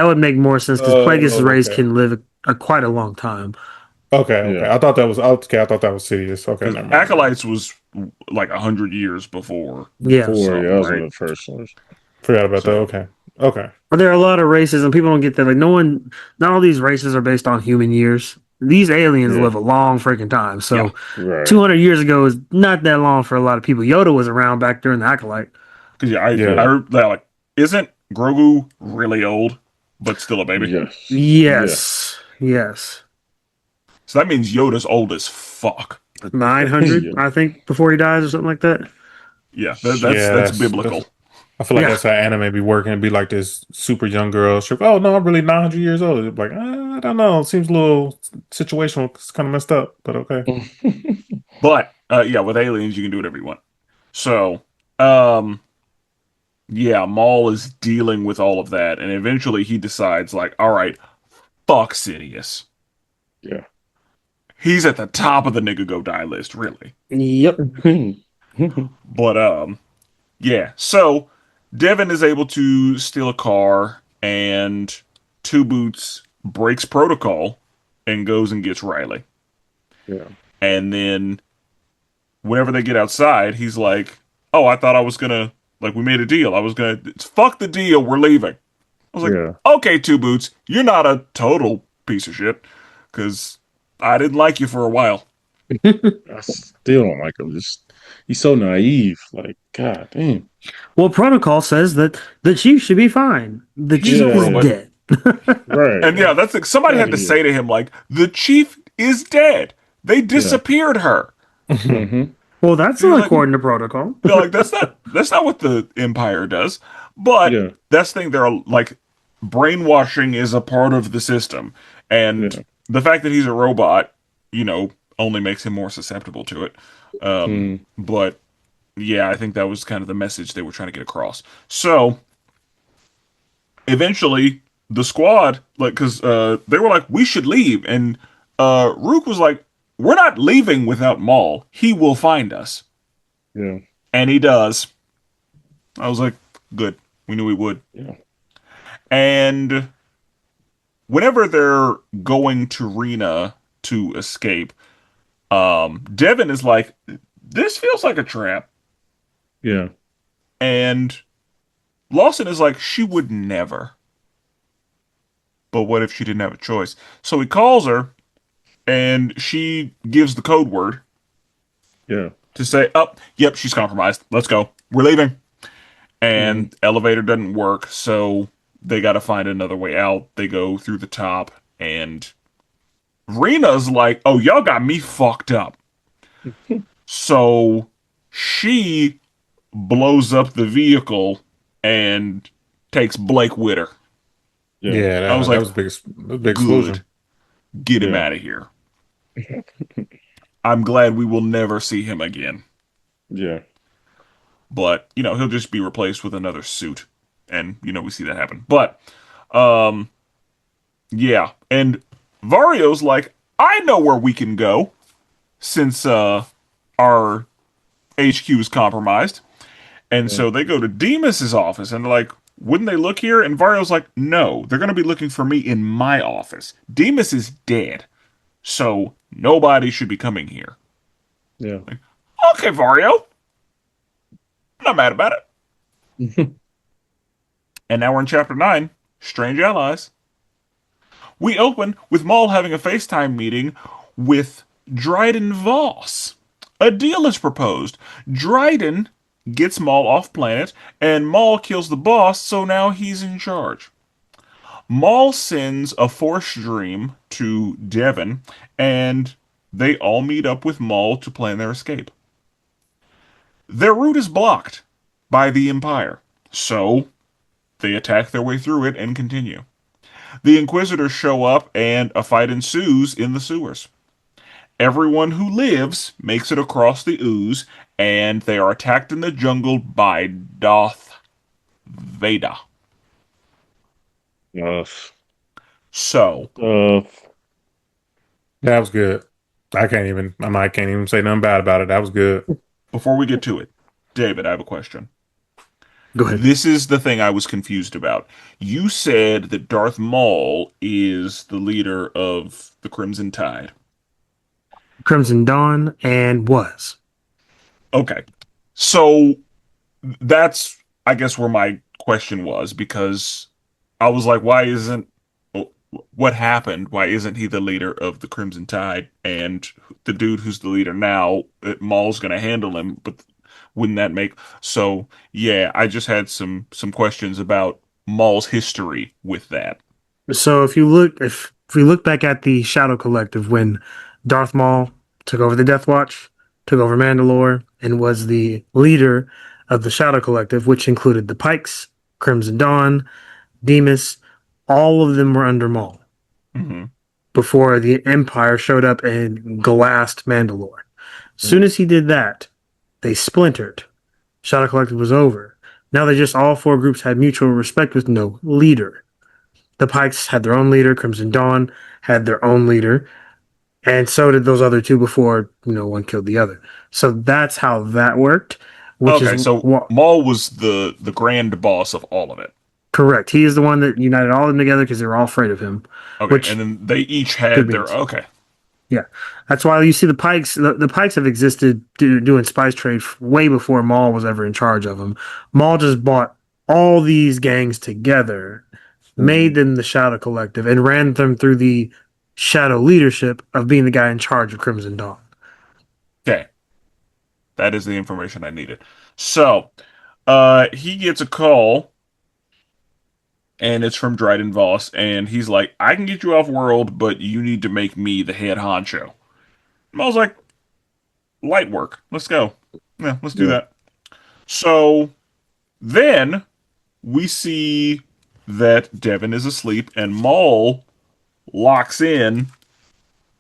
would make more sense because Plagueis' race can live quite a long time. Okay. I thought that was I thought that was Sidious. Okay, never mind. Acolytes was like 100 years before. Yeah, that was one of the first ones. Forgot about that. Okay. But there are a lot of races, and people don't get that. Like, not all these races are based on human years. These aliens live a long freaking time. So 200 years ago is not that long for a lot of people. Yoda was around back during the Acolyte. Because I heard that, like, isn't Grogu really old, but still a baby? Yes. So that means Yoda's old as fuck. 900, I think, before he dies or something like that. Yeah, that's biblical. I feel like that's how anime be working. It'd be like this super young girl. She'll go, "Oh no, I'm really 900 years old." It'd be like, I don't know. It seems a little situational. It's kind of messed up, but okay. But with aliens, you can do whatever you want. So, Maul is dealing with all of that, and eventually he decides, like, all right, fuck Sidious. Yeah. He's at the top of the nigga go die list, really. Yep. But, so Devin is able to steal a car, and Two Boots breaks protocol and goes and gets Riley. Yeah. And then whenever they get outside, he's like, oh, I thought I was gonna, like, we made a deal. I was gonna, fuck the deal, we're leaving. I was like, okay, Two Boots, you're not a total piece of shit, because I didn't like you for a while. I still don't like him. He's so naive. Like, god damn. Well, protocol says that the chief should be fine. The chief is dead. Right. And that's like, somebody had to say to him, like, the chief is dead. They disappeared her. Mm-hmm. Well, that's not according to protocol. They're like, that's not what the Empire does. But that's the thing. They're like, brainwashing is a part of the system, and the fact that he's a robot, only makes him more susceptible to it. But I think that was kind of the message they were trying to get across. So eventually, the squad, like, because they were like, we should leave, and Rook was like, we're not leaving without Maul. He will find us. Yeah. And he does. I was like, good. We knew he would. Yeah. And whenever they're going to Rena to escape, Devin is like, this feels like a trap. Yeah. And Lawson is like, she would never. But what if she didn't have a choice? So he calls her, and she gives the code word. Yeah. To say, yep, she's compromised. Let's go. We're leaving. And elevator doesn't work, so they got to find another way out. They go through the top, and Rena's like, oh, y'all got me fucked up. So she blows up the vehicle and takes Blake with her. Yeah, that was a big explosion. Get him Yeah. out of here. I'm glad we will never see him again. Yeah. But, he'll just be replaced with another suit. And, we see that happen. But, um, yeah. And Vario's like, I know where we can go since our HQ is compromised. And Yeah. so they go to Demas's office and they're like, wouldn't they look here? And Vario's like, no, they're going to be looking for me in my office. Demas is dead. So nobody should be coming here. Yeah. Okay, Vario. I'm not mad about it. And now we're in chapter 9, Strange Allies. We open with Maul having a FaceTime meeting with Dryden Voss. A deal is proposed. Dryden gets Maul off planet, and Maul kills the boss, so now he's in charge. Maul sends a Force Dream to Devon, and they all meet up with Maul to plan their escape. Their route is blocked by the Empire, so they attack their way through it and continue. The Inquisitors show up, and a fight ensues in the sewers. Everyone who lives makes it across the ooze, and they are attacked in the jungle by Darth Vader. So, That was good. I can't even say nothing bad about it. That was good. before we get to it, David, I have a question. Go ahead. This is the thing I was confused about. You said that Darth Maul is the leader of the Crimson Tide. Crimson Dawn and was. Okay. So that's, I guess, where my question was, because I was like, what happened? Why isn't he the leader of the Crimson Tide? And the dude who's the leader now, Maul's going to handle him, but wouldn't that make so? Yeah, I just had some questions about Maul's history with that. So if we look back at the Shadow Collective when Darth Maul took over the Death Watch, took over Mandalore, and was the leader of the Shadow Collective, which included the Pikes, Crimson Dawn, Demas, all of them were under Maul Mm-hmm. before the Empire showed up and glassed Mandalore. As soon as he did that, they splintered. Shadow Collective was over. Now they just all four groups had mutual respect with no leader. The Pikes had their own leader. Crimson Dawn had their own leader. And so did those other two before, one killed the other. So that's how that worked. Okay, so Maul was the grand boss of all of it. Correct. He is the one that united all of them together because they were all afraid of him. Okay, and then they each had their... Okay. Yeah. That's why you see the Pikes. The Pikes have existed doing spice trade way before Maul was ever in charge of them. Maul just bought all these gangs together, made them the Shadow Collective, and ran them through the Shadow leadership of being the guy in charge of Crimson Dawn. Okay. That is the information I needed. So, he gets a call, and it's from Dryden Voss, and he's like, I can get you off world, but you need to make me the head honcho. Maul's like, light work. Let's go. Yeah, let's do that. So, then we see that Devon is asleep, and Maul locks in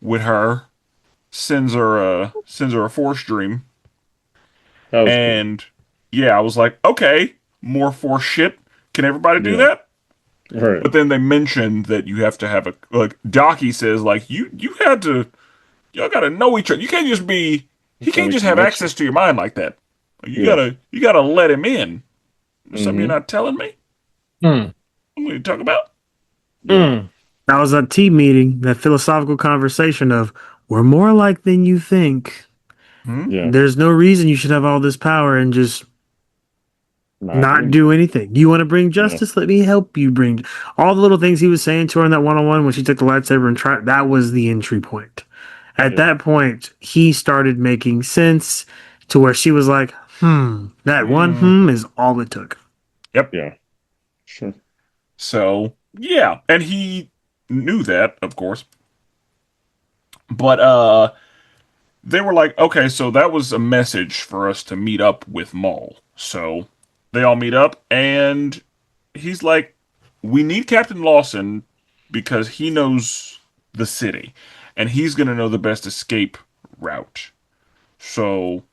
with her, sends her a Force Dream. And yeah, I was like, okay, more Force shit. Can everybody do that? Right. But then they mentioned that you have to have a, like, Docky says, like, y'all gotta know each other. You can't just be, he can't just have access to your mind like that. You gotta let him in. Something you're not telling me? What are you talking about? That was a team meeting, that philosophical conversation of, we're more alike than you think. There's no reason you should have all this power and just not do anything. You want to bring justice? Let me help you bring all the little things he was saying to her in that one-on-one when she took the lightsaber and tried. That was the entry point. At that point, he started making sense to where she was like, that one is all it took. Yep. Yeah. Sure. So, yeah. And he knew that, of course. But, they were like, okay, so that was a message for us to meet up with Maul. So they all meet up, and he's like, we need Captain Lawson because he knows the city, and he's going to know the best escape route. So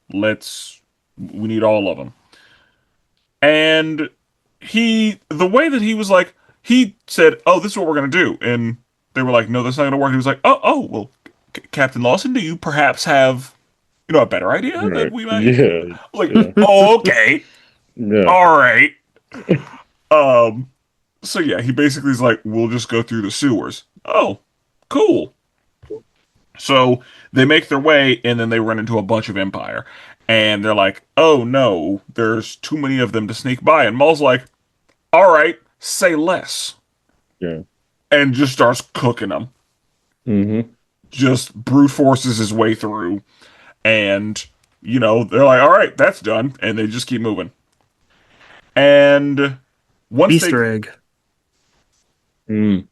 we need all of them. And the way that he was like, he said, "Oh, this is what we're going to do," and they were like, "No, that's not going to work." He was like, "Oh, well, Captain Lawson, do you perhaps have, a better idea that Right. we might?" Yeah. I was like, Yeah. "Oh, okay, Yeah. all right." Um, so yeah, he basically is like, "We'll just go through the sewers." Oh, cool. So they make their way, and then they run into a bunch of Empire, and they're like, "Oh no, there's too many of them to sneak by." And Maul's like, "All right, say less," Yeah. and just starts cooking them. Mm-hmm. Just brute forces his way through, and they're like, "All right, that's done," and they just keep moving. And once Easter egg. Mm.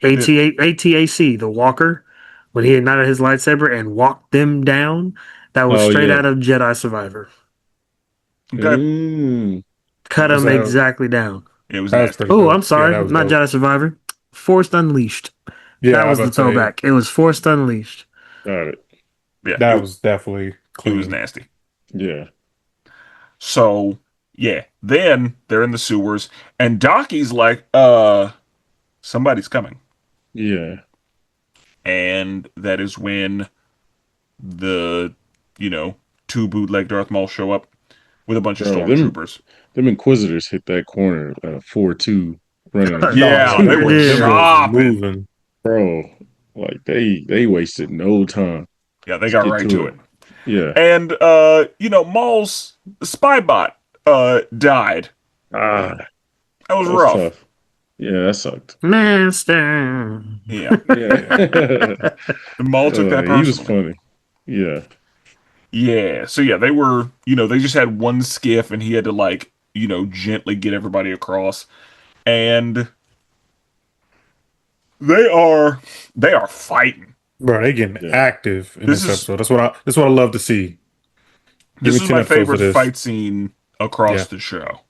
ATAC, the Walker, when he ignited his lightsaber and walked them down, that was Oh, straight yeah. out of Jedi Survivor. Okay, Mm. Cut Was him that- exactly down. it was That was nasty. pretty Oh, dope. I'm sorry, Yeah, that was not dope. Jedi Survivor. Forced Unleashed. Yeah, That I was the about to say, throwback. It was Forced Unleashed. Got it. Yeah, That was definitely it clean. was nasty. Yeah. So yeah, then they're in the sewers, and Docky's like, somebody's coming," Yeah. and that is when the two bootleg Darth Maul show up with a bunch of Bro, them stormtroopers. Inquisitors hit that corner 4-2 running. Yeah, they Sure were did. chopping. moving. Bro, like they wasted no time. Yeah, they Let's got get right to to it. Yeah. And Maul's spy bot died. Ah, That was that was rough. tough. Yeah, that sucked. Master. Yeah. Yeah. And Maul took that personally. He was funny. Yeah. Yeah. So yeah, they were, they just had one skiff and he had to gently get everybody across. And they are fighting. Bro, they getting Yeah. active in This this, is- episode. That's what I love to see. Give This me is 10 my episodes of favorite this. fight scene across Yeah. the show.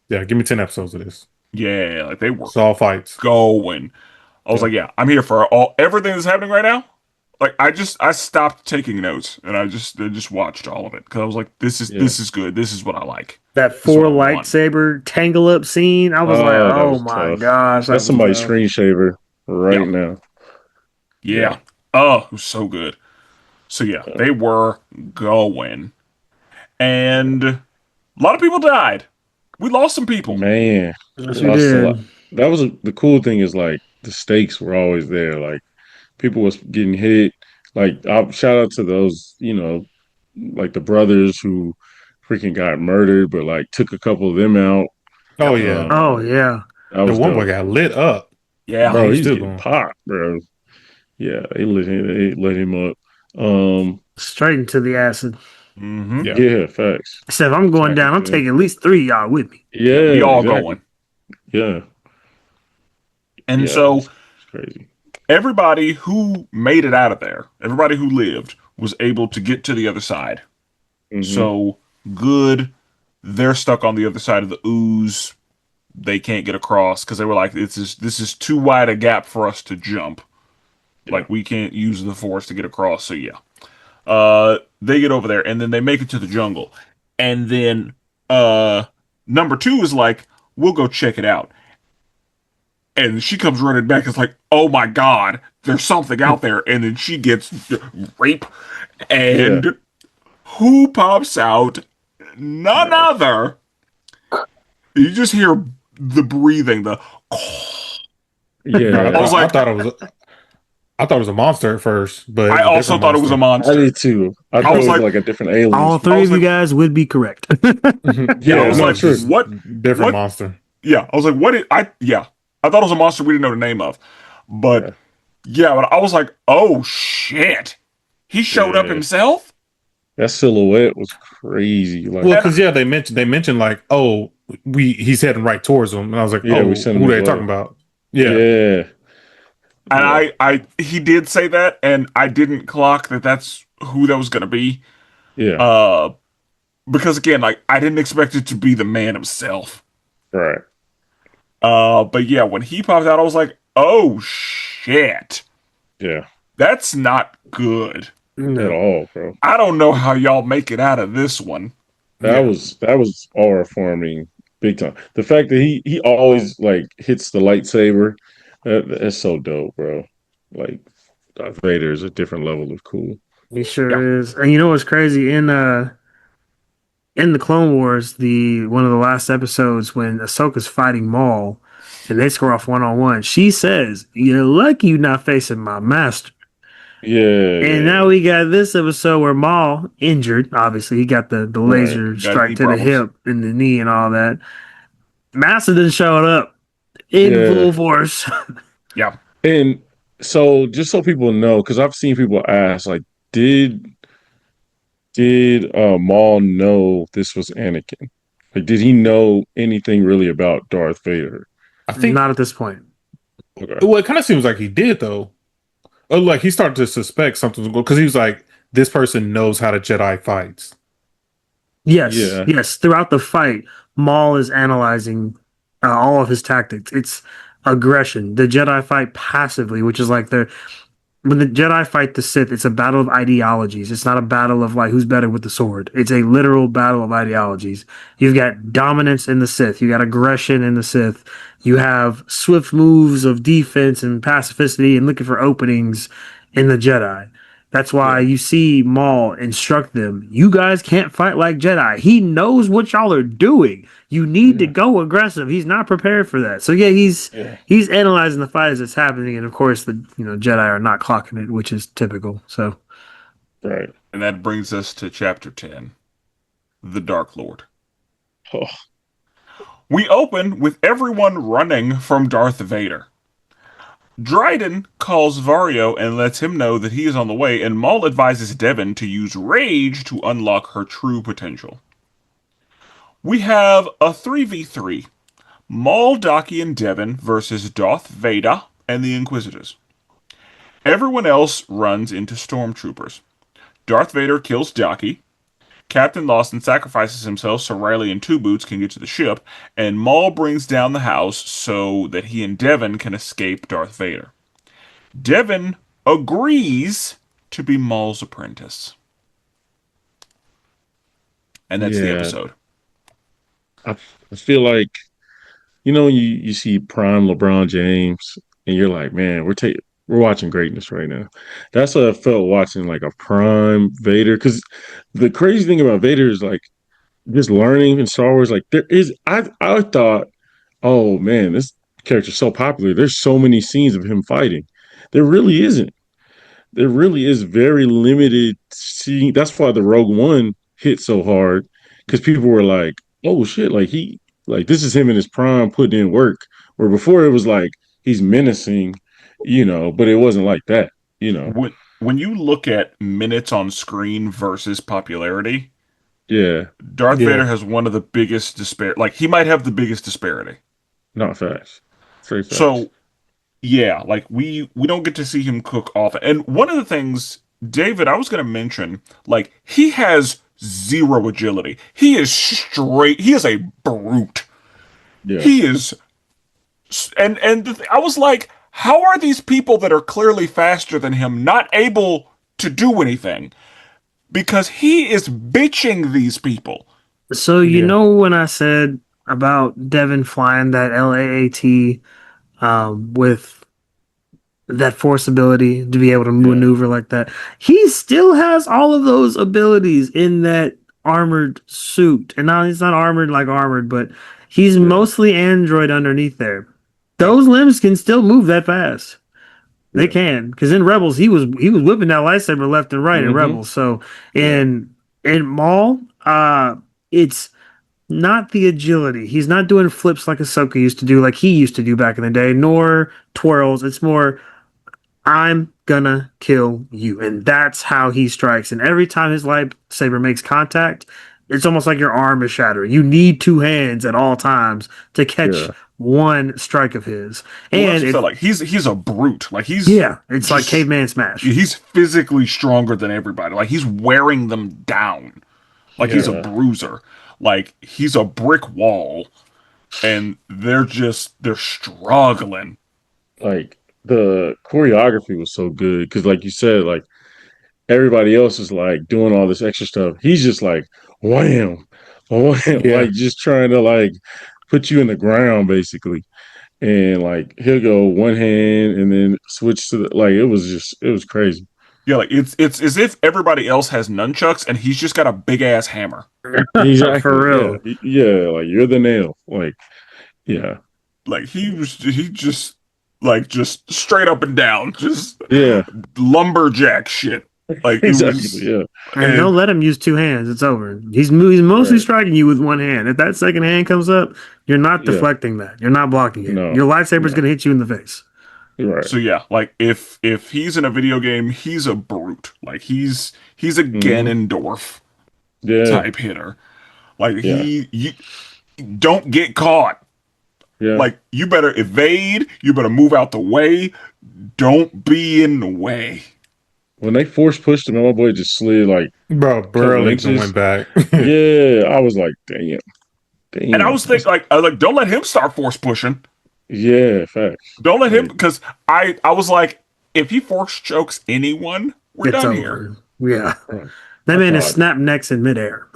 Yeah, give me 10 episodes of this. Yeah, like they were It's all fights. going. I was Yeah. like, yeah, I'm here for everything that's happening right now. Like I stopped taking notes and I just watched all of it because I was like, this is good. This is what I like. That what four I want. lightsaber tangle up scene, I was like, that oh was my tough. gosh. That's somebody's screen shaver right now. Yeah. Yeah. Oh, it was so good. So yeah, they were going, and a lot of people died. We lost some people. Man, Yes, we you lost a did. lot. That was the cool thing is like the stakes were always there. Like people was getting hit. Like I'll shout out to those, like the brothers who freaking got murdered, but like took a couple of them out. Oh, yeah. Oh yeah. That The was one boy dope. got lit up. Yeah. Bro, he's he's still getting going. popped, bro. Yeah, they let him up. Straight into the acid. Mm-hmm. Yeah. Yeah, facts. I said, if I'm going down, I'm Exactly. taking at least 3 of y'all with me. Yeah, We all exactly. going. Yeah, And yeah, so it's crazy. everybody who made it out of there, everybody who lived, was able to get to the other side. Mhm. So good. They're stuck on the other side of the ooze. They can't get across because they were like, this is too wide a gap for us to jump. Like we can't use the force to get across. So yeah. They get over there and then they make it to the jungle. And then number 2 is like, we'll go check it out. And she comes running back. It's like, oh my god, there's something out there. And then she gets rape. And who pops out? None other. You just hear the breathing. Yeah, I was like- I thought it was a monster at first, but I also thought it was a I monster. did too. I thought was it was like- like a different alien. All 3 I was of you like- guys would be correct. Yeah, I was no, like, true. what? different What? monster. Yeah, I was like, what? I thought it was a monster we didn't know the name of. But but I was like, oh shit. He showed up Yeah. himself? That silhouette was crazy. Like, Well, because they mentioned like, oh, he's heading right towards them, and I was like, Yeah, oh, we sent him who his they way. talking about? Yeah. yeah. And he did say that, and I didn't clock that that's who that was going to be. Yeah. Because again, like, I didn't expect it to be the man himself. Right. But yeah, when he popped out, I was like, oh shit. Yeah, That's not good. at No. all, bro. I don't know how y'all make it out of this one. Yeah. That was aura forming big time. The fact that he always like hits the lightsaber, that's so dope, bro. Like Darth Vader is a different level of cool. He Yeah. sure is. And you know what's crazy? In the Clone Wars, the one of the last episodes when Ahsoka's fighting Maul and they score off 1-on-1, she says, "You're lucky you're not facing my master." Yeah, And yeah, now we got this episode where Maul injured. Obviously, he got the right. laser Got strike knee to the problems. hip and the knee and all that. Master didn't show up in Yeah, full force. Yeah. and so just so people know, because I've seen people ask, like, did Maul know this was Anakin? Like, did he know anything really about Darth Vader? I think, Not at this point. Okay. well, it kind of seems like he did, though. Or like he started to suspect something's going because he was like, this person knows how to Jedi fights. Yes, Yeah, yes. Throughout the fight, Maul is analyzing all of his tactics. It's aggression. The Jedi fight passively, which is like when the Jedi fight the Sith, it's a battle of ideologies. It's not a battle of like who's better with the sword. It's a literal battle of ideologies. You've got dominance in the Sith. You got aggression in the Sith. You have swift moves of defense and pacificity and looking for openings in the Jedi. That's why yeah, you see Maul instruct them. You guys can't fight like Jedi. He knows what y'all are doing. You need to yeah, go aggressive. He's not prepared for that. So yeah, yeah. he's analyzing the fight as it's happening, and of course the Jedi are not clocking it, which is typical. So Right. And that brings us to chapter 10, The Dark Lord. Oh, We open with everyone running from Darth Vader. Dryden calls Vario and lets him know that he is on the way, and Maul advises Devon to use rage to unlock her true potential. We have a 3v3. Maul, Daki, and Devon versus Darth Vader and the Inquisitors. Everyone else runs into stormtroopers. Darth Vader kills Daki. Captain Lawson sacrifices himself so Riley and Two Boots can get to the ship, and Maul brings down the house so that he and Devon can escape Darth Vader. Devon agrees to be Maul's apprentice. And that's the yeah. episode. I feel like when you see prime LeBron James and you're like, man, we're watching greatness right now. That's what I felt watching like a prime Vader. Because the crazy thing about Vader is like just learning in Star Wars. Like I thought, oh man, this character's so popular. There's so many scenes of him fighting. There really isn't. There really is very limited scene. That's why the Rogue One hit so hard because people were like, oh shit, like this is him in his prime putting in work. Where before it was like he's menacing, but it wasn't like that, you know. When you look at minutes on screen versus popularity, Yeah, Darth Yeah. Vader has one of the biggest like he might have the biggest disparity. not fast. Very fast. So yeah, like we don't get to see him cook often. And one of the things, David, I was going to mention, like he has zero agility. He is straight. He is a brute. Yeah, He is, I was like, how are these people that are clearly faster than him not able to do anything? Because he is bitching these people. so Yeah. when I said about Devin flying that LAAT with that force ability to be able to yeah, maneuver like that. He still has all of those abilities in that armored suit. And now he's not armored like armored, but he's yeah, mostly android underneath there. Yep. Those limbs can still move that fast. They yeah. can. Because in Rebels, he was whipping that lightsaber left and right in Mm-hmm. Rebels. So Yeah, in Maul, it's not the agility. He's not doing flips like Ahsoka used to do, like he used to do back in the day, nor twirls. It's more I'm gonna kill you. And that's how he strikes. And every time his lightsaber makes contact, it's almost like your arm is shattering. You need two hands at all times to catch yeah, one strike of his. Well, And that's what I like. He's a brute. Like yeah, it's like just- caveman smash. he's physically stronger than everybody. Like he's wearing them down. Like he's a yeah. bruiser. Like he's a brick wall, and they're struggling. Like the choreography was so good because, like you said, like everybody else is like doing all this extra stuff. He's just like wham, wham, Yeah. like just trying to like put you in the ground basically. And like he'll go one hand and then switch to the like it was crazy. Yeah, like it's as if everybody else has nunchucks and he's just got a big ass hammer. Exactly. For Yeah. real. Yeah. Like you're the nail. Like, yeah. Like he just straight up and down, just Yeah. lumberjack shit. Like it Exactly. was, Yeah. And and don't let him use two hands. It's over. He's mostly Right. striking you with one hand. If that second hand comes up, you're not Yeah. deflecting that. You're not blocking it. No. Your lightsaber's No. going to hit you in the face. Right. so yeah, like if he's in a video game, he's a brute. Like he's a Mhm. Ganondorf Yeah. type hitter. Like Yeah. you don't get caught. Yeah. Like you better evade. You better move out the way. Don't be in the way. When they force pushed him, my boy just slid like Bro, barely even inches. went back. yeah. I was like, damn. Damn. And I was thinking, like, I was like, don't let him start force pushing. Yeah, facts. Don't let him, Like, because I was like, if he force chokes anyone, we're It's done over. here. Yeah. Right. That man is thought- snap necks in midair.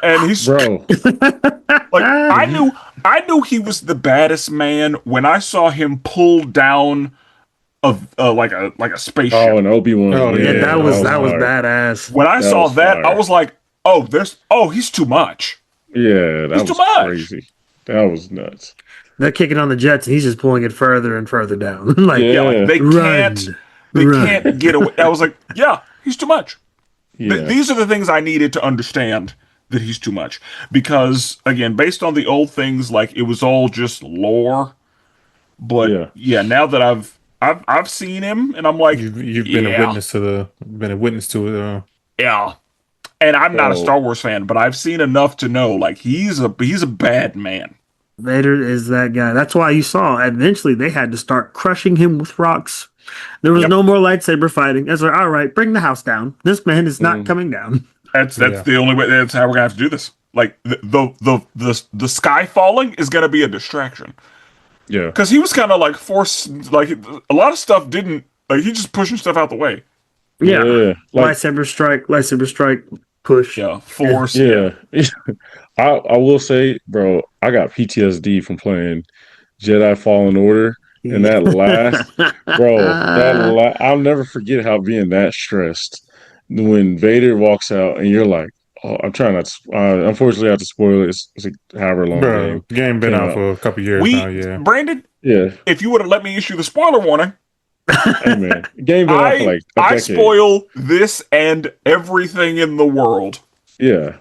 And he's bro. like, I knew he was the baddest man when I saw him pull down like a spaceship. Oh, and Obi-Wan. Oh, Yeah, yeah, that was fire. badass. When I That saw was that, I fire. was like, he's too much. Yeah, that He's too was much. crazy. That was nuts. They're kicking on the jets, and he's just pulling it further and further down. like, Yeah. Yeah, like they run, can't get away. I was like, yeah, he's too much. Yeah. These are the things I needed to understand that he's too much. Because again, based on the old things, like it was all just lore. But yeah, now that I've seen him, and I'm like, You've been a witness to it. yeah. And I'm not a So- Star Wars fan, but I've seen enough to know like he's a bad man. Vader is that guy. That's why you saw eventually they had to start crushing him with rocks. There was Yep. no more lightsaber fighting. It's like, all right, bring the house down. This man is not coming down. That's Yeah. the only way. That's how we're gonna have to do this. Like the sky falling is gonna be a distraction. Yeah. Because he was kind of like forced, like a lot of stuff didn't, like he just pushing stuff out the way. Yeah. Like, Lightsaber strike, push. Yeah, force. yeah. I will say, bro, I got PTSD from playing Jedi Fallen Order. And that last, bro, I'll never forget how being that stressed when Vader walks out and you're like, oh, I'm trying not to, unfortunately, I have to spoil it. It's a however long Bro, game been Came out out. for a couple years We, now. Yeah. Brandon, Yeah. if you would have let me issue the spoiler warning, Hey, man. Game been out for like a I decade. spoil this and everything in the world. Yeah.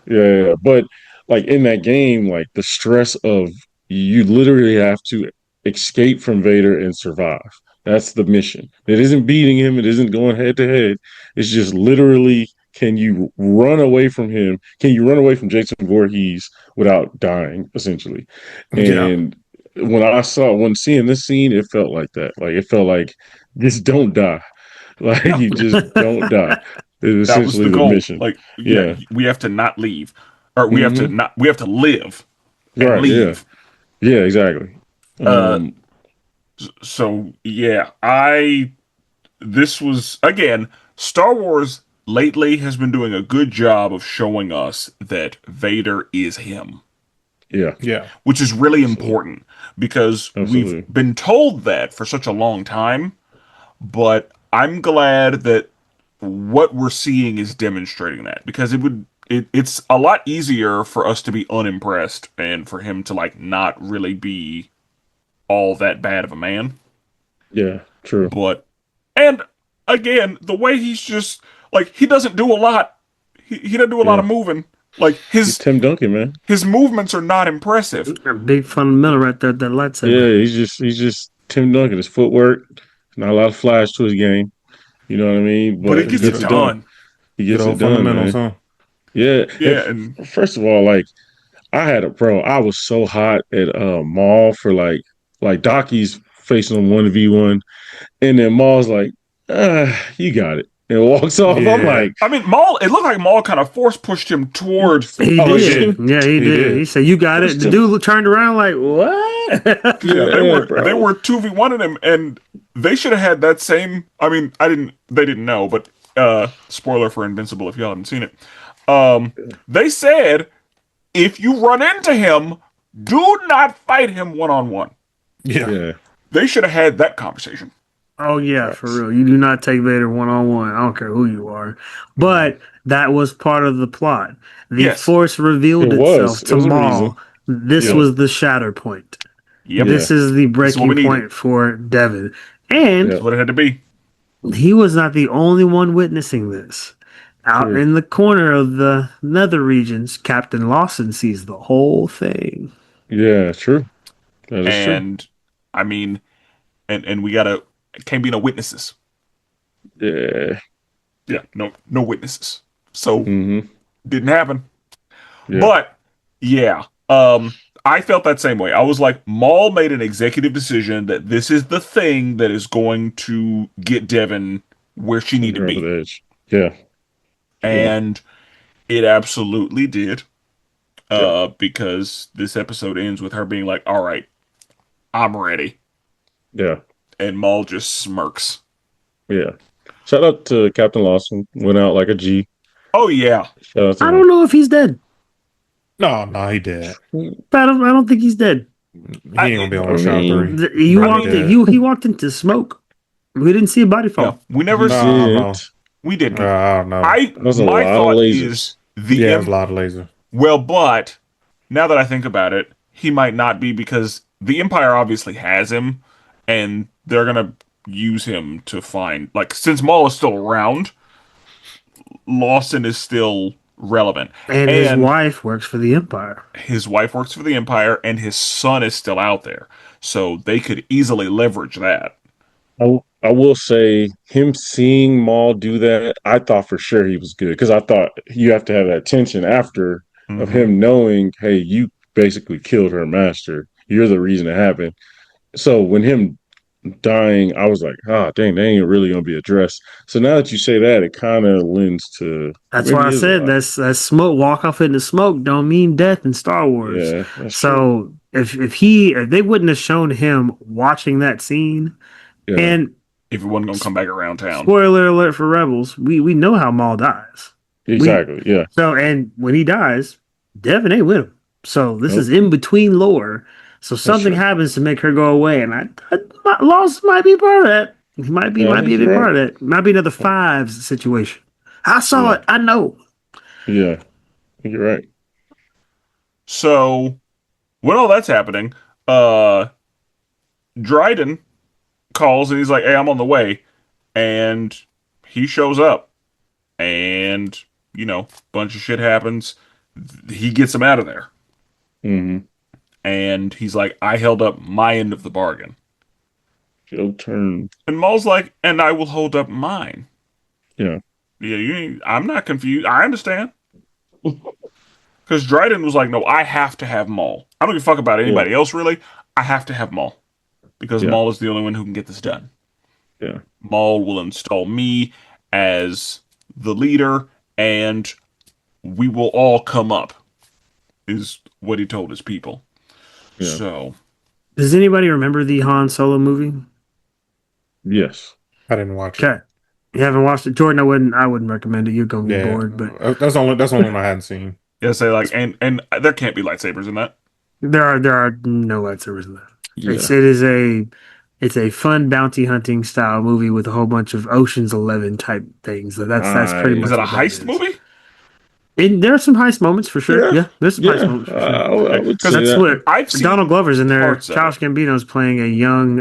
But like in that game, like the stress of you literally have to escape from Vader and survive. That's the mission. It isn't beating him. It isn't going head to head. It's just literally, can you run away from him? Can you run away from Jason Voorhees without dying, essentially? Yeah. And when seeing this scene, it felt like that. Like it felt like just don't die. Like you just don't die. It's That was essentially the the goal. mission. Like, Yeah. we have to not leave, or we have to not. We have to live and Right, leave. Yeah, exactly. So yeah, this was again, Star Wars lately has been doing a good job of showing us that Vader is him, Yeah. Yeah. which is really important because Absolutely. we've been told that for such a long time, but I'm glad that what we're seeing is demonstrating that, because it's a lot easier for us to be unimpressed and for him to like not really be all that bad of a man. Yeah, true. But, and again, the way he's just like, he doesn't do a lot. He doesn't do a lot of moving. Like He's Tim Duncan, man. his movements are not impressive. A big fundamental right there, that lightsaber. Yeah, he's just Tim Duncan. His footwork, not a lot of flash to his game. You know what I mean? But it gets it done. He Good gets old it done, fundamentals, man. huh? Yeah. Yeah, And first of all, like I had I was so hot at Maul for like Docky's facing him 1v1, and then Maul's like, you got it. and walks off. Yeah. I'm like, I mean, Maul. It looked like Maul kind of force pushed him towards. He Oh, he did. did. Yeah, he did. He said, "You got it." Pushed The him. dude turned around like, "What?" Yeah, Yeah, they bro. were 2v1ing him, and they should have had that same. I mean, they didn't know, but spoiler for Invincible if y'all haven't seen it. They said if you run into him, do not fight him one on one. Yeah. Yeah. They should have had that conversation. Oh yeah, for real. You do not take Vader one on one. I don't care who you are. But that was part of the plot. The Yes. Force revealed It was. itself It to was a Maul. reason. This Yeah. was the shatter point. Yep, Yeah. This is the is what we breaking needed. point for Devin. And that's what it had to be. he was not the only one witnessing this. Out True. in the corner of the nether regions, Captain Lawson sees the whole thing. Yeah, true. That is true. And I mean, and we gotta can't be no witnesses. Yeah. Yeah, no witnesses. So hmm didn't happen. Yeah. But yeah, I felt that same way. I was like, Maul made an executive decision that this is the thing that is going to get Devin where she needed to Over be, the edge. Yeah. and it absolutely did. Because this episode ends with her being like, "All right, I'm ready," Yeah. and Maul just smirks. Yeah. Shout out to Captain Lawson. Went out like a G. Oh yeah, Shout out to I him. don't know if he's dead. No, he did. I don't think he's dead. He ain't gonna be on I Shadow mean, 3. You I walked mean, in, he walked into smoke. We didn't see a body fall. yeah. We never. No. Shit. We didn't. I don't know. was a My lot of thought lasers. is the yeah, it was a lot of laser. well, but now that I think about it, he might not be because the Empire obviously has him, and they're gonna use him to find since Maul is still around, Lawson is still relevant, And his wife works for the Empire. his wife works for the Empire, and his son is still out there, so they could easily leverage that. I will say, him seeing Maul do that, I thought for sure he was good because I thought you have to have that tension after of Mhm. him knowing, hey, you basically killed her master. You're the reason it happened. So when him dying, I was like, dang, they ain't really gonna be addressed. So now that you say that, it kind of lends to That's maybe why I it is said alive. that's smoke. Walk off into smoke don't mean death in Star Wars. Yeah, that's true. So if they wouldn't have shown him watching that scene, Yeah. and If he wasn't gonna come back around town, spoiler alert for Rebels, we know how Maul dies. Exactly. Yeah. So and when he dies, Devin ain't with him. So this Nope. is in between lore. So something true. happens to make her go away, and Lost might be part of that. He might be a big part of that. Might be another Fives situation. I saw it. I know. Yeah. You're right. so when all that's happening, Dryden calls and he's like, "Hey, I'm on the way," and he shows up, and bunch of shit happens. He gets him out of there, Mm-hmm. and he's like, "I held up my end of the bargain," Your turn. and Maul's like, "And I will hold up mine." Yeah. Yeah, I'm not confused. I understand. Because Dryden was like, "No, I have to have Maul. I don't give a fuck about anybody else, really. I have to have Maul. Because Yeah. Maul is the only one who can get this done. Yeah. Maul will install me as the leader, and we will all come up," is what he told his people. Yeah. So, Does anybody remember the Han Solo movie? Yes. I didn't watch it. Okay. You haven't watched it, Jordan? I wouldn't recommend it. You're gonna be Yeah, bored, but that's the only one I hadn't seen. yeah, say and there can't be lightsabers in that. there are no lightsabers in that. Yeah. It's a fun bounty hunting style movie with a whole bunch of Ocean's 11 type things. That's pretty much Is that a what heist is. movie? There are some heist moments for sure. Yeah, there's some heist Yeah. moments for sure. I would Because say That's that. what I've seen Donald Glover's in there. parts of Charles Gambino's playing a young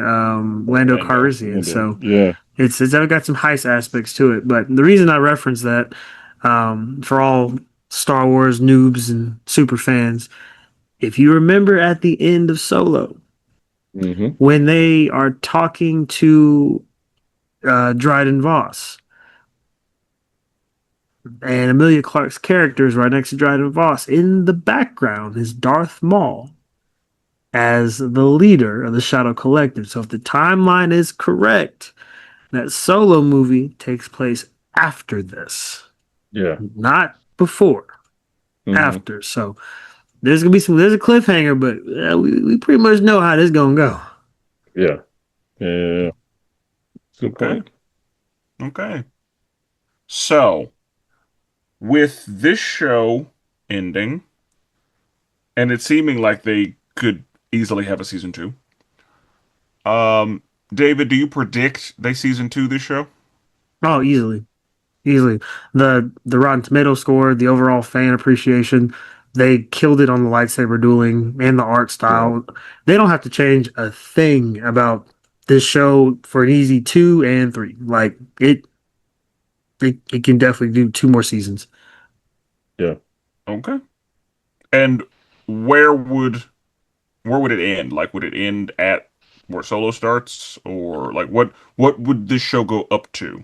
Lando Calrissian. So Yeah. it's got some heist aspects to it. But the reason I reference that for all Star Wars noobs and super fans, if you remember at the end of Solo, Mm-hmm. when they are talking to Dryden Voss, and Emilia Clarke's character is right next to Dryden Voss. In the background is Darth Maul as the leader of the Shadow Collective. So if the timeline is correct, that Solo movie takes place after this, Yeah. not before, Hmm. after. So there's gonna be there's a cliffhanger, but we pretty much know how this gonna go. Yeah. Yeah. Good Okay. point. Okay. So, with this show ending, and it seeming like they could easily have a season two, um, David, do you predict they season two this show? Oh, easily. Easily. The Rotten Tomato score, the overall fan appreciation, they killed it on the lightsaber dueling and the art Yeah. style. They don't have to change a thing about this show for an easy 2 and 3. Like it can definitely do 2 more seasons. Yeah. Okay. And where would where would it end? Like, would it end at where Solo starts, or like what would this show go up to?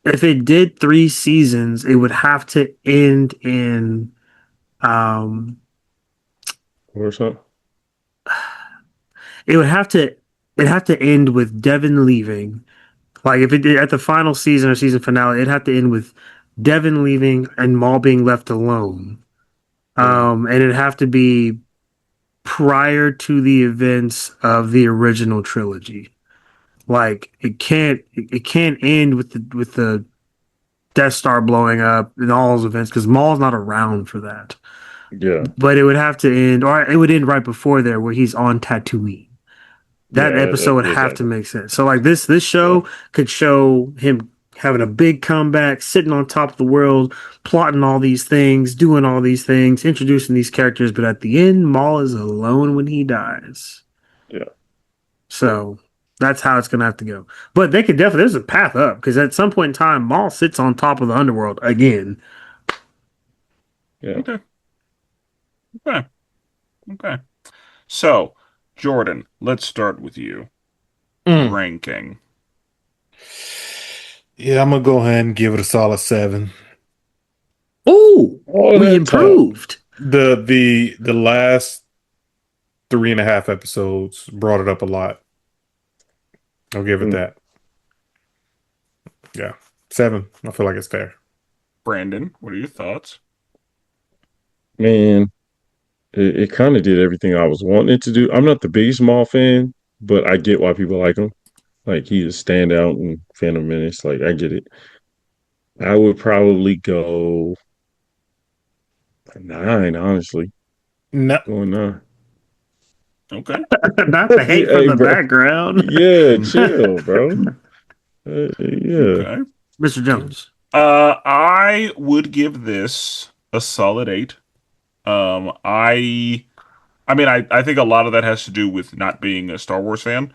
If it did 3 seasons, it would have to end in um Or something. it would have to end with Devin leaving. Like if it did at the final season or season finale, it'd have to end with Devin leaving and Maul being left alone. Yeah. And it'd have to be prior to the events of the original trilogy. Like it can't end with the Death Star blowing up and all those events because Maul's not around for that. Yeah. But it would have to end, or it would end right before there, where he's on Tatooine. That Yeah. episode would have to Exactly. make sense. So like this Yeah. show could show him having a big comeback, sitting on top of the world, plotting all these things, doing all these things, introducing these characters, but at the end, Maul is alone when he dies. Yeah. So that's how it's gonna have to go. But they could definitely there's a path up because at some point in time, Maul sits on top of the underworld again. Yeah. Okay. Okay. Okay. So, Jordan, let's start with you. Mm. Ranking. Yeah, I'm gonna go ahead and give it a solid 7. Ooh, Oh, we that top. improved. The last 3.5 episodes brought it up a lot. I'll give it Mm. that. Yeah, 7. I feel like it's fair. Brandon, what are your thoughts? Man, it kind of did everything I was wanting it to do. I'm not the biggest Maul fan, but I get why people like him. Like he's a standout in Phantom Menace. Like I get it. I would probably go a 9, honestly. No, Going 9. Okay. Not the hate from Hey, the bro. background. Yeah, chill, bro. Yeah. Okay. Mr. Jones. I would give this a solid 8. I mean, I think a lot of that has to do with not being a Star Wars fan,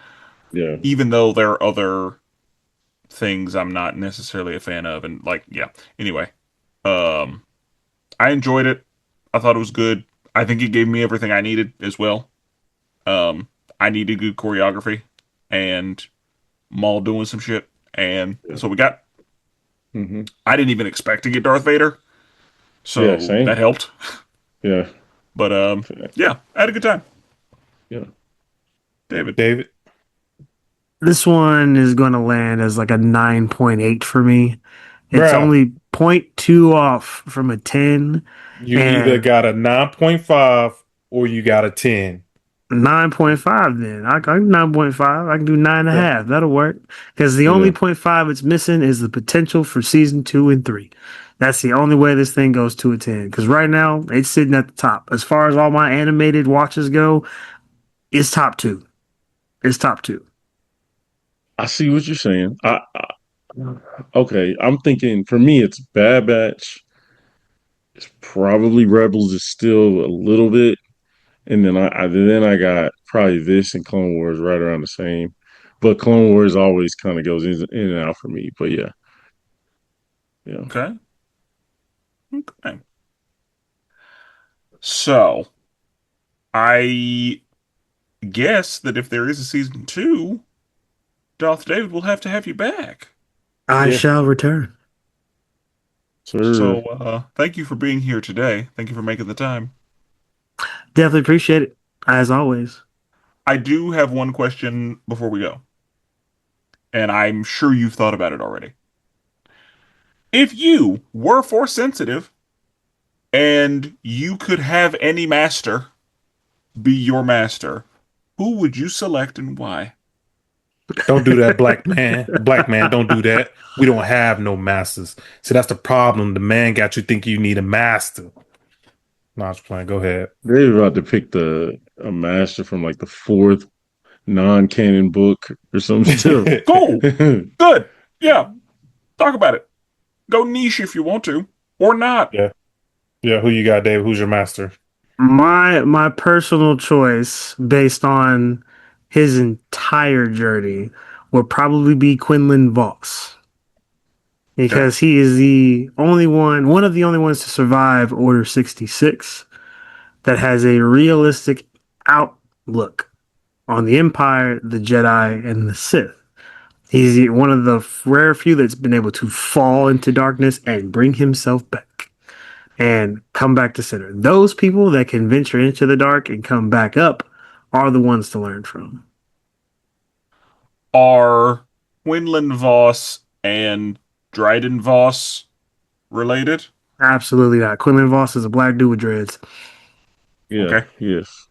Yeah. even though there are other things I'm not necessarily a fan of, and like, yeah. Anyway, um, I enjoyed it. I thought it was good. I think it gave me everything I needed as well. Um, I needed good choreography and Maul doing some shit, and Yeah. that's what we got. Hmm. I didn't even expect to get Darth Vader, Yeah, so that same. helped. Yeah. But yeah, I had a good time. Yeah. David. David. This one is going to land as like a 9.8 for me. It's Bruh, only point 0.2 off from a 10 you either and got a 9.5 or you got a 10. 9.5 then. I can do 9.5. I can do nine and a Yeah. half. That'll work. Because the only Yeah. 0.5 it's missing is the potential for season 2 and 3. That's the only way this thing goes to a 10. Because right now, it's sitting at the top. As far as all my animated watches go, it's top two. It's top two. I see what you're saying. Okay, I'm thinking for me it's Bad Batch. It's probably Rebels is still a little bit, and then I got probably this and Clone Wars right around the same. But Clone Wars always kind of goes in and out for me. But yeah, yeah, Okay. Okay. So I guess that if there is a season two, Darth David will have to have you back. I yeah, shall return. sir. So thank you for being here today. Thank you for making the time. Definitely appreciate it, as always. I do have one question before we go, and I'm sure you've thought about it already. If you were force sensitive and you could have any master be your master, who would you select and why? Don't do that, black man. Black man, don't do that. We don't have no masters. See, that's the problem. The man got you thinking you need a master. No, I was playing. Go ahead. They're about to pick a master from like the fourth non-canon book or some stuff. Cool. Good. Yeah. Talk about it. Go niche if you want to, or not. Yeah. Yeah. Who you got, Dave? Who's your master? My personal choice, based on his entire journey, would probably be Quinlan Voss, because he is the only one of the only ones to survive Order 66 that has a realistic outlook on the Empire, the Jedi, and the Sith. He's one of the rare few that's been able to fall into darkness and bring himself back and come back to center. Those people that can venture into the dark and come back up are the ones to learn from. Are Quinlan Voss and Dryden Voss related? Absolutely not. Quinlan Voss is a black dude with dreads. Yeah. Okay. Yes.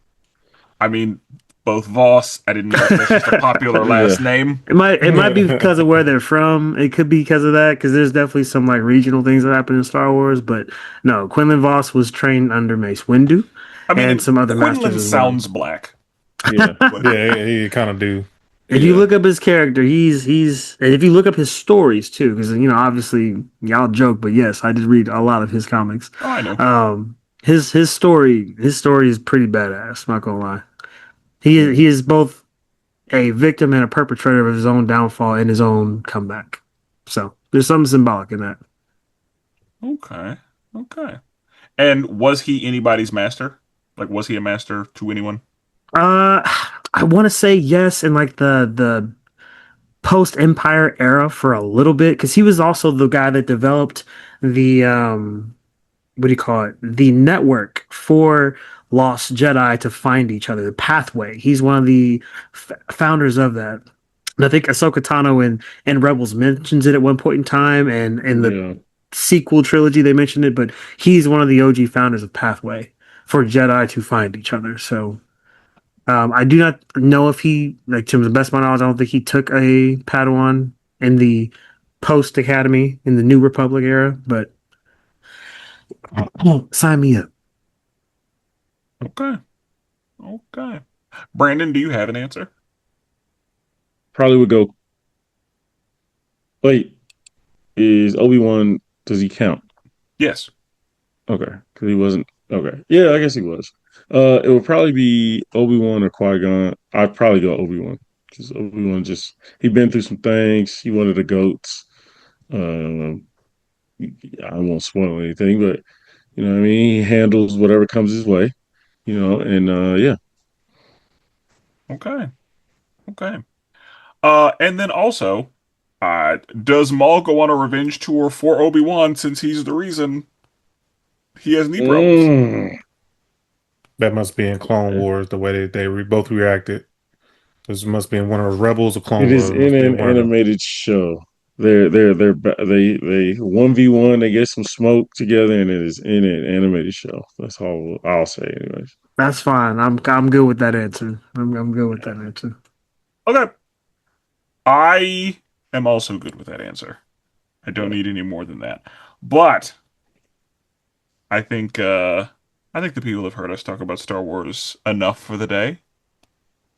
I mean, both Voss. I didn't know if that's just a popular last name. It might be because of where they're from. It could be because of that, because there's definitely some like regional things that happen in Star Wars. But no, Quinlan Voss was trained under Mace Windu and some other Quinlan masters as well. sounds black. Yeah. Yeah, he kind of do. If you look up his character, he's and if you look up his stories too, because obviously y'all joke, but yes, I did read a lot of his comics. Oh, I know. His story is pretty badass. Not gonna lie, he is both a victim and a perpetrator of his own downfall and his own comeback. So there's something symbolic in that. Okay. Okay. And was he anybody's master? Like, was he a master to anyone? I want to say yes in like the post Empire era for a little bit, because he was also the guy that developed the what do you call it? The network for lost Jedi to find each other, the pathway. He's one of the founders of that. And I think Ahsoka Tano in Rebels mentions it at one point in time, and in the sequel trilogy they mentioned it, but he's one of the OG founders of Pathway for Jedi to find each other. So I do not know if he, like, to the best of my knowledge, I don't think he took a Padawan in the post Academy in the New Republic era, but sign me up. Okay. Okay. Brandon, do you have an answer? Probably would go. Wait, is Obi-Wan? Does he count? Yes. Okay, because he wasn't. Okay, yeah, I guess he was. It would probably be Obi-Wan or Qui-Gon. I'd probably go Obi-Wan because Obi-Wan he'd been through some things. He one of the goats. Um, I won't spoil anything, but you know what I mean. He handles whatever comes his way. And yeah. Okay. Okay. And then also, does Maul go on a revenge tour for Obi-Wan since he's the reason he has knee problems? That must be in Clone Wars, the way they both reacted. This must be in one of the Rebels or Clone It Wars. is in an animated show. They 1v1. They get some smoke together, and it is in an animated show. That's all I'll say, anyways. That's fine. I'm good with that answer. I'm good with that answer. Okay. I am also good with that answer. I don't need any more than that. But I think the people have heard us talk about Star Wars enough for the day.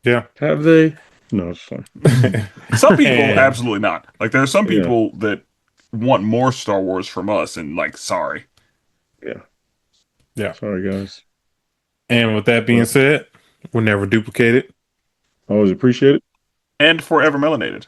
Yeah. Have they? No, it's fine. Some people, absolutely not. Like, there are some people that want more Star Wars from us, and like, sorry. Yeah. Sorry, guys. And with that being said, we're never duplicated. Always appreciate it. And forever melanated.